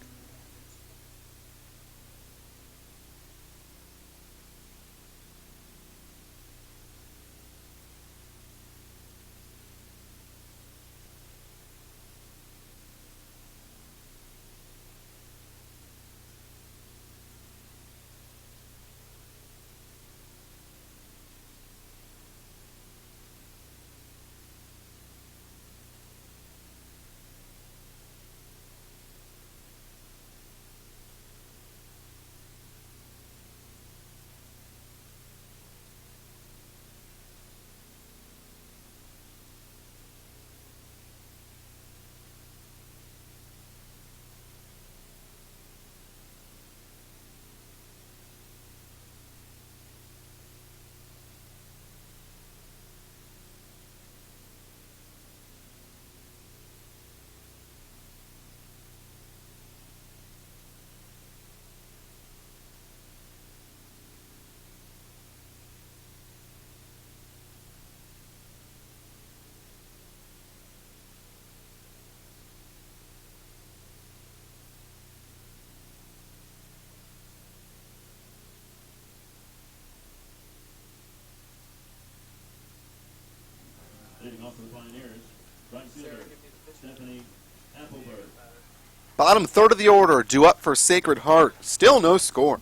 Bottom third of the order, due up for Sacred Heart. Still no score.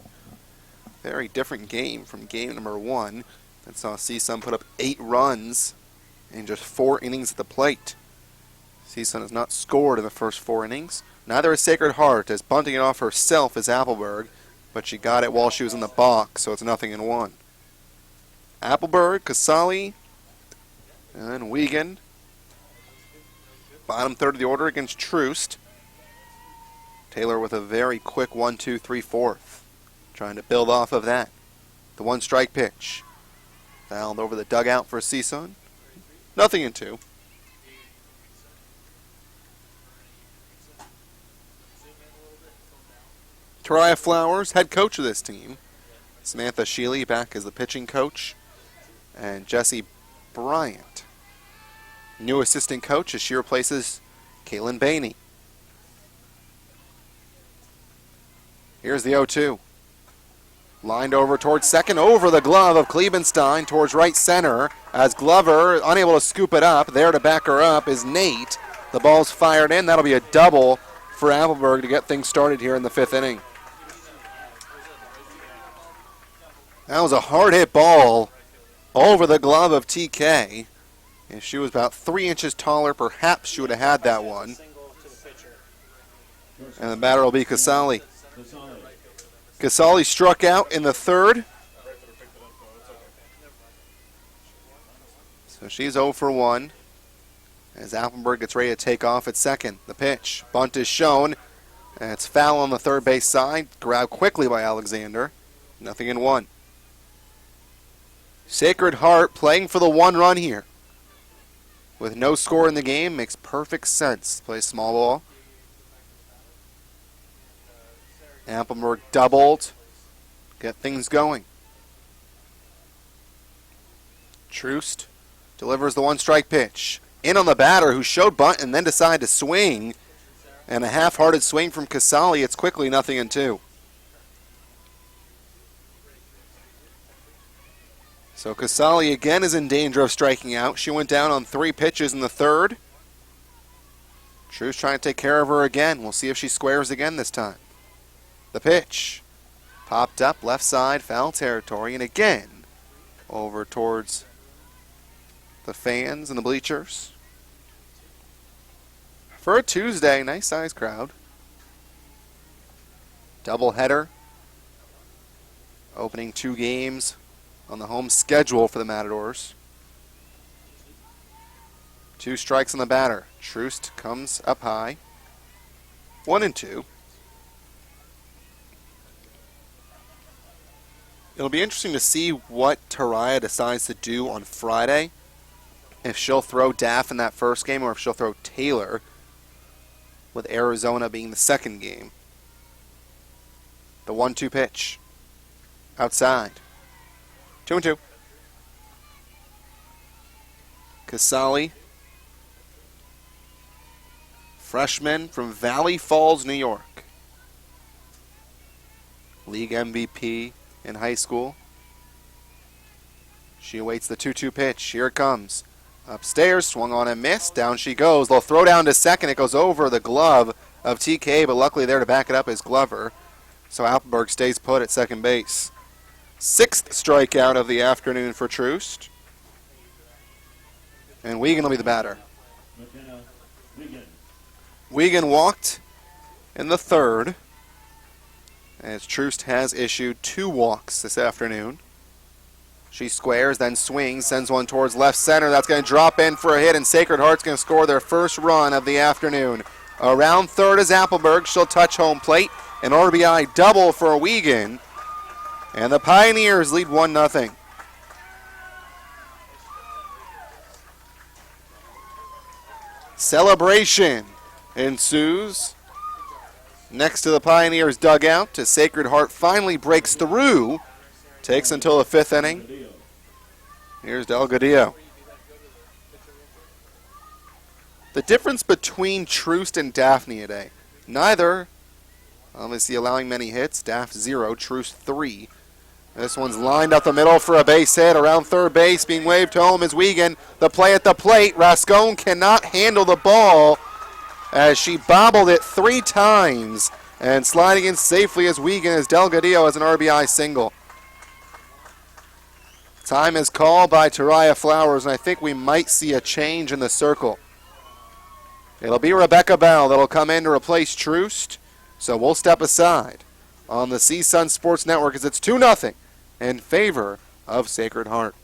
Very different game from game number 1. That saw CSUN put up 8 runs in just 4 innings at the plate. CSUN has not scored in the first 4 innings. Neither has Sacred Heart, as bunting it off herself is Appleberg, but she got it while she was in the box, so it's 0-1. Appleberg, Casali, and Wiegand. Bottom third of the order against Troost. Taylor with a very quick 1-2-3-4. Trying to build off of that. The 1-strike pitch. Fouled over the dugout for CSUN. 0-2. Tariah Flowers, head coach of this team. Samantha Sheely back as the pitching coach. And Jessie Bryant, new assistant coach, as she replaces Kaylin Bainey. Here's the 0-2. Lined over towards second, over the glove of Klebenstein towards right center. As Glover, unable to scoop it up, there to back her up is Nate. The ball's fired in. That'll be a double for Appleberg to get things started here in the 5th inning. That was a hard hit ball over the glove of TK. If she was about 3 inches taller, perhaps she would have had that one. And the batter will be Casali. Casali struck out in the 3rd. So she's 0 for 1. As Appleberg gets ready to take off at second. The pitch. Bunt is shown. And it's foul on the third base side. Grabbed quickly by Alexander. 0-1. Sacred Heart playing for the 1 run here. With no score in the game, makes perfect sense. Play small ball. Appleberg doubled. Get things going. Troost delivers the 1-strike pitch. In on the batter, who showed bunt and then decided to swing. And a half-hearted swing from Casali. It's quickly 0-2. So Casali again is in danger of striking out. She went down on 3 pitches in the 3rd. Troost trying to take care of her again. We'll see if she squares again this time. The pitch. Popped up, left side, foul territory, and again over towards the fans and the bleachers. For a Tuesday, nice sized crowd. Doubleheader. Opening 2 games on the home schedule for the Matadors. 2 strikes on the batter. Troost comes up high. 1-2. It'll be interesting to see what Taraya decides to do on Friday. If she'll throw Daff in that first game or if she'll throw Taylor, with Arizona being the second game. The 1-2 pitch. Outside. 2-2. Casali. Freshman from Valley Falls, New York. League MVP in high school. She awaits the 2-2 pitch. Here it comes. Upstairs, swung on and missed. Down she goes. They'll throw down to second. It goes over the glove of TK, but luckily there to back it up is Glover. So Appleberg stays put at second base. 6th strikeout of the afternoon for Troost. And Wiegand will be the batter. Wiegand walked in the 3rd, as Troost has issued 2 walks this afternoon. She squares, then swings, sends one towards left center. That's going to drop in for a hit, and Sacred Heart's going to score their first run of the afternoon. Around third is Appleberg. She'll touch home plate. An RBI double for Wiegand. And the Pioneers lead 1-0. Celebration ensues next to the Pioneers' dugout as Sacred Heart finally breaks through. Takes until the 5th inning. Here's Delgadillo. The difference between Troost and Daphne today. Neither, obviously, allowing many hits. Daff 0, Troost 3. This one's lined up the middle for a base hit. Around third base, being waved home is Wiegand. The play at the plate. Rascone cannot handle the ball as she bobbled it 3 times. And sliding in safely as Wiegand as Delgadillo has an RBI single. Time is called by Taraya Flowers, and I think we might see a change in the circle. It'll be Rebecca Bell that'll come in to replace Troost, so we'll step aside on the CSUN Sports Network as it's 2-0 in favor of Sacred Heart.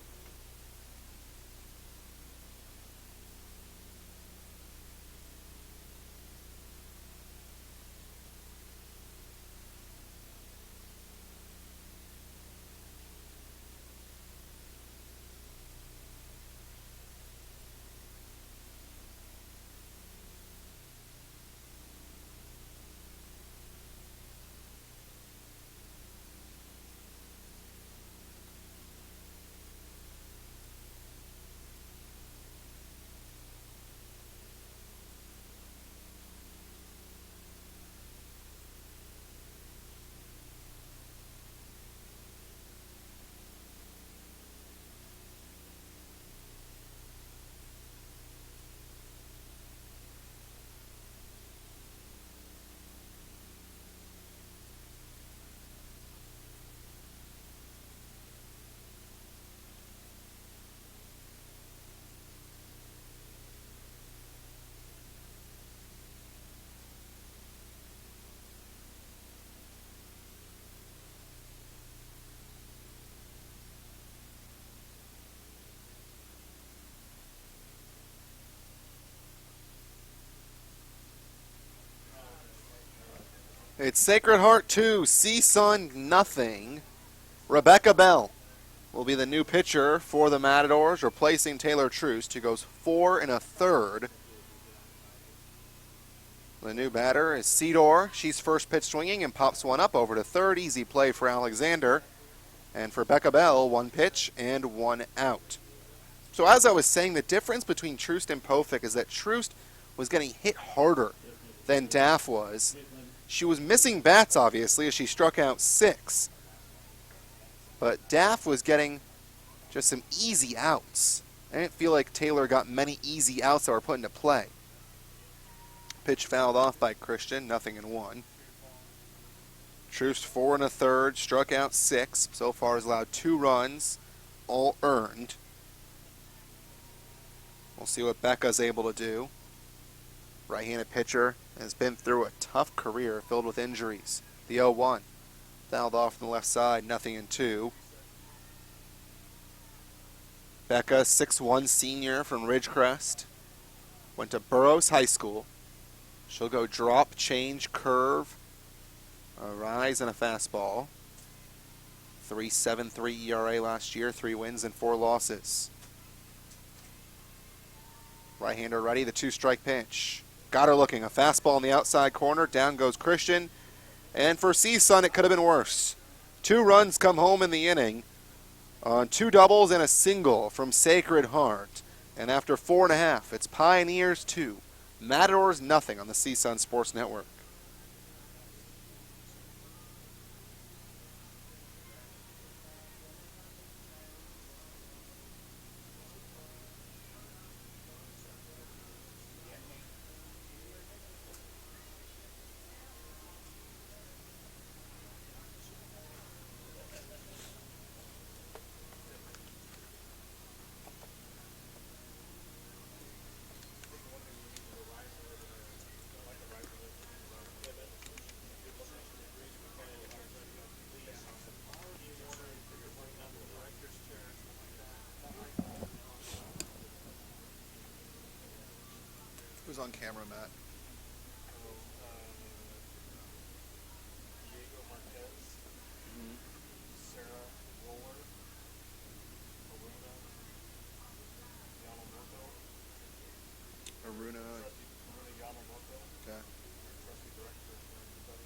It's Sacred Heart 2, CSUN nothing. Rebecca Bell will be the new pitcher for the Matadors, replacing Taylor Troost, who goes 4 1/3. The new batter is Cedar. She's first pitch swinging and pops one up over to third. Easy play for Alexander. And for Becca Bell, 1 pitch and 1 out. So as I was saying, the difference between Troost and Pofick is that Troost was getting hit harder than Daff was. She was missing bats, obviously, as she struck out 6. But Daff was getting just some easy outs. I didn't feel like Taylor got many easy outs that were put into play. Pitch fouled off by Christian, 0-1. Troost 4 1/3, struck out 6. So far has allowed 2 runs, all earned. We'll see what Becca's able to do. Right-handed pitcher has been through a tough career filled with injuries. The 0-1. Fouled off on the left side, 0-2. Becca, 6'1" senior from Ridgecrest. Went to Burroughs High School. She'll go drop, change, curve, a rise, and a fastball. 3.73 ERA last year, 3 wins and 4 losses. Right-hander ready, the 2-strike pitch. Got her looking, a fastball in the outside corner, down goes Christian. And for CSUN, it could have been worse. 2 runs come home in the inning on 2 doubles and a single from Sacred Heart. And after 4.5, it's Pioneers 2, Matadors nothing on the CSUN Sports Network. Who's on camera, Matt? Diego Marquez, Sarah Roller, Aruna Yamamoto, Aruna. Aruna Yamamoto, Okay. trustee director for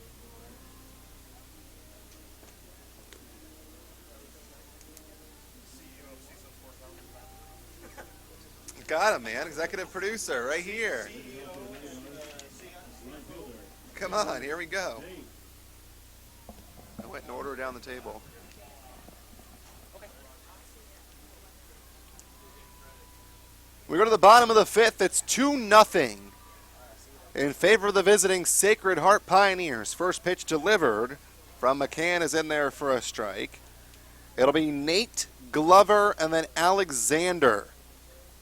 CEO of CSUN Sports Network. Got him, man. Executive producer, right here. Come on, here we go. I went in order down the table. We go to the bottom of the 5th. It's 2-0 in favor of the visiting Sacred Heart Pioneers. First pitch delivered from McCann is in there for a strike. It'll be Nate, Glover, and then Alexander.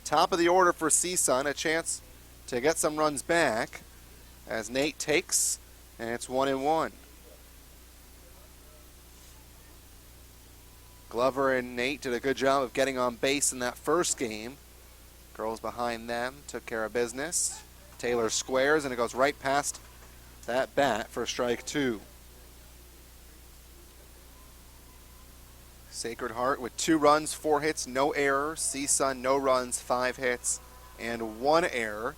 Top of the order for CSUN. A chance to get some runs back as Nate takes, and it's 1-1. Glover and Nate did a good job of getting on base in that first game. Girls behind them took care of business. Taylor squares, and it goes right past that bat for strike 2. Sacred Heart with 2 runs, 4 hits, no errors. CSUN, no runs, 5 hits, and 1 error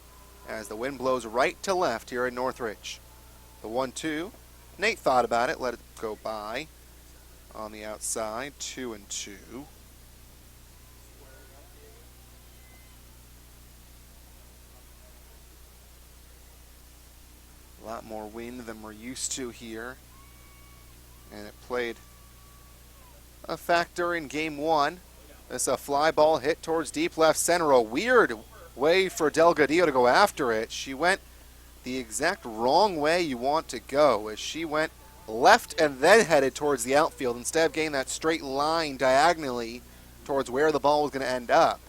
as the wind blows right to left here in Northridge. The 1-2. Nate thought about it, let it go by on the outside, 2-2. A lot more wind than we're used to here. And it played a factor in game 1. This a fly ball hit towards deep left center. A weird way for Delgadillo to go after it. She went the exact wrong way you want to go, as she went left and then headed towards the outfield instead of getting that straight line diagonally towards where the ball was going to end up.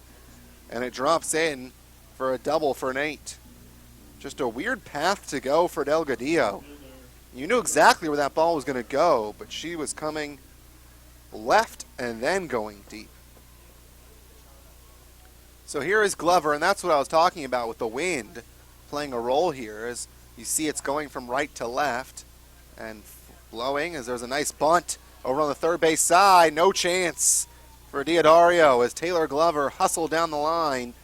And it drops in for a double for Nate. Just a weird path to go for Delgadillo. You knew exactly where that ball was going to go, but she was coming left and then going deep. So here is Glover, and that's what I was talking about with the wind playing a role here. As you see, it's going from right to left and blowing as there's a nice bunt over on the third base side. No chance for Diodario as Taylor Glover hustled down the line.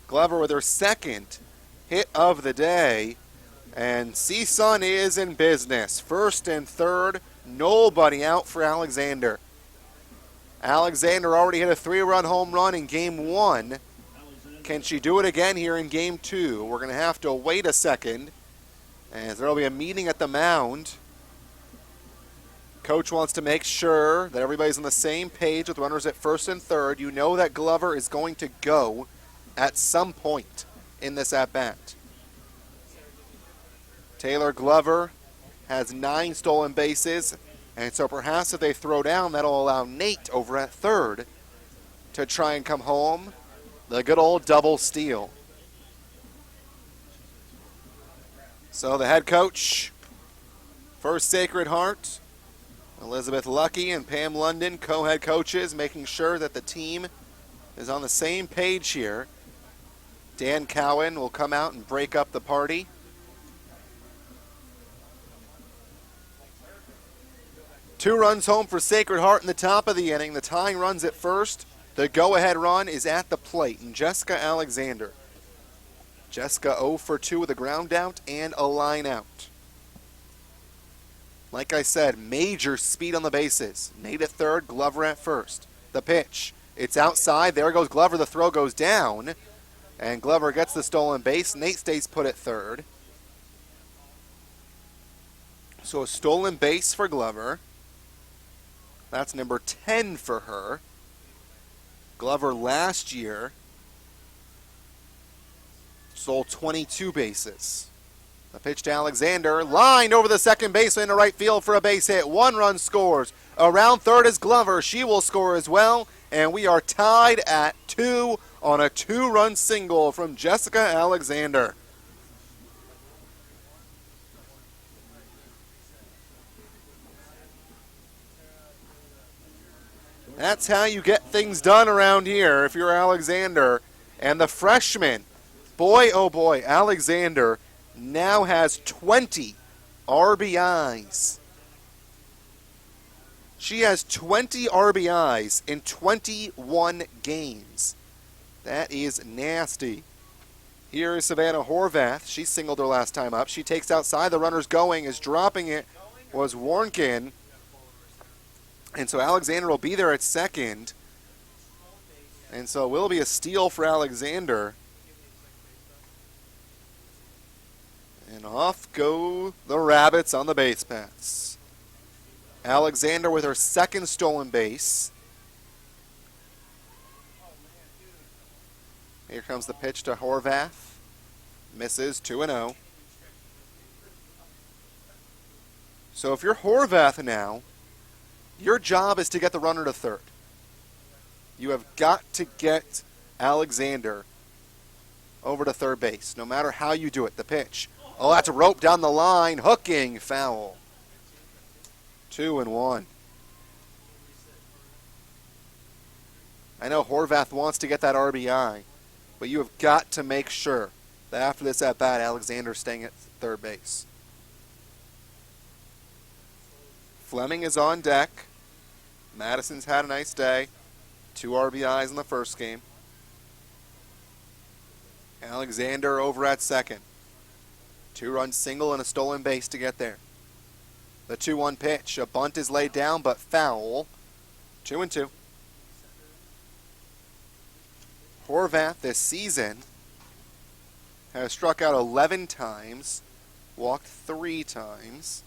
Glover with her second hit of the day, and CSUN is in business. First and third, nobody out for Alexander. Alexander already hit a 3-run home run in game 1. Can she do it again here in game 2? We're going to have to wait a second, as there will be a meeting at the mound. Coach wants to make sure that everybody's on the same page with runners at first and third. You know that Glover is going to go at some point in this at-bat. Taylor Glover has 9 stolen bases, and so perhaps if they throw down, that'll allow Nate over at third to try and come home. The good old double steal. So the head coach for Sacred Heart, Elizabeth Lucky and Pam London, co-head coaches, making sure that the team is on the same page here. Dan Cowan will come out and break up the party. Two runs home for Sacred Heart in the top of the inning. The tying runs at first. The go-ahead run is at the plate, and Jessica Alexander. Jessica 0 for 2 with a ground out and a line out. Like I said, major speed on the bases. Nate at third, Glover at first. The pitch. It's outside. There goes Glover. The throw goes down. And Glover gets the stolen base. Nate stays put at third. So a stolen base for Glover. That's number 10 for her. Glover last year stole 22 bases. The pitch to Alexander, lined over the second baseman into right field for a base hit. One run scores. Around third is Glover. She will score as well. And we are tied at 2 on a 2-run single from Jessica Alexander. That's how you get things done around here if you're Alexander. And the freshman, boy oh boy, Alexander now has 20 RBIs. She has 20 RBIs in 21 games. That is nasty. Here is Savannah Horvath. She singled her last time up. She takes outside. The runner's going. Is dropping it was Warnkin. And so Alexander will be there at second. And so it will be a steal for Alexander. And off go the Rabbits on the base paths. Alexander with her second stolen base. Here comes the pitch to Horvath. Misses 2-0. So if you're Horvath now, your job is to get the runner to third. You have got to get Alexander over to third base, no matter how you do it. The pitch. Oh, that's a rope down the line. Hooking foul. 2-1. I know Horvath wants to get that RBI, but you have got to make sure that after this at-bat, Alexander's staying at third base. Fleming is on deck. Madison's had a nice day. 2 RBIs in the first game. Alexander over at second. 2-run single and a stolen base to get there. The 2-1 pitch. A bunt is laid down, but foul. 2-2. Horvath this season has struck out 11 times, walked 3 times.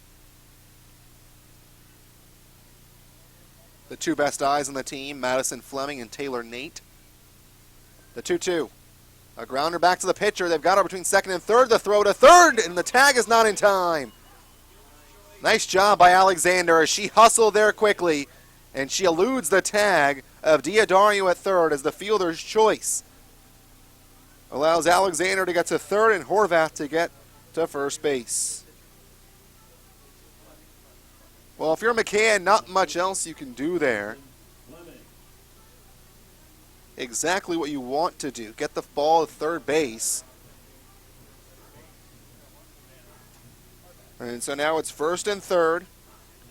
The 2 best eyes on the team, Madison Fleming and Taylor Nate. The 2-2. A grounder back to the pitcher. They've got her between second and third. The throw to third, and the tag is not in time. Nice job by Alexander as she hustled there quickly, and she eludes the tag of Diodario at third as the fielder's choice allows Alexander to get to third and Horvath to get to first base. Well, if you're McCann, not much else you can do there. Exactly what you want to do. Get the ball to third base. And so now it's first and third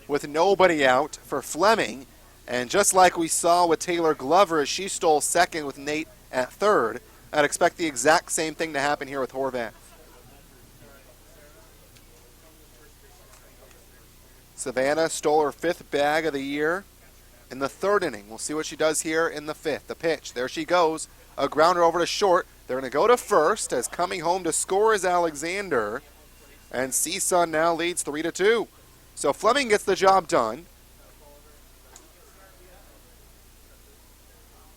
with nobody out for Fleming. And just like we saw with Taylor Glover as she stole second with Nate at third, I'd expect the exact same thing to happen here with Horvath. Savannah stole her 5th bag of the year in the 3rd inning. We'll see what she does here in the 5th. The pitch. There she goes. A grounder over to short. They're going to go to first as coming home to score is Alexander. And CSUN now leads 3-2. So Fleming gets the job done.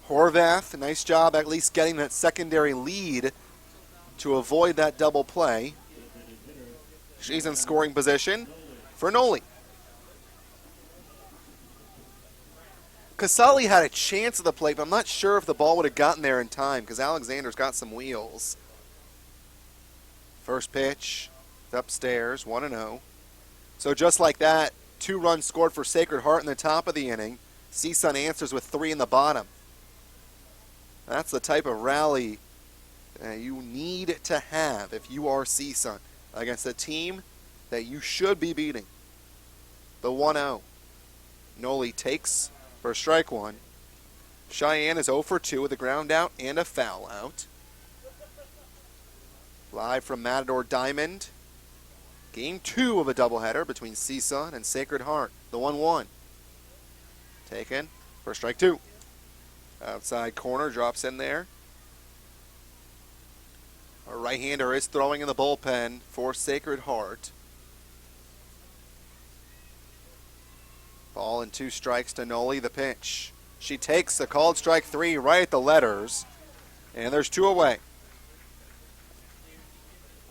Horvath, nice job at least getting that secondary lead to avoid that double play. She's in scoring position for Noli. Casali had a chance at the plate, but I'm not sure if the ball would have gotten there in time because Alexander's got some wheels. First pitch, upstairs, 1-0. So just like that, 2 runs scored for Sacred Heart in the top of the inning. CSUN answers with 3 in the bottom. That's the type of rally you need to have if you are CSUN against a team that you should be beating. The 1-0. Noli takes for strike one. Cheyenne is 0 for 2 with a ground out and a foul out. Live from Matador Diamond. Game 2 of a doubleheader between CSUN and Sacred Heart. The 1-1. Taken for strike 2. Outside corner, drops in there. A right-hander is throwing in the bullpen for Sacred Heart. Ball and 2 strikes to Noli, the pitch. She takes a called strike 3 right at the letters, and there's 2 away.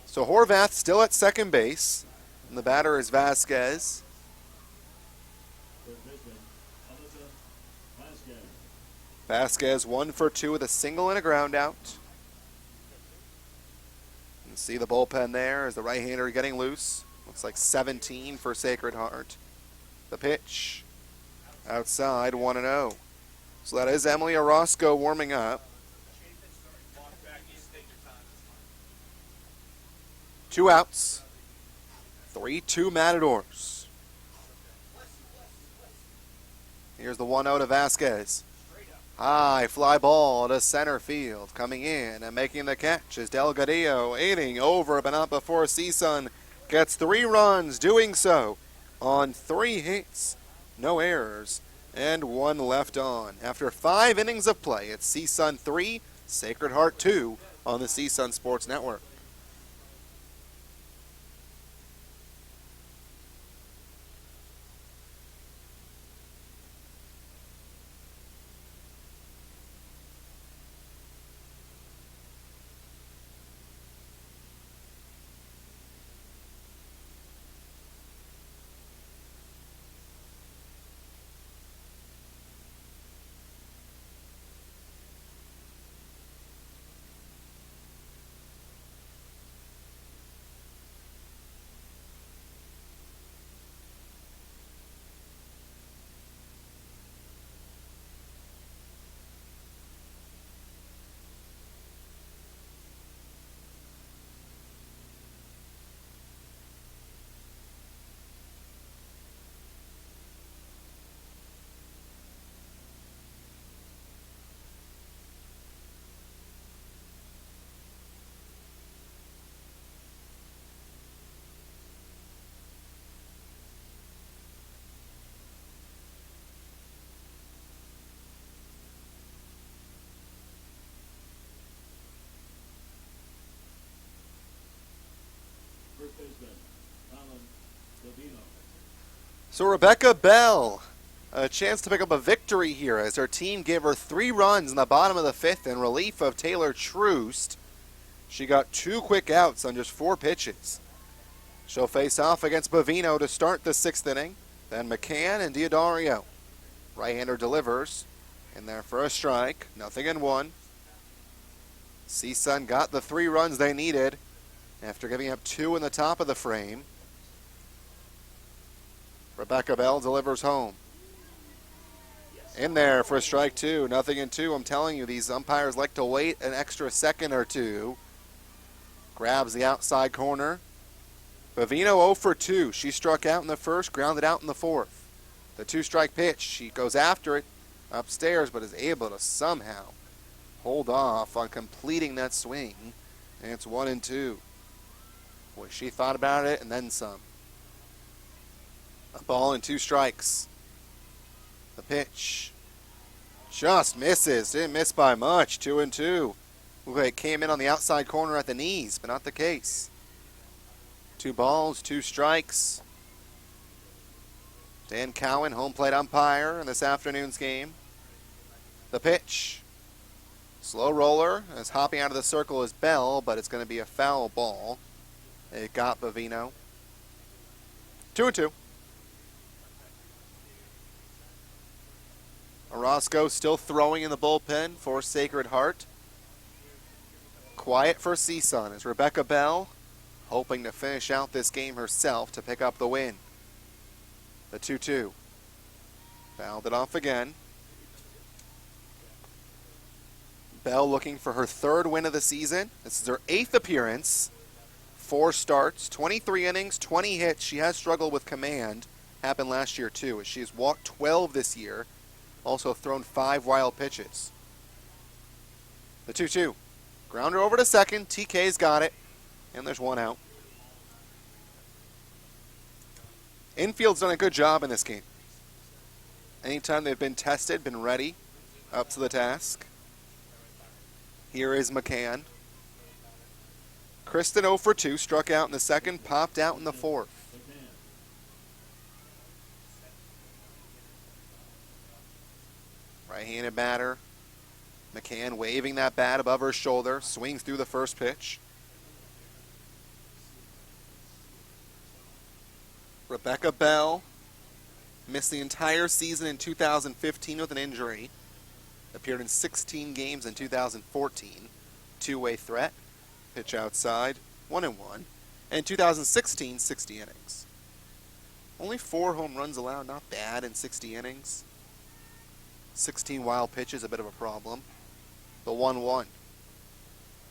So Horvath still at second base, and the batter is Vasquez. Vasquez 1 for 2 with a single and a ground out. You can see the bullpen there as the right-hander getting loose. Looks like 17 for Sacred Heart. The pitch outside, 1-0. So that is Emily Orozco warming up. 2 outs. 3-2 Matadors. Here's the 1-0 to Vasquez. High fly ball to center field. Coming in and making the catch is Delgadillo, aiding over but not before CSUN gets 3 runs, doing so on 3 hits, no errors, and 1 left on. After 5 innings of play, it's CSUN 3, Sacred Heart 2 on the CSUN Sports Network. So Rebecca Bell, a chance to pick up a victory here as her team gave her 3 runs in the bottom of the 5th in relief of Taylor Troost. She got 2 quick outs on just 4 pitches. She'll face off against Bovino to start the 6th inning. Then McCann and Diodario. Right-hander delivers. In there for a strike. 0-1. CSUN got the 3 runs they needed after giving up 2 in the top of the frame. Rebecca Bell delivers home. In there for strike 2, 0-2. I'm telling you, these umpires like to wait an extra second or two. Grabs the outside corner. Bovino 0 for 2. She struck out in the first, grounded out in the 4th. The 2-strike pitch, she goes after it upstairs, but is able to somehow hold off on completing that swing. And it's 1-2. Boy, she thought about it and then some. A ball and 2 strikes. The pitch just misses. Didn't miss by much. 2-2. Looked like it came in on the outside corner at the knees, but not the case. 2 balls, 2 strikes. Dan Cowan, home plate umpire in this afternoon's game. The pitch. Slow roller. As hopping out of the circle is Bell, but it's going to be a foul ball. It got Bovino. 2-2. Orozco still throwing in the bullpen for Sacred Heart. Quiet for CSUN as Rebecca Bell hoping to finish out this game herself to pick up the win. The 2-2. Fouled it off again. Bell looking for her 3rd win of the season. This is her 8th appearance. 4 starts, 23 innings, 20 hits. She has struggled with command. Happened last year too. She has walked 12 this year. Also thrown 5 wild pitches. The 2-2. Grounder over to second. TK's got it. And there's 1 out. Infield's done a good job in this game. Anytime they've been tested, been ready, up to the task. Here is McCann. Kristen 0 for 2, struck out in the 2nd, popped out in the 4th. Right-handed batter. McCann waving that bat above her shoulder, swings through the first pitch. Rebecca Bell missed the entire season in 2015 with an injury. Appeared in 16 games in 2014. Two-way threat. Pitch outside, 1-1. And in 2016, 60 innings. Only 4 home runs allowed, not bad in 60 innings. 16 wild pitches, a bit of a problem. The 1-1.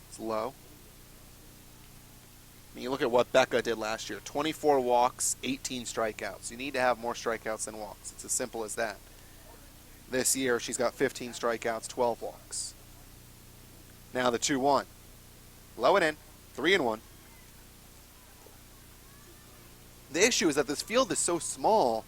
It's low. I mean, you look at what Becca did last year. 24 walks, 18 strikeouts. You need to have more strikeouts than walks. It's as simple as that. This year, she's got 15 strikeouts, 12 walks. Now the 2-1. Low and in, 3-1. The issue is that this field is so small,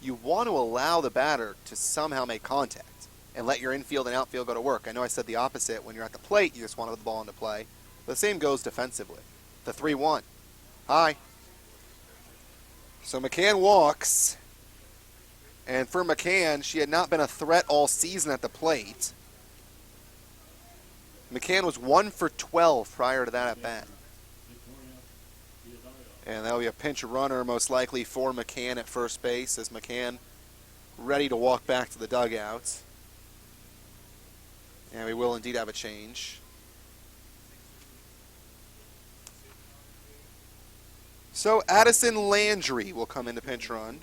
you want to allow the batter to somehow make contact and let your infield and outfield go to work. I know I said the opposite. When you're at the plate, you just want to put the ball into play. The same goes defensively. The 3-1. High. So McCann walks. And for McCann, she had not been a threat all season at the plate. McCann was 1 for 12 prior to that at bat. And that'll be a pinch runner most likely for McCann at first base as McCann ready to walk back to the dugout. And we will indeed have a change. So Addison Landry will come into pinch run.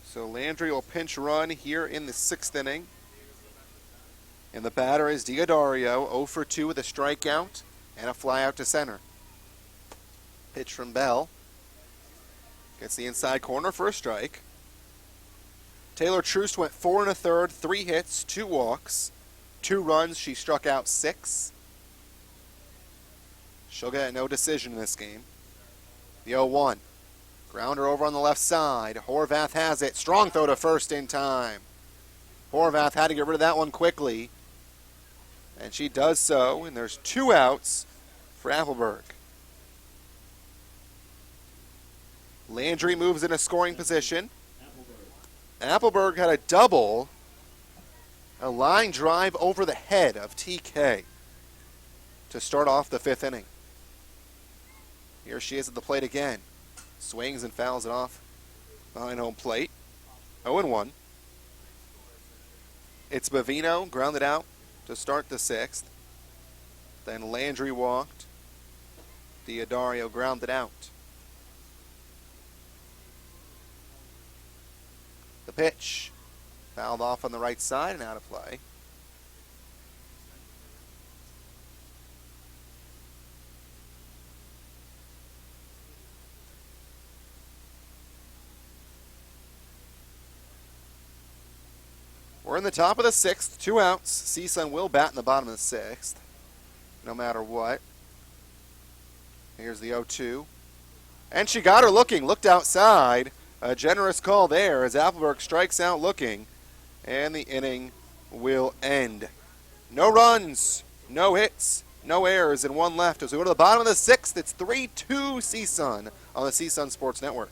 So Landry will pinch run here in the 6th inning. And the batter is Diodario, 0 for 2 with a strikeout and a fly out to center. Pitch from Bell. Gets the inside corner for a strike. Taylor Truce went 4 1/3, 3 hits, 2 walks, 2 runs. She struck out 6. She'll get no decision in this game. The 0-1. Grounder over on the left side. Horvath has it. Strong throw to first in time. Horvath had to get rid of that one quickly. And she does so, and there's 2 outs for Appleberg. Landry moves in a scoring position. Appleberg had a double. A line drive over the head of TK to start off the 5th inning. Here she is at the plate again. Swings and fouls it off behind home plate. 0-1. It's Bavino, grounded out to start the 6th. Then Landry walked. Diodario grounded out. The pitch. Fouled off on the right side and out of play. We're in the top of the 6th, 2 outs. CSUN will bat in the bottom of the 6th, no matter what. Here's the 0-2. And she got her looking, looked outside. A generous call there as Appleberg strikes out looking. And the inning will end. No runs, no hits, no errors, and 1 left. As we go to the bottom of the 6th, it's 3-2 CSUN on the CSUN Sports Network.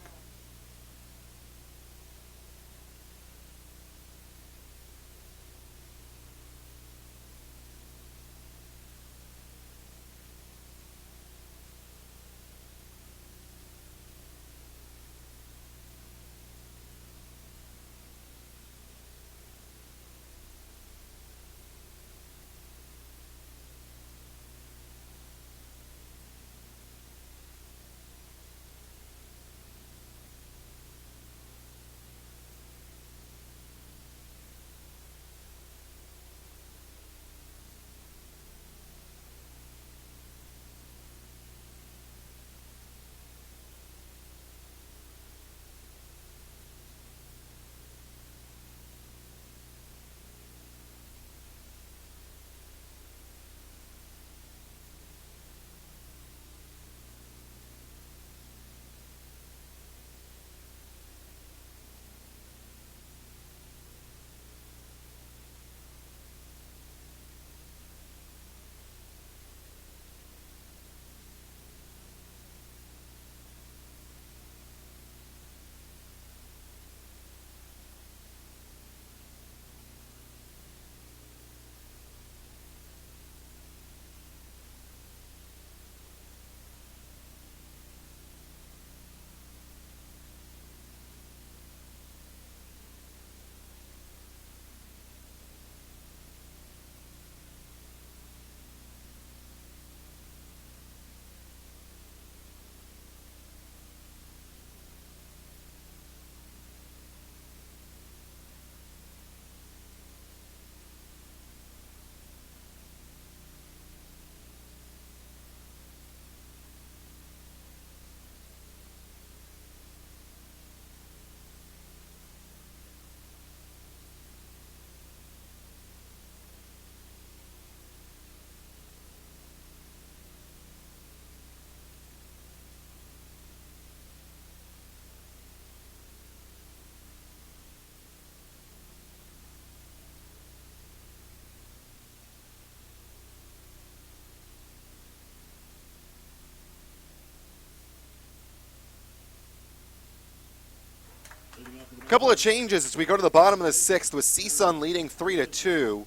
A couple of changes as we go to the bottom of the sixth with CSUN leading 3-2.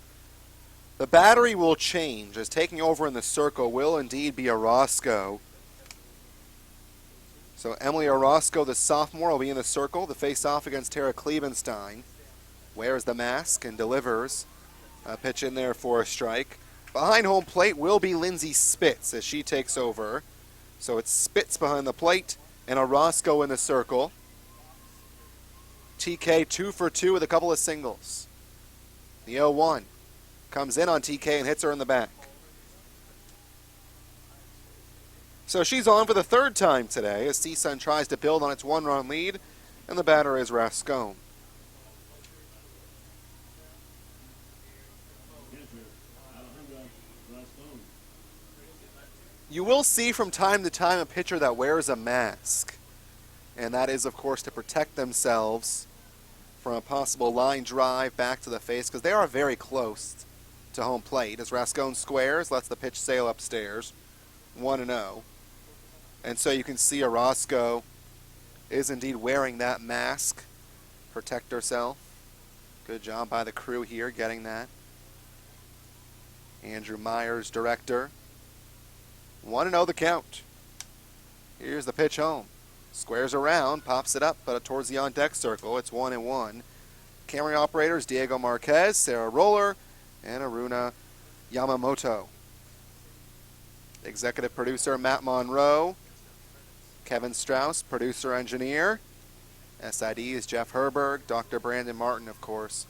The battery will change as taking over in the circle will indeed be Orozco. So Emily Orozco, the sophomore, will be in the circle. The face-off against Tara Klebenstein. Wears the mask and delivers. A pitch in there for a strike. Behind home plate will be Lindsay Spitz as she takes over. So it's Spitz behind the plate and Orozco in the circle. TK 2 for 2 with a couple of singles. The 0-1 comes in on TK and hits her in the back. So she's on for the third time today as CSUN tries to build on its one-run lead, and the batter is Rascone. You will see from time to time a pitcher that wears a mask, and that is, of course, to protect themselves from a possible line drive back to the face, because they are very close to home plate. As Rascone squares, lets the pitch sail upstairs, 1-0. And so you can see Orozco is indeed wearing that mask, protect herself. Good job by the crew here getting that. Andrew Myers, director. 1-0 the count. Here's the pitch home. Squares around, pops it up, but towards the on-deck circle. It's 1-1. Camera operators Diego Marquez, Sarah Roller, and Aruna Yamamoto. Executive producer Matt Monroe. Kevin Strauss, producer engineer. SID is Jeff Herberg. Dr. Brandon Martin, of course.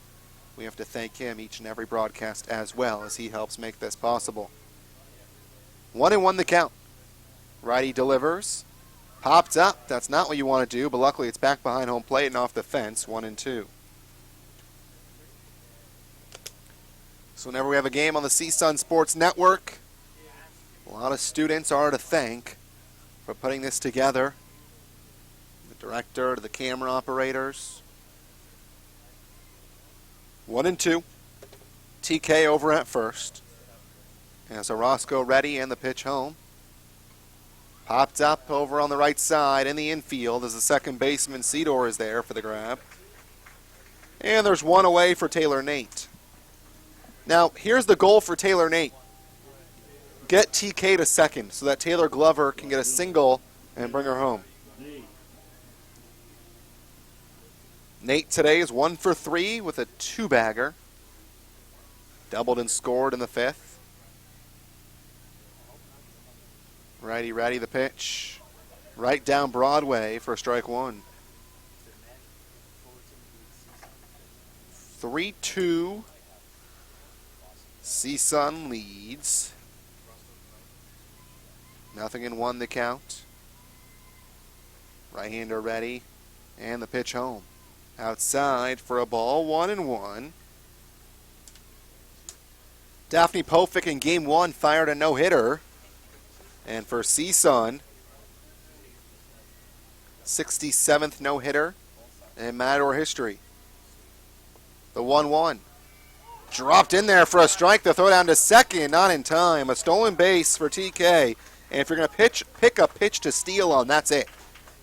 We have to thank him each and every broadcast as well as he helps make this possible. 1-1 the count. Righty delivers. Popped up. That's not what you want to do, but luckily it's back behind home plate and off the fence. 1-2. So whenever we have a game on the CSUN Sports Network, a lot of students are to thank for putting this together. The director, to the camera operators. 1-2. TK over at first. As Orozco ready and the pitch home. Popped up over on the right side in the infield as the second baseman Cedor is there for the grab. And there's one away for Taylor Nate. Now, here's the goal for Taylor Nate. Get TK to second so that Taylor Glover can get a single and bring her home. Nate today is 1 for 3 with a 2-bagger. Doubled and scored in the fifth. Righty ready the pitch. Right down Broadway for strike one. 3-2. CSUN leads. 0-1 the count. Right-hander ready. And the pitch home. Outside for a ball, 1-1. Daphne Pofick in game one fired a no-hitter. And for CSUN, 67th no-hitter in Matador history. The 1-1. Dropped in there for a strike. The throw down to second, not in time. A stolen base for TK. And if you're going to pick a pitch to steal on, that's it.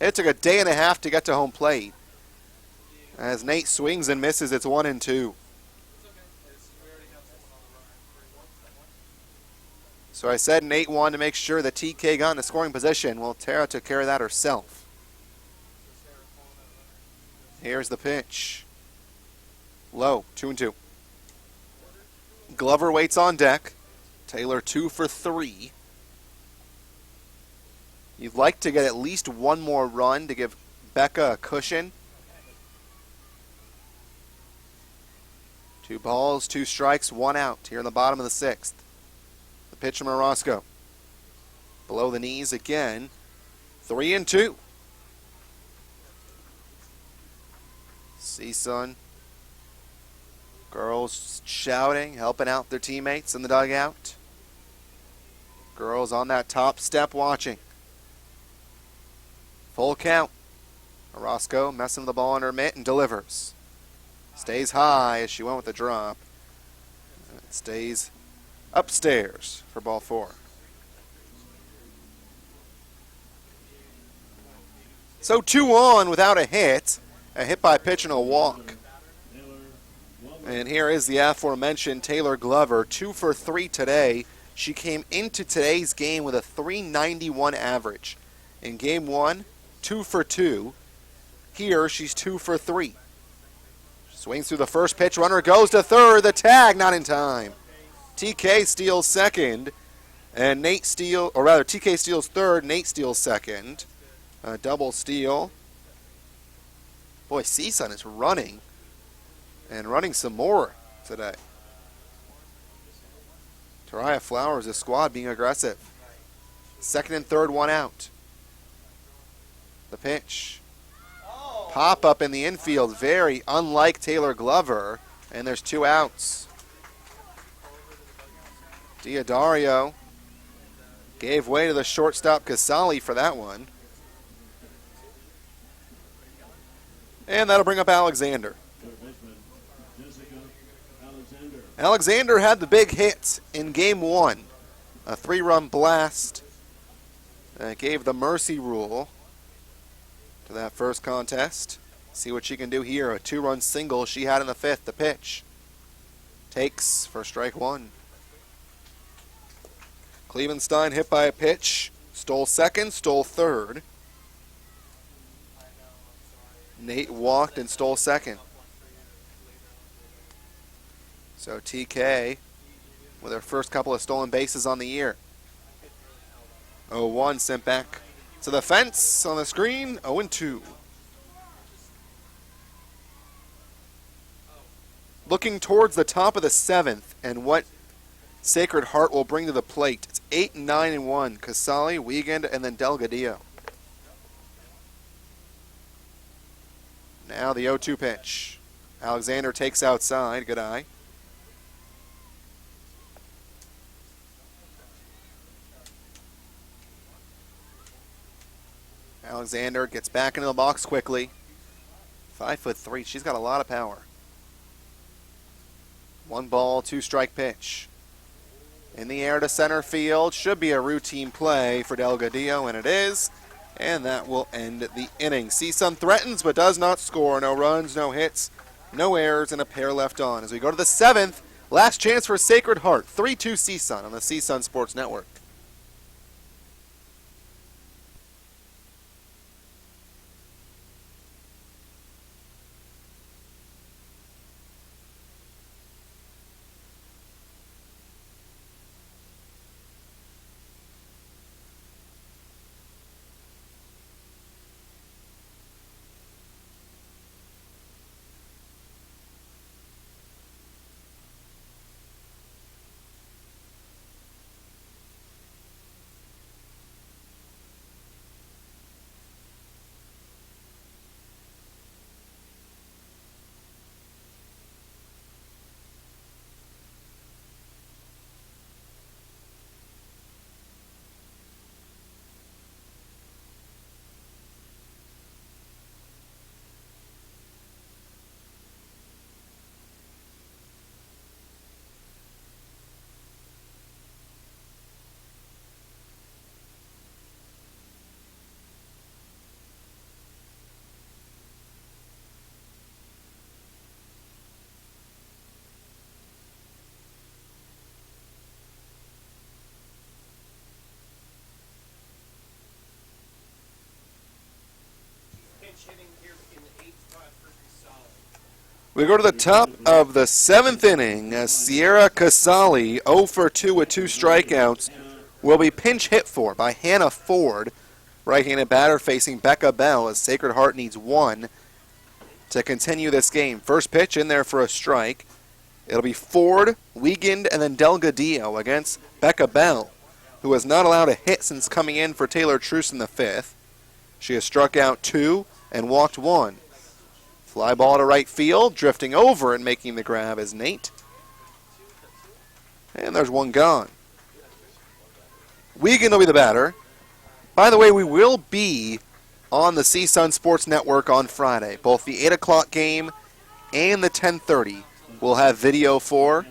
It took a day and a half to get to home plate. As Nate swings and misses, it's 1-2. So I said Nate wanted to make sure that TK got in a scoring position. Well, Tara took care of that herself. Here's the pitch. Low, 2-2. Glover waits on deck. Taylor 2 for 3. You'd like to get at least one more run to give Becca a cushion. 2 balls, 2 strikes, 1 out here in the bottom of the sixth. The pitch from Orozco. Below the knees again. 3-2. CSUN. Girls shouting, helping out their teammates in the dugout. Girls on that top step watching. Full count. Orozco messing with the ball on her mitt and delivers. Stays high as she went with the drop. It stays upstairs for ball 4. So 2 on without a hit. A hit by pitch and a walk. And here is the aforementioned Taylor Glover, 2 for 3 today. She came into today's game with a .391 average. In game 1, 2 for 2. Here, she's 2 for 3. Swings through the first pitch, runner goes to third, the tag not in time. TK steals second, and TK steals third, Nate steals second. A double steal. Boy, CSUN is running, and running some more today. Tariah Flowers, the squad being aggressive. Second and third, one out. The pitch. Pop up in the infield, very unlike Taylor Glover, and there's 2 outs. Diodario gave way to the shortstop Casali for that one. And that'll bring up Alexander. Alexander had the big hit in game 1. A 3-run blast that gave the mercy rule to that first contest. See what she can do here. A 2-run single she had in the 5th. The pitch. Takes for strike 1. Clevenstein hit by a pitch. Stole second, stole third. Nate walked and stole second. So TK with her first couple of stolen bases on the year. 0-1 sent back to the fence on the screen. 0-2. Looking towards the top of the 7th and what Sacred Heart will bring to the plate. It's 8-9-1. Casali, Wiegand, and then Delgadillo. Now the 0-2 pitch. Alexander takes outside. Good eye. Alexander gets back into the box quickly. 5'3". She's got a lot of power. 1 ball, 2 strike pitch. In the air to center field. Should be a routine play for Delgadillo, and it is. And that will end the inning. CSUN threatens but does not score. No runs, no hits, no errors, and a pair left on. As we go to the 7th, last chance for Sacred Heart. 3-2 CSUN on the CSUN Sports Network. We go to the top of the 7th inning as Sierra Casali, 0 for 2 with 2 strikeouts, will be pinch hit for by Hannah Ford, right-handed batter facing Becca Bell as Sacred Heart needs 1 to continue this game. First pitch in there for a strike. It'll be Ford, Wiegand, and then Delgadillo against Becca Bell, who has not allowed a hit since coming in for Taylor Truce in the 5th. She has struck out 2 and walked 1. Fly ball to right field, drifting over and making the grab is Nate. And there's 1 gone. Wiegand will be the batter. By the way, we will be on the CSUN Sports Network on Friday. Both the 8 o'clock game and the 10:30 we'll have video for.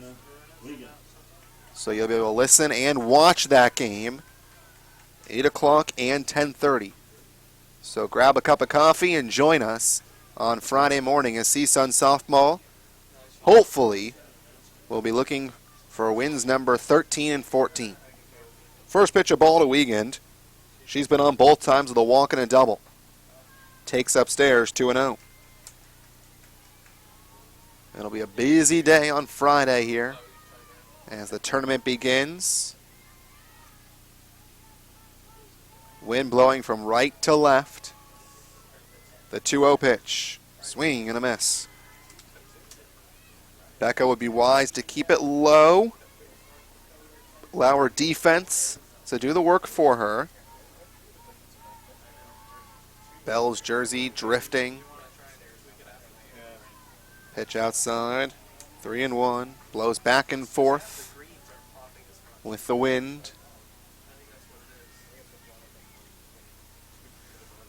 So you'll be able to listen and watch that game. 8 o'clock and 10:30. So grab a cup of coffee and join us on Friday morning as CSUN softball, hopefully, will be looking for wins number 13 and 14. First pitch of ball to Wiegand. She's been on both times with a walk and a double. Takes upstairs 2-0. It'll be a busy day on Friday here as the tournament begins. Wind blowing from right to left. The 2-0 pitch. Swing and a miss. Becca would be wise to keep it low. Allow her defense to do the work for her. Bell's jersey drifting. Pitch outside. 3-1. Blows back and forth with the wind.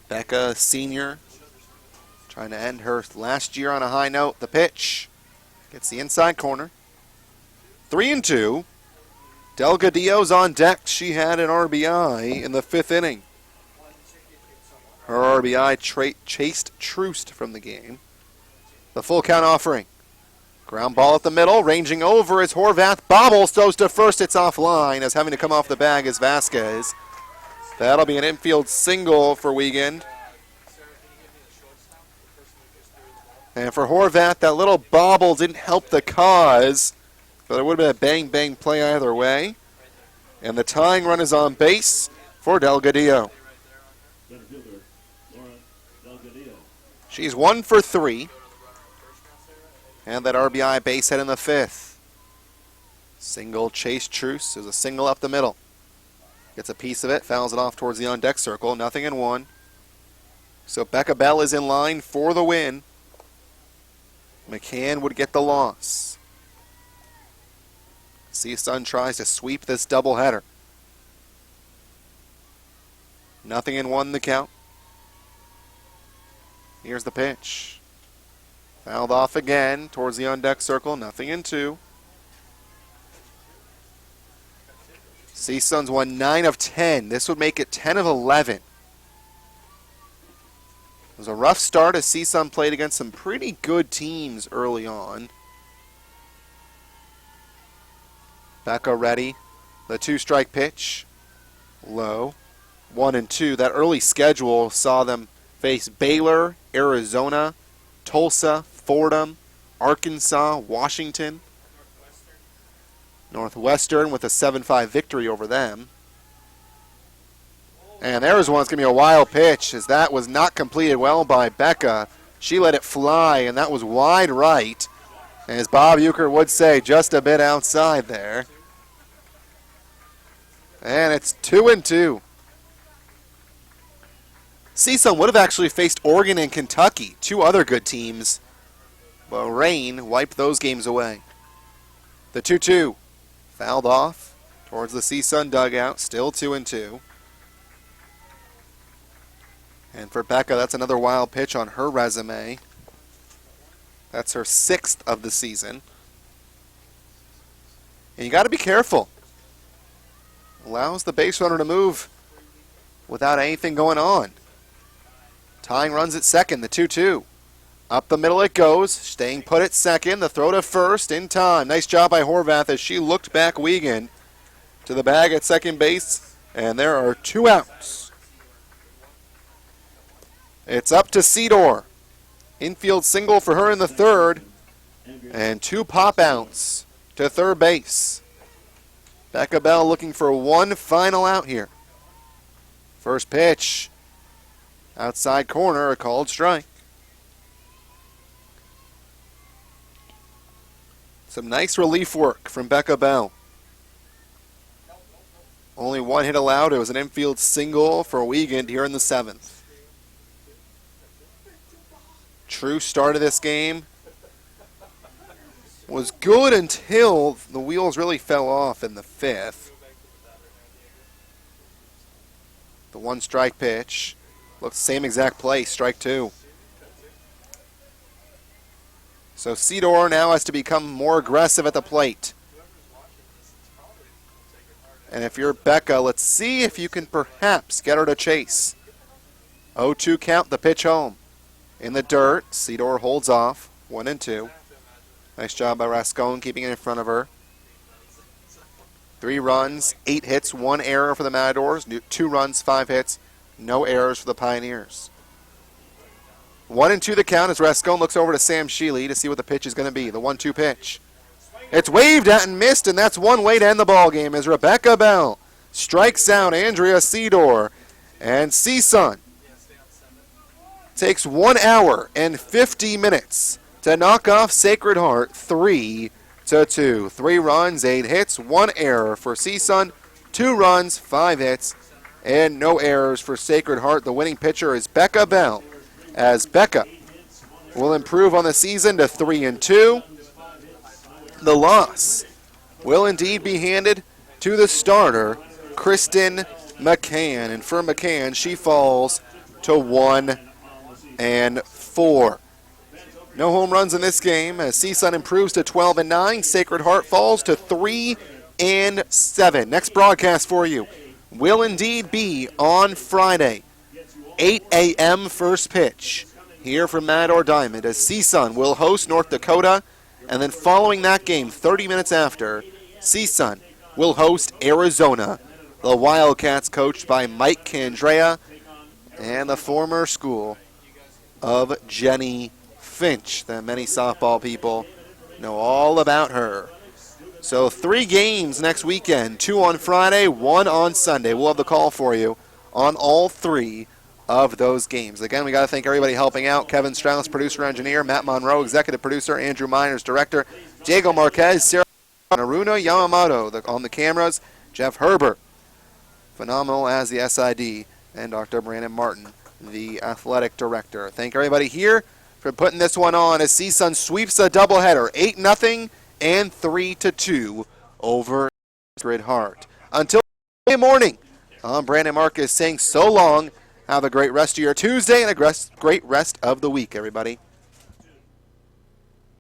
Becca, senior, trying to end her last year on a high note. The pitch gets the inside corner. 3-2. Delgadillo's on deck. She had an RBI in the 5th inning. Her RBI chased Troost from the game. The full count offering. Ground ball at the middle, ranging over as Horvath bobbles, throws to first. It's offline as having to come off the bag is Vasquez. That'll be an infield single for Wiegand. And for Horvath, that little bobble didn't help the cause, but it would have been a bang-bang play either way. And the tying run is on base for Delgadillo. She's 1 for 3. And that RBI base hit in the 5th. Single chase Truce is a single up the middle. Gets a piece of it, fouls it off towards the on-deck circle. 0-1. So Becca Bell is in line for the win. McCann would get the loss. CSUN tries to sweep this doubleheader. 0-1 the count. Here's the pitch. Fouled off again towards the on-deck circle. 0-2. CSUN's won 9 of 10. This would make it 10 of 11. It was a rough start as CSUN played against some pretty good teams early on. Becca ready. The 2-strike pitch. Low. 1-2. That early schedule saw them face Baylor, Arizona, Tulsa, Fordham, Arkansas, Washington. Northwestern with a 7-5 victory over them. And there's one that's going to be a wild pitch as that was not completed well by Becca. She let it fly, and that was wide right. As Bob Euchre would say, just a bit outside there. And it's 2-2. CSUN would have actually faced Oregon and Kentucky, 2 other good teams. But rain wiped those games away. The 2-2. Fouled off towards the CSUN dugout, still 2-2. And for Becca, that's another wild pitch on her resume. That's her 6th of the season. And you got to be careful. Allows the base runner to move without anything going on. Tying runs at second, the 2-2. Up the middle it goes, staying put at second. The throw to first in time. Nice job by Horvath as she looked back Wiegand to the bag at second base. And there are 2 outs. It's up to Cedar. Infield single for her in the 3rd. And 2 pop outs to third base. Becca Bell looking for one final out here. First pitch. Outside corner, a called strike. Some nice relief work from Becca Bell. Only 1 hit allowed. It was an infield single for Wiegand here in the 7th. True start of this game was good until the wheels really fell off in the 5th. The 1-strike pitch. Looks same exact play, strike 2. So Cedar now has to become more aggressive at the plate. And if you're Becca, let's see if you can perhaps get her to chase. 0-2 count, the pitch home. in the dirt. Cedar holds off. 1 and 2. Nice job by Rascone keeping it in front of her. 3 runs, 8 hits, 1 error for the Matadors. 2 runs, 5 hits, no errors for the Pioneers. 1 and 2 the count as Rascone looks over to Sam Sheely to see what the pitch is going to be. The 1-2 pitch. It's waved at and missed, and that's one way to end the ball game as Rebecca Bell strikes out Andrea Cedar. And CSUN takes 1 hour and 50 minutes to knock off Sacred Heart 3-2. 3 runs, 8 hits, 1 error for CSUN, 2 runs, 5 hits, and no errors for Sacred Heart. The winning pitcher is Becca Bell, as Becca will improve on the season to 3-2. The loss will indeed be handed to the starter, Kristen McCann. And for McCann, she falls to 1-4. No home runs in this game as CSUN improves to 12-9. Sacred Heart falls to 3-7. Next broadcast for you will indeed be on Friday, 8 a.m. first pitch here from Matador Diamond as CSUN will host North Dakota. And then following that game, 30 minutes after, CSUN will host Arizona. The Wildcats coached by Mike Candrea and the former school of Jenny Finch, that many softball people know all about her. So 3 games next weekend, 2 on Friday, 1 on Sunday. We'll have the call for you on all 3 of those games. Again, we got to thank everybody helping out. Kevin Strauss, producer, engineer. Matt Monroe, executive producer. Andrew Miners, director. Diego Marquez, Sarah Naruna Yamamoto on the cameras. Jeff Herbert, phenomenal as the SID. And Dr. Brandon Martin, the athletic director. Thank everybody here for putting this one on as CSUN sweeps a doubleheader, 8-0 and 3-2 over Sacred Heart. Until Monday morning, I'm Brandon Marcus saying so long. Have a great rest of your Tuesday and a great rest of the week, everybody.